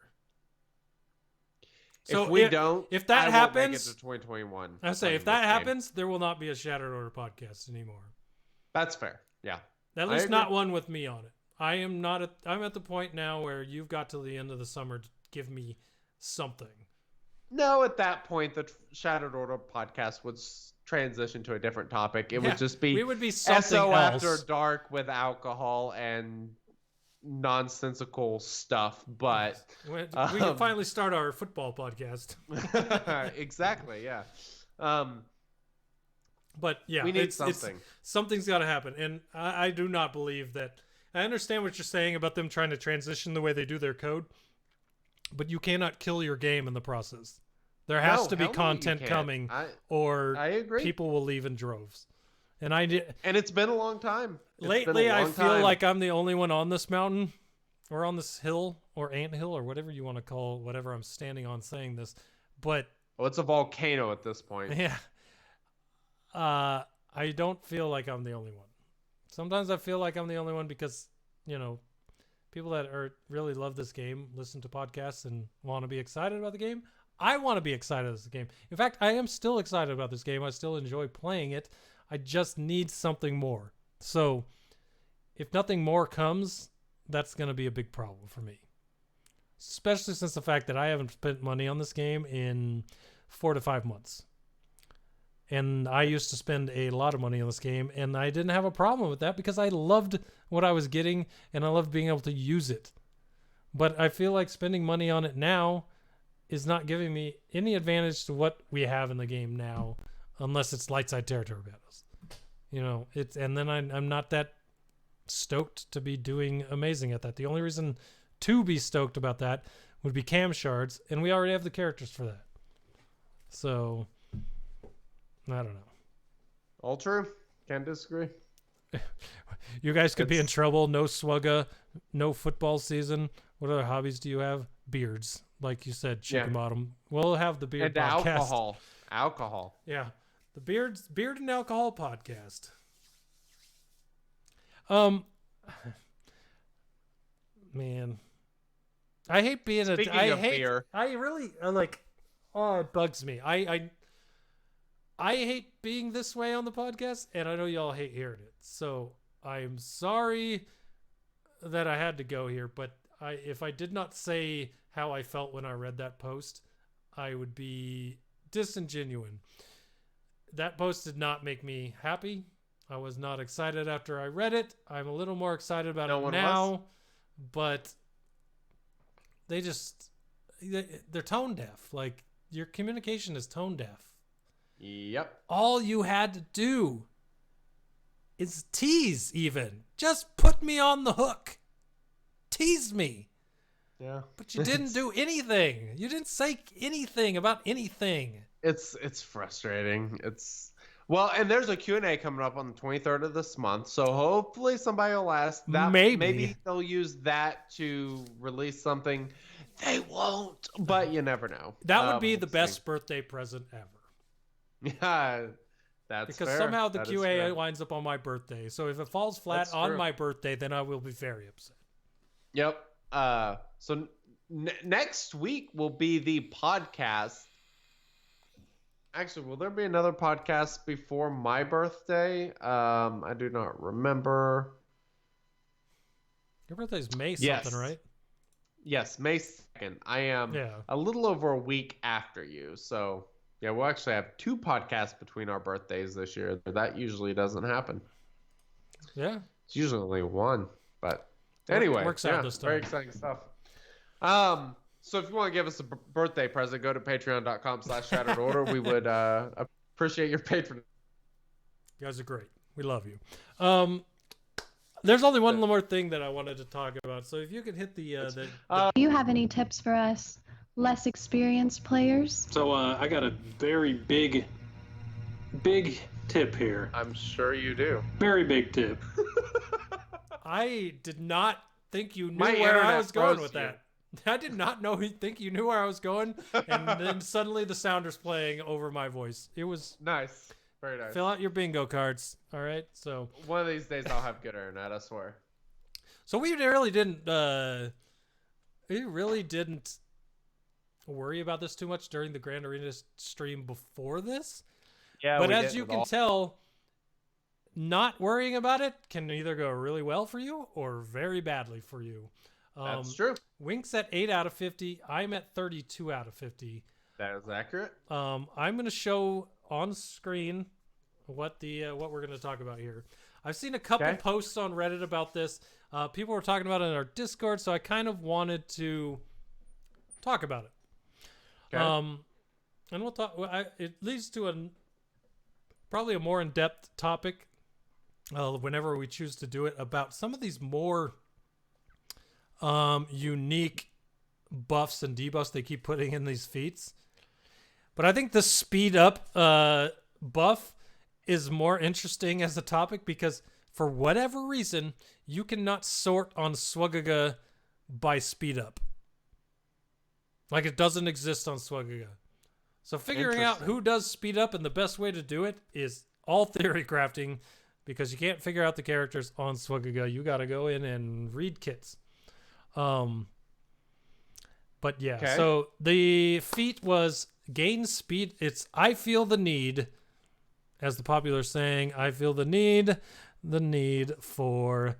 So if that happens, won't make it to 2021. I say if that happens, there will not be a Shattered Order podcast anymore. That's fair. Yeah. At least not one with me on it. I'm at the point now where you've got till the end of the summer to give me something. No, at that point, the Shattered Order podcast would transition to a different topic. It would just be, we would be something SO else. After Dark with alcohol and nonsensical stuff. But we can finally start our football podcast. Exactly, yeah. But yeah, we need something. Something's got to happen, and I do not believe that. I understand what you're saying about them trying to transition the way they do their code, but you cannot kill your game in the process. There has to be content coming, or I agree. People will leave in droves. And it's been a long time. Lately, I feel like I'm the only one on this mountain, or on this hill, or anthill, or whatever you want to call whatever I'm standing on saying this. But it's a volcano at this point. Yeah. I don't feel like I'm the only one. Sometimes I feel like I'm the only one because, people that really love this game, listen to podcasts and want to be excited about the game. I want to be excited about the game. In fact, I am still excited about this game. I still enjoy playing it. I just need something more. So if nothing more comes, that's going to be a big problem for me. Especially since the fact that I haven't spent money on this game in 4 to 5 months. And I used to spend a lot of money on this game, and I didn't have a problem with that because I loved what I was getting, and I loved being able to use it. But I feel like spending money on it now is not giving me any advantage to what we have in the game now, unless it's light side territory battles. And then I'm not that stoked to be doing amazing at that. The only reason to be stoked about that would be cam shards, and we already have the characters for that. So I don't know. All true. Can't disagree. You guys could be in trouble. No SWGOH, no football season. What other hobbies do you have? Beards, like you said, Chickenbottom. We'll have the beard and podcast. Alcohol. Yeah, the beard and alcohol podcast. Man, I hate being beer. I really like. Oh, it bugs me. I hate being this way on the podcast, and I know y'all hate hearing it. So I'm sorry that I had to go here, but if I did not say how I felt when I read that post, I would be disingenuous. That post did not make me happy. I was not excited after I read it. I'm a little more excited about it now, but they're tone deaf. Like, your communication is tone deaf. Yep. All you had to do is tease, even. Just put me on the hook. Tease me. Yeah. But you didn't do anything. You didn't say anything about anything. It's frustrating. Well, and there's a Q&A coming up on the 23rd of this month, so hopefully somebody will ask that. Maybe they'll use that to release something. They won't, but you never know. That would be the best birthday present ever. Yeah, that's because fair. somehow the That is QA fair. winds up on my birthday. So if it falls flat That's on true. my birthday, then I will be very upset. Yep. So next week will be the podcast. Actually, will there be another podcast before my birthday? I do not remember. Your birthday's May Yes. something, right? Yes, May 2nd. I am a little over a week after you. So, yeah, we'll actually have 2 podcasts between our birthdays this year. That usually doesn't happen. Yeah. It's usually only 1. But anyway, works out this time. Very exciting stuff. So if you want to give us a birthday present, go to patreon.com/shatteredorder. We would appreciate your patronage. You guys are great. We love you. There's only one more thing that I wanted to talk about. So if you could hit the Do you have any tips for us less experienced players? So I got a very big tip here. I'm sure you do. Very big tip. I did not think you knew My where I internet was going froze with you. that. I did not think you knew where I was going, and then suddenly the sounder's playing over my voice. It was Nice. Very nice. fill out your bingo cards. All right, so One of these days I'll have good internet, I swear. so we really didn't worry about this too much during the Grand Arena stream before this. Yeah, But we as did you it can all. tell, not worrying about it can either go really well for you or very badly for you. That's true. Wink's at 8 out of 50. I'm at 32 out of 50. That is accurate. I'm going to show on screen what we're going to talk about here. I've seen a couple Okay. posts on Reddit about this. People were talking about it in our Discord, so I kind of wanted to talk about it. Okay. And we'll talk. It leads to probably a more in-depth topic whenever we choose to do it about some of these more unique buffs and debuffs they keep putting in these feats. But I think the speed up buff is more interesting as a topic because for whatever reason, you cannot sort on SWGOH by speed up. Like it doesn't exist on SWGOH. So figuring out who does speed up and the best way to do it is all theory crafting because you can't figure out the characters on SWGOH. You got to go in and read kits. But yeah, Okay. so the feat was gain speed. It's I feel the need, as the popular saying, I feel the need for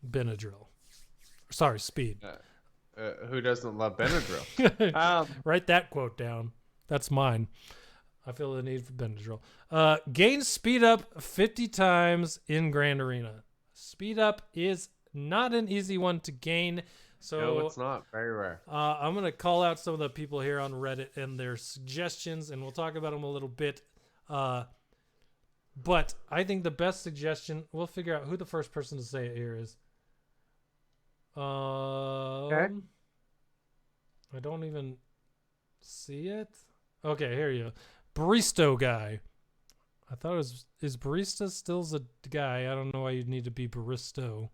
Benadryl. Sorry, speed. Who doesn't love Benadryl? Write that quote down. That's mine. I feel the need for Benadryl. Gain speed up 50 times in Grand Arena. Speed up is not an easy one to gain. So No, it's not. Very rare. I'm going to call out some of the people here on Reddit and their suggestions, and we'll talk about them a little bit. But I think the best suggestion, we'll figure out who the first person to say it here is. I don't even see it. Okay, here you go. Baristo guy. I thought it was, is barista still a guy? I don't know why you'd need to be baristo.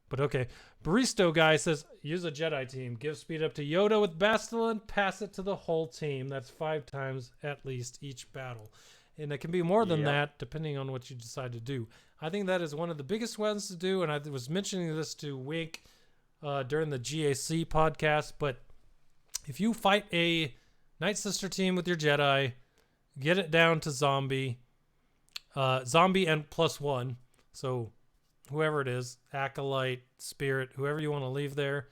But okay. Baristo guy says, use a Jedi team. Give speed up to Yoda with Bastila, pass it to the whole team. That's 5 times at least each battle. And it can be more than that, depending on what you decide to do. I think that is one of the biggest ones to do, and I was mentioning this to Wink during the GAC podcast, but if you fight a Night Sister team with your Jedi, get it down to zombie and +1, so whoever it is, Acolyte, Spirit, whoever you want to leave there,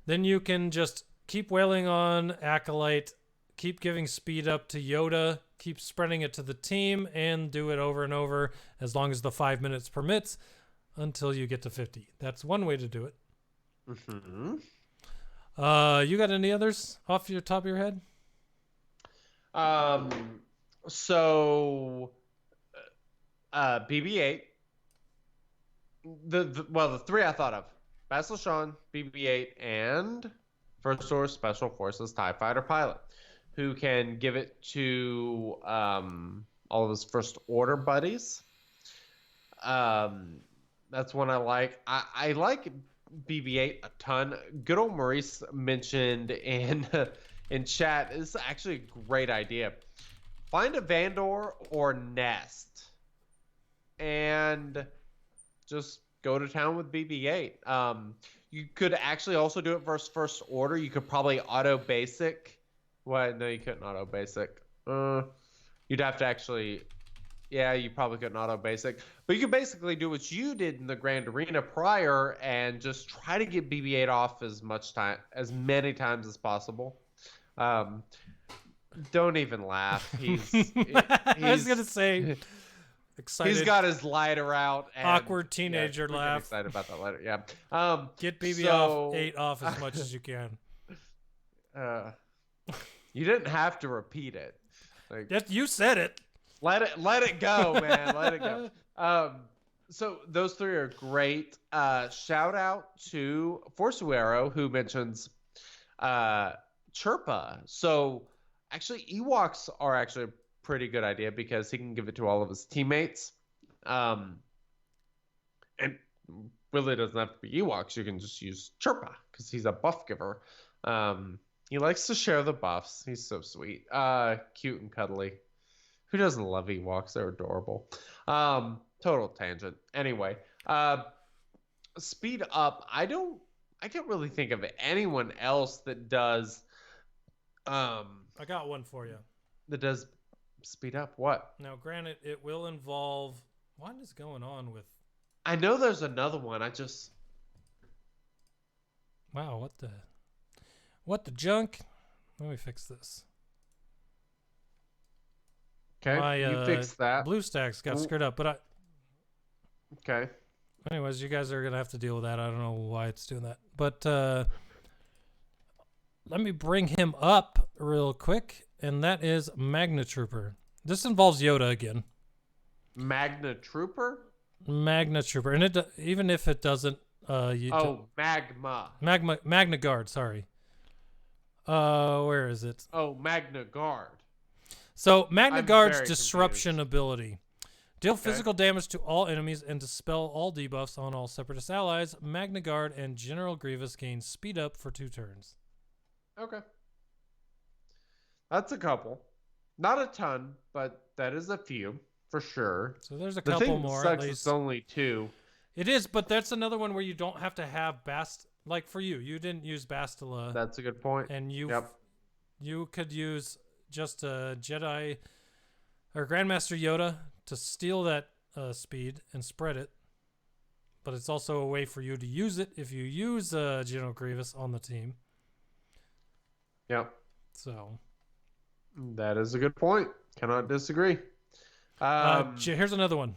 then you can just keep wailing on Acolyte, keep giving speed up to Yoda, keep spreading it to the team, and do it over and over as long as the 5 minutes permits until you get to 50. That's one way to do it. Mm-hmm. You got any others off your top of your head? So BB-8. The 3 I thought of: Bastila Shan, BB-8, and First Order Special Forces TIE Fighter Pilot. who can give it to all of his first order buddies. That's one I like. I like BB-8 a ton. Good old Maurice mentioned in chat, this is actually a great idea. Find a Vandor or Nest and just go to town with BB-8. You could actually also do it versus First Order. You could probably auto basic. What? No, you couldn't auto basic. You'd have to actually. Yeah, you probably couldn't auto basic. But you could basically do what you did in the Grand Arena prior and just try to get BB-8 off as many times as possible. Don't even laugh. I was gonna say, excited. He's got his lighter out. And, awkward teenager laugh. Excited about that lighter. Yeah. Get BB-8 off as much as you can. You didn't have to repeat it. Like, you said it. Let it go, man. Let it go. So those three are great. Shout out to Forsuero, who mentions Chirpa. So actually, Ewoks are actually a pretty good idea because he can give it to all of his teammates. And really doesn't have to be Ewoks. You can just use Chirpa because he's a buff giver. He likes to share the buffs. He's so sweet. Cute and cuddly. Who doesn't love Ewoks? They're adorable. Total tangent. Anyway, speed up. I can't really think of anyone else that does. I got one for you. That does speed up. What? Now, granted, it will involve. What is going on with? I know there's another one. Wow, what the junk? Let me fix this. Okay, you fixed that. Blue stacks got screwed up, but Okay. Anyways, you guys are gonna have to deal with that. I don't know why it's doing that, but let me bring him up real quick, and that is Magna Trooper. This involves Yoda again. Magna Trooper, and even if it doesn't, Magna Guard. Sorry. Where is it? Oh, Magna Guard. So Magna Guard's disruption ability. Deal physical damage to all enemies and dispel all debuffs on all Separatist allies. Magna Guard and General Grievous gain speed up for 2 turns. Okay. That's a couple. Not a ton, but that is a few for sure. So there's a couple more at least. It's only 2. It is, but that's another one where you don't have to have like for you didn't use Bastila. That's a good point. And you could use just a Jedi or Grandmaster Yoda to steal that speed and spread it. But it's also a way for you to use it if you use General Grievous on the team. Yep. So that is a good point. Cannot disagree. Here's another one.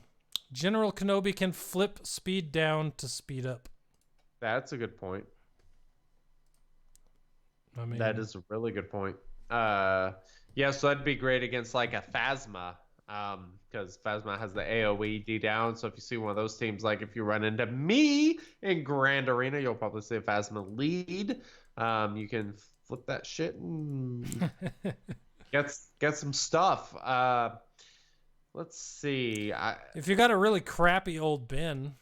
General Kenobi can flip speed down to speed up. That's a good point. I mean, that is a really good point. Yeah, so that'd be great against like a Phasma, because Phasma has the AoE D down. So if you see one of those teams, like if you run into me in Grand Arena, you'll probably see a Phasma lead. You can flip that shit and get some stuff. Let's see. If you got a really crappy old Ben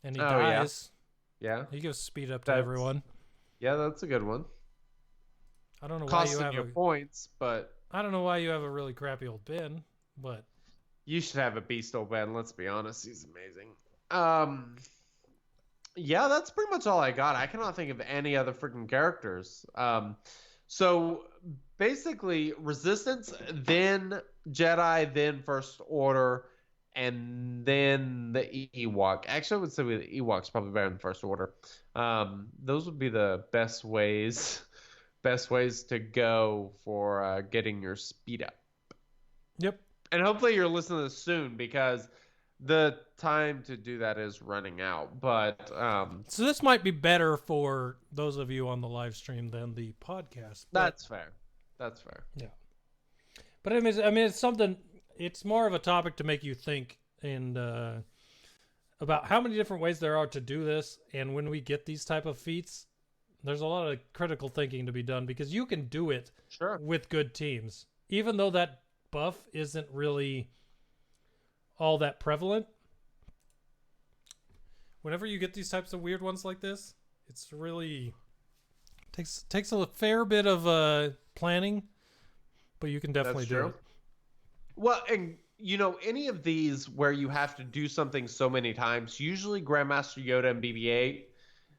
and he dies, yeah, he gives speed up to everyone. Yeah, that's a good one. I don't know Costing why you have points, but I don't know why you have a really crappy old Ben, but you should have a beast old Ben. Let's be honest, he's amazing. Yeah, that's pretty much all I got. I cannot think of any other freaking characters. So basically, Resistance, then Jedi, then First Order, and then the Ewok. Actually, I would say the Ewok's probably better than First Order. Those would be the best ways to go for getting your speed up. Yep. And hopefully you're listening to this soon, because the time to do that is running out. But so this might be better for those of you on the live stream than the podcast. That's fair. Yeah. But I mean, it's something. It's more of a topic to make you think and about how many different ways there are to do this. And when we get these type of feats, There's a lot of critical thinking to be done because you can do it Sure. with good teams. Even though that buff isn't really all that prevalent, whenever you get these types of weird ones like this, it's really takes a fair bit of planning, but you can definitely do it. Well, and any of these where you have to do something so many times, usually Grandmaster Yoda and BB-8,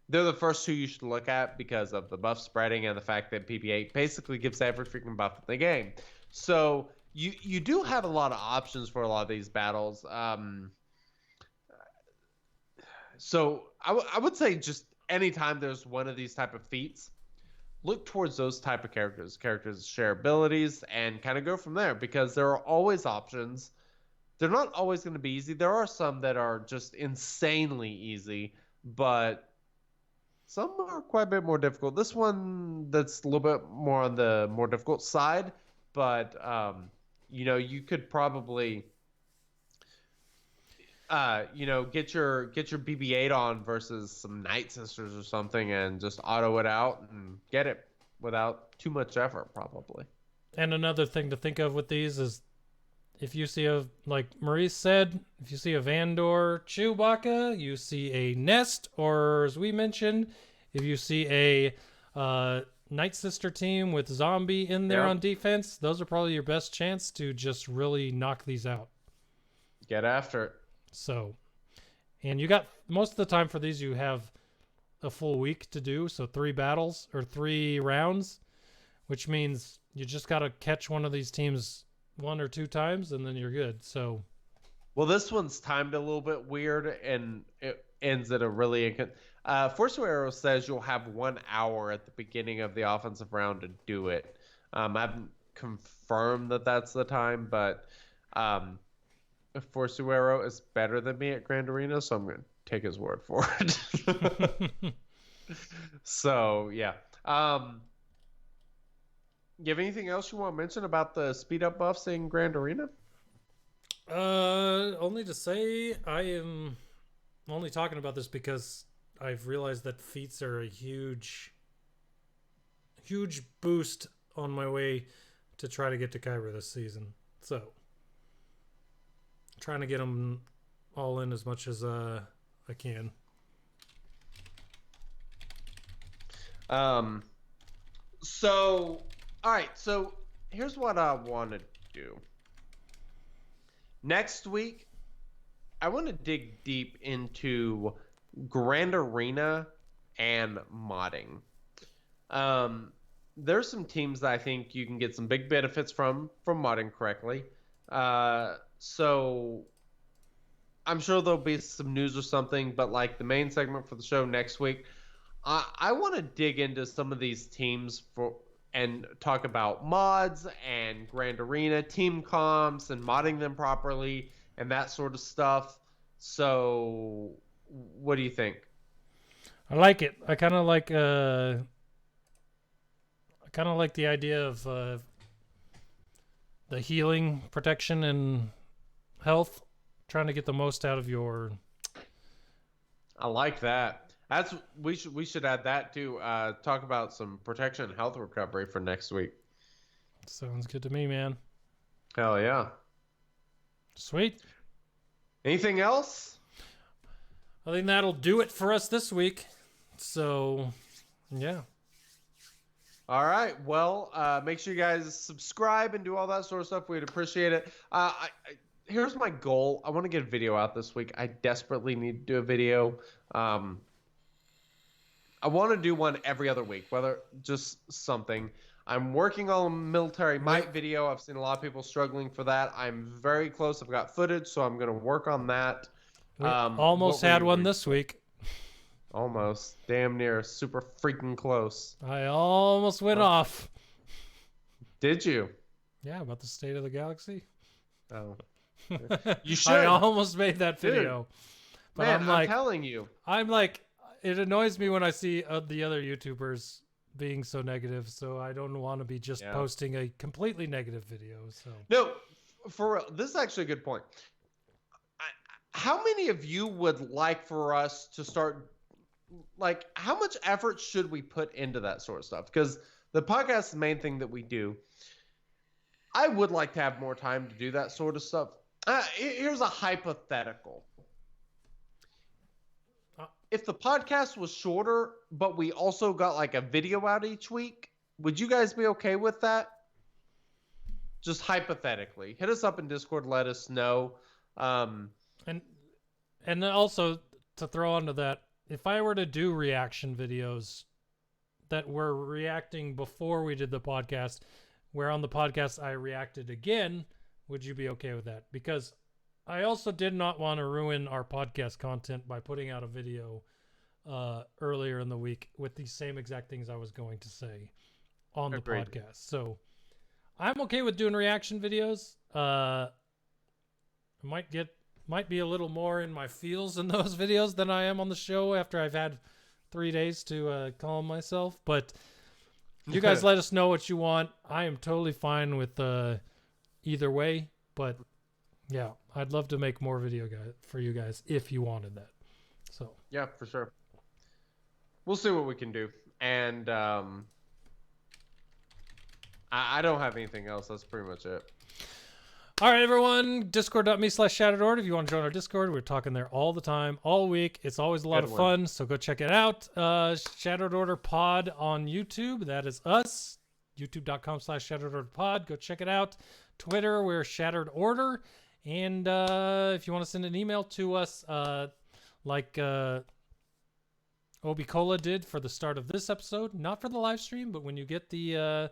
they're the first two you should look at because of the buff spreading and the fact that BB-8 basically gives every freaking buff in the game. So you do have a lot of options for a lot of these battles. So I would say just anytime there's one of these type of feats, look towards those type of characters share abilities, and kind of go from there, because there are always options. They're not always going to be easy. There are some that are just insanely easy, but some are quite a bit more difficult. This one that's a little bit more on the more difficult side, but you could probably get your BB-8 on versus some Night Sisters or something and just auto it out and get it without too much effort, probably. And another thing to think of with these is if you see like Maurice said, if you see a Vandor Chewbacca, you see a Nest, or as we mentioned, if you see a Night Sister team with Zombie in there on defense, those are probably your best chance to just really knock these out. Get after it. So, and you got most of the time for these, you have a full week to do. So 3 battles or 3 rounds, which means you just got to catch one of these teams 1 or 2 times and then you're good. So, well, this one's timed a little bit weird and it ends at a really Force Arrow says you'll have 1 hour at the beginning of the offensive round to do it. I haven't confirmed that that's the time, but Force Arrow is better than me at Grand Arena, so I'm going to take his word for it. So, yeah. You have anything else you want to mention about the speed up buffs in Grand Arena? Only to say I am only talking about this because I've realized that feats are a huge boost on my way to try to get to Kyber this season. So, trying to get them all in as much as I can. So, all right. So here's what I want to do. Next week, I want to dig deep into Grand Arena and modding. There's some teams that I think you can get some big benefits from modding correctly. So I'm sure there'll be some news or something, but like the main segment for the show next week, I want to dig into some of these teams and talk about mods and Grand Arena team comps and modding them properly and that sort of stuff. So what do you think? I like it. I kind of like the idea of the healing, protection, and health. Trying to get the most out of your. I like that. We should add that too. Talk about some protection and health recovery for next week. Sounds good to me, man. Hell yeah. Sweet. Anything else? I think that'll do it for us this week. So, yeah. All right. Well, make sure you guys subscribe and do all that sort of stuff. We'd appreciate it. Here's my goal. I want to get a video out this week. I desperately need to do a video. I want to do one every other week, whether just something. I'm working on a military might video. I've seen a lot of people struggling for that. I'm very close. I've got footage, so I'm going to work on that. We almost had one this week. Almost. Damn near. Super freaking close. I almost went off. Did you? Yeah, about the state of the galaxy. Oh. You should. I almost made that video. Dude. But Man, I'm telling you. I'm like, it annoys me when I see the other YouTubers being so negative, so I don't want to be just posting a completely negative video. So no, for real, this is actually a good point. How many of you would like for us to start like, how much effort should we put into that sort of stuff? Because the podcast is the main thing that we do. I would like to have more time to do that sort of stuff. Here's a hypothetical. If the podcast was shorter, but we also got like a video out each week, would you guys be okay with that? Just hypothetically. Hit us up in Discord, let us know. And also, to throw onto that, if I were to do reaction videos that were reacting before we did the podcast, where on the podcast I reacted again, would you be okay with that? Because I also did not want to ruin our podcast content by putting out a video earlier in the week with the same exact things I was going to say on the podcast. So I'm okay with doing reaction videos. I might be a little more in my feels in those videos than I am on the show after I've had 3 days to calm myself. But you guys let us know what you want. I am totally fine with either way. But yeah, I'd love to make more video for you guys if you wanted that. So yeah, for sure. We'll see what we can do. And I don't have anything else. That's pretty much it. All right, everyone. Discord.me/shatteredorder. If you want to join our Discord, we're talking there all the time, all week. It's always a lot of fun, so go check it out. Shattered Order Pod on YouTube. That is us. YouTube.com/shatteredorderpod. Go check it out. Twitter, we're Shattered Order. And if you want to send an email to us, like Obi Cola did for the start of this episode, not for the live stream, but when you get the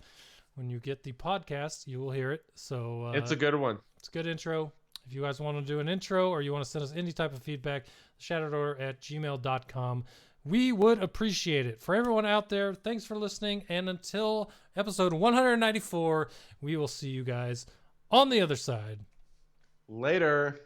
podcast, you will hear it. So it's a good one. It's a good intro. If you guys want to do an intro or you want to send us any type of feedback, shatteredorder@gmail.com. We would appreciate it. For everyone out there, thanks for listening. And until episode 194, we will see you guys on the other side. Later.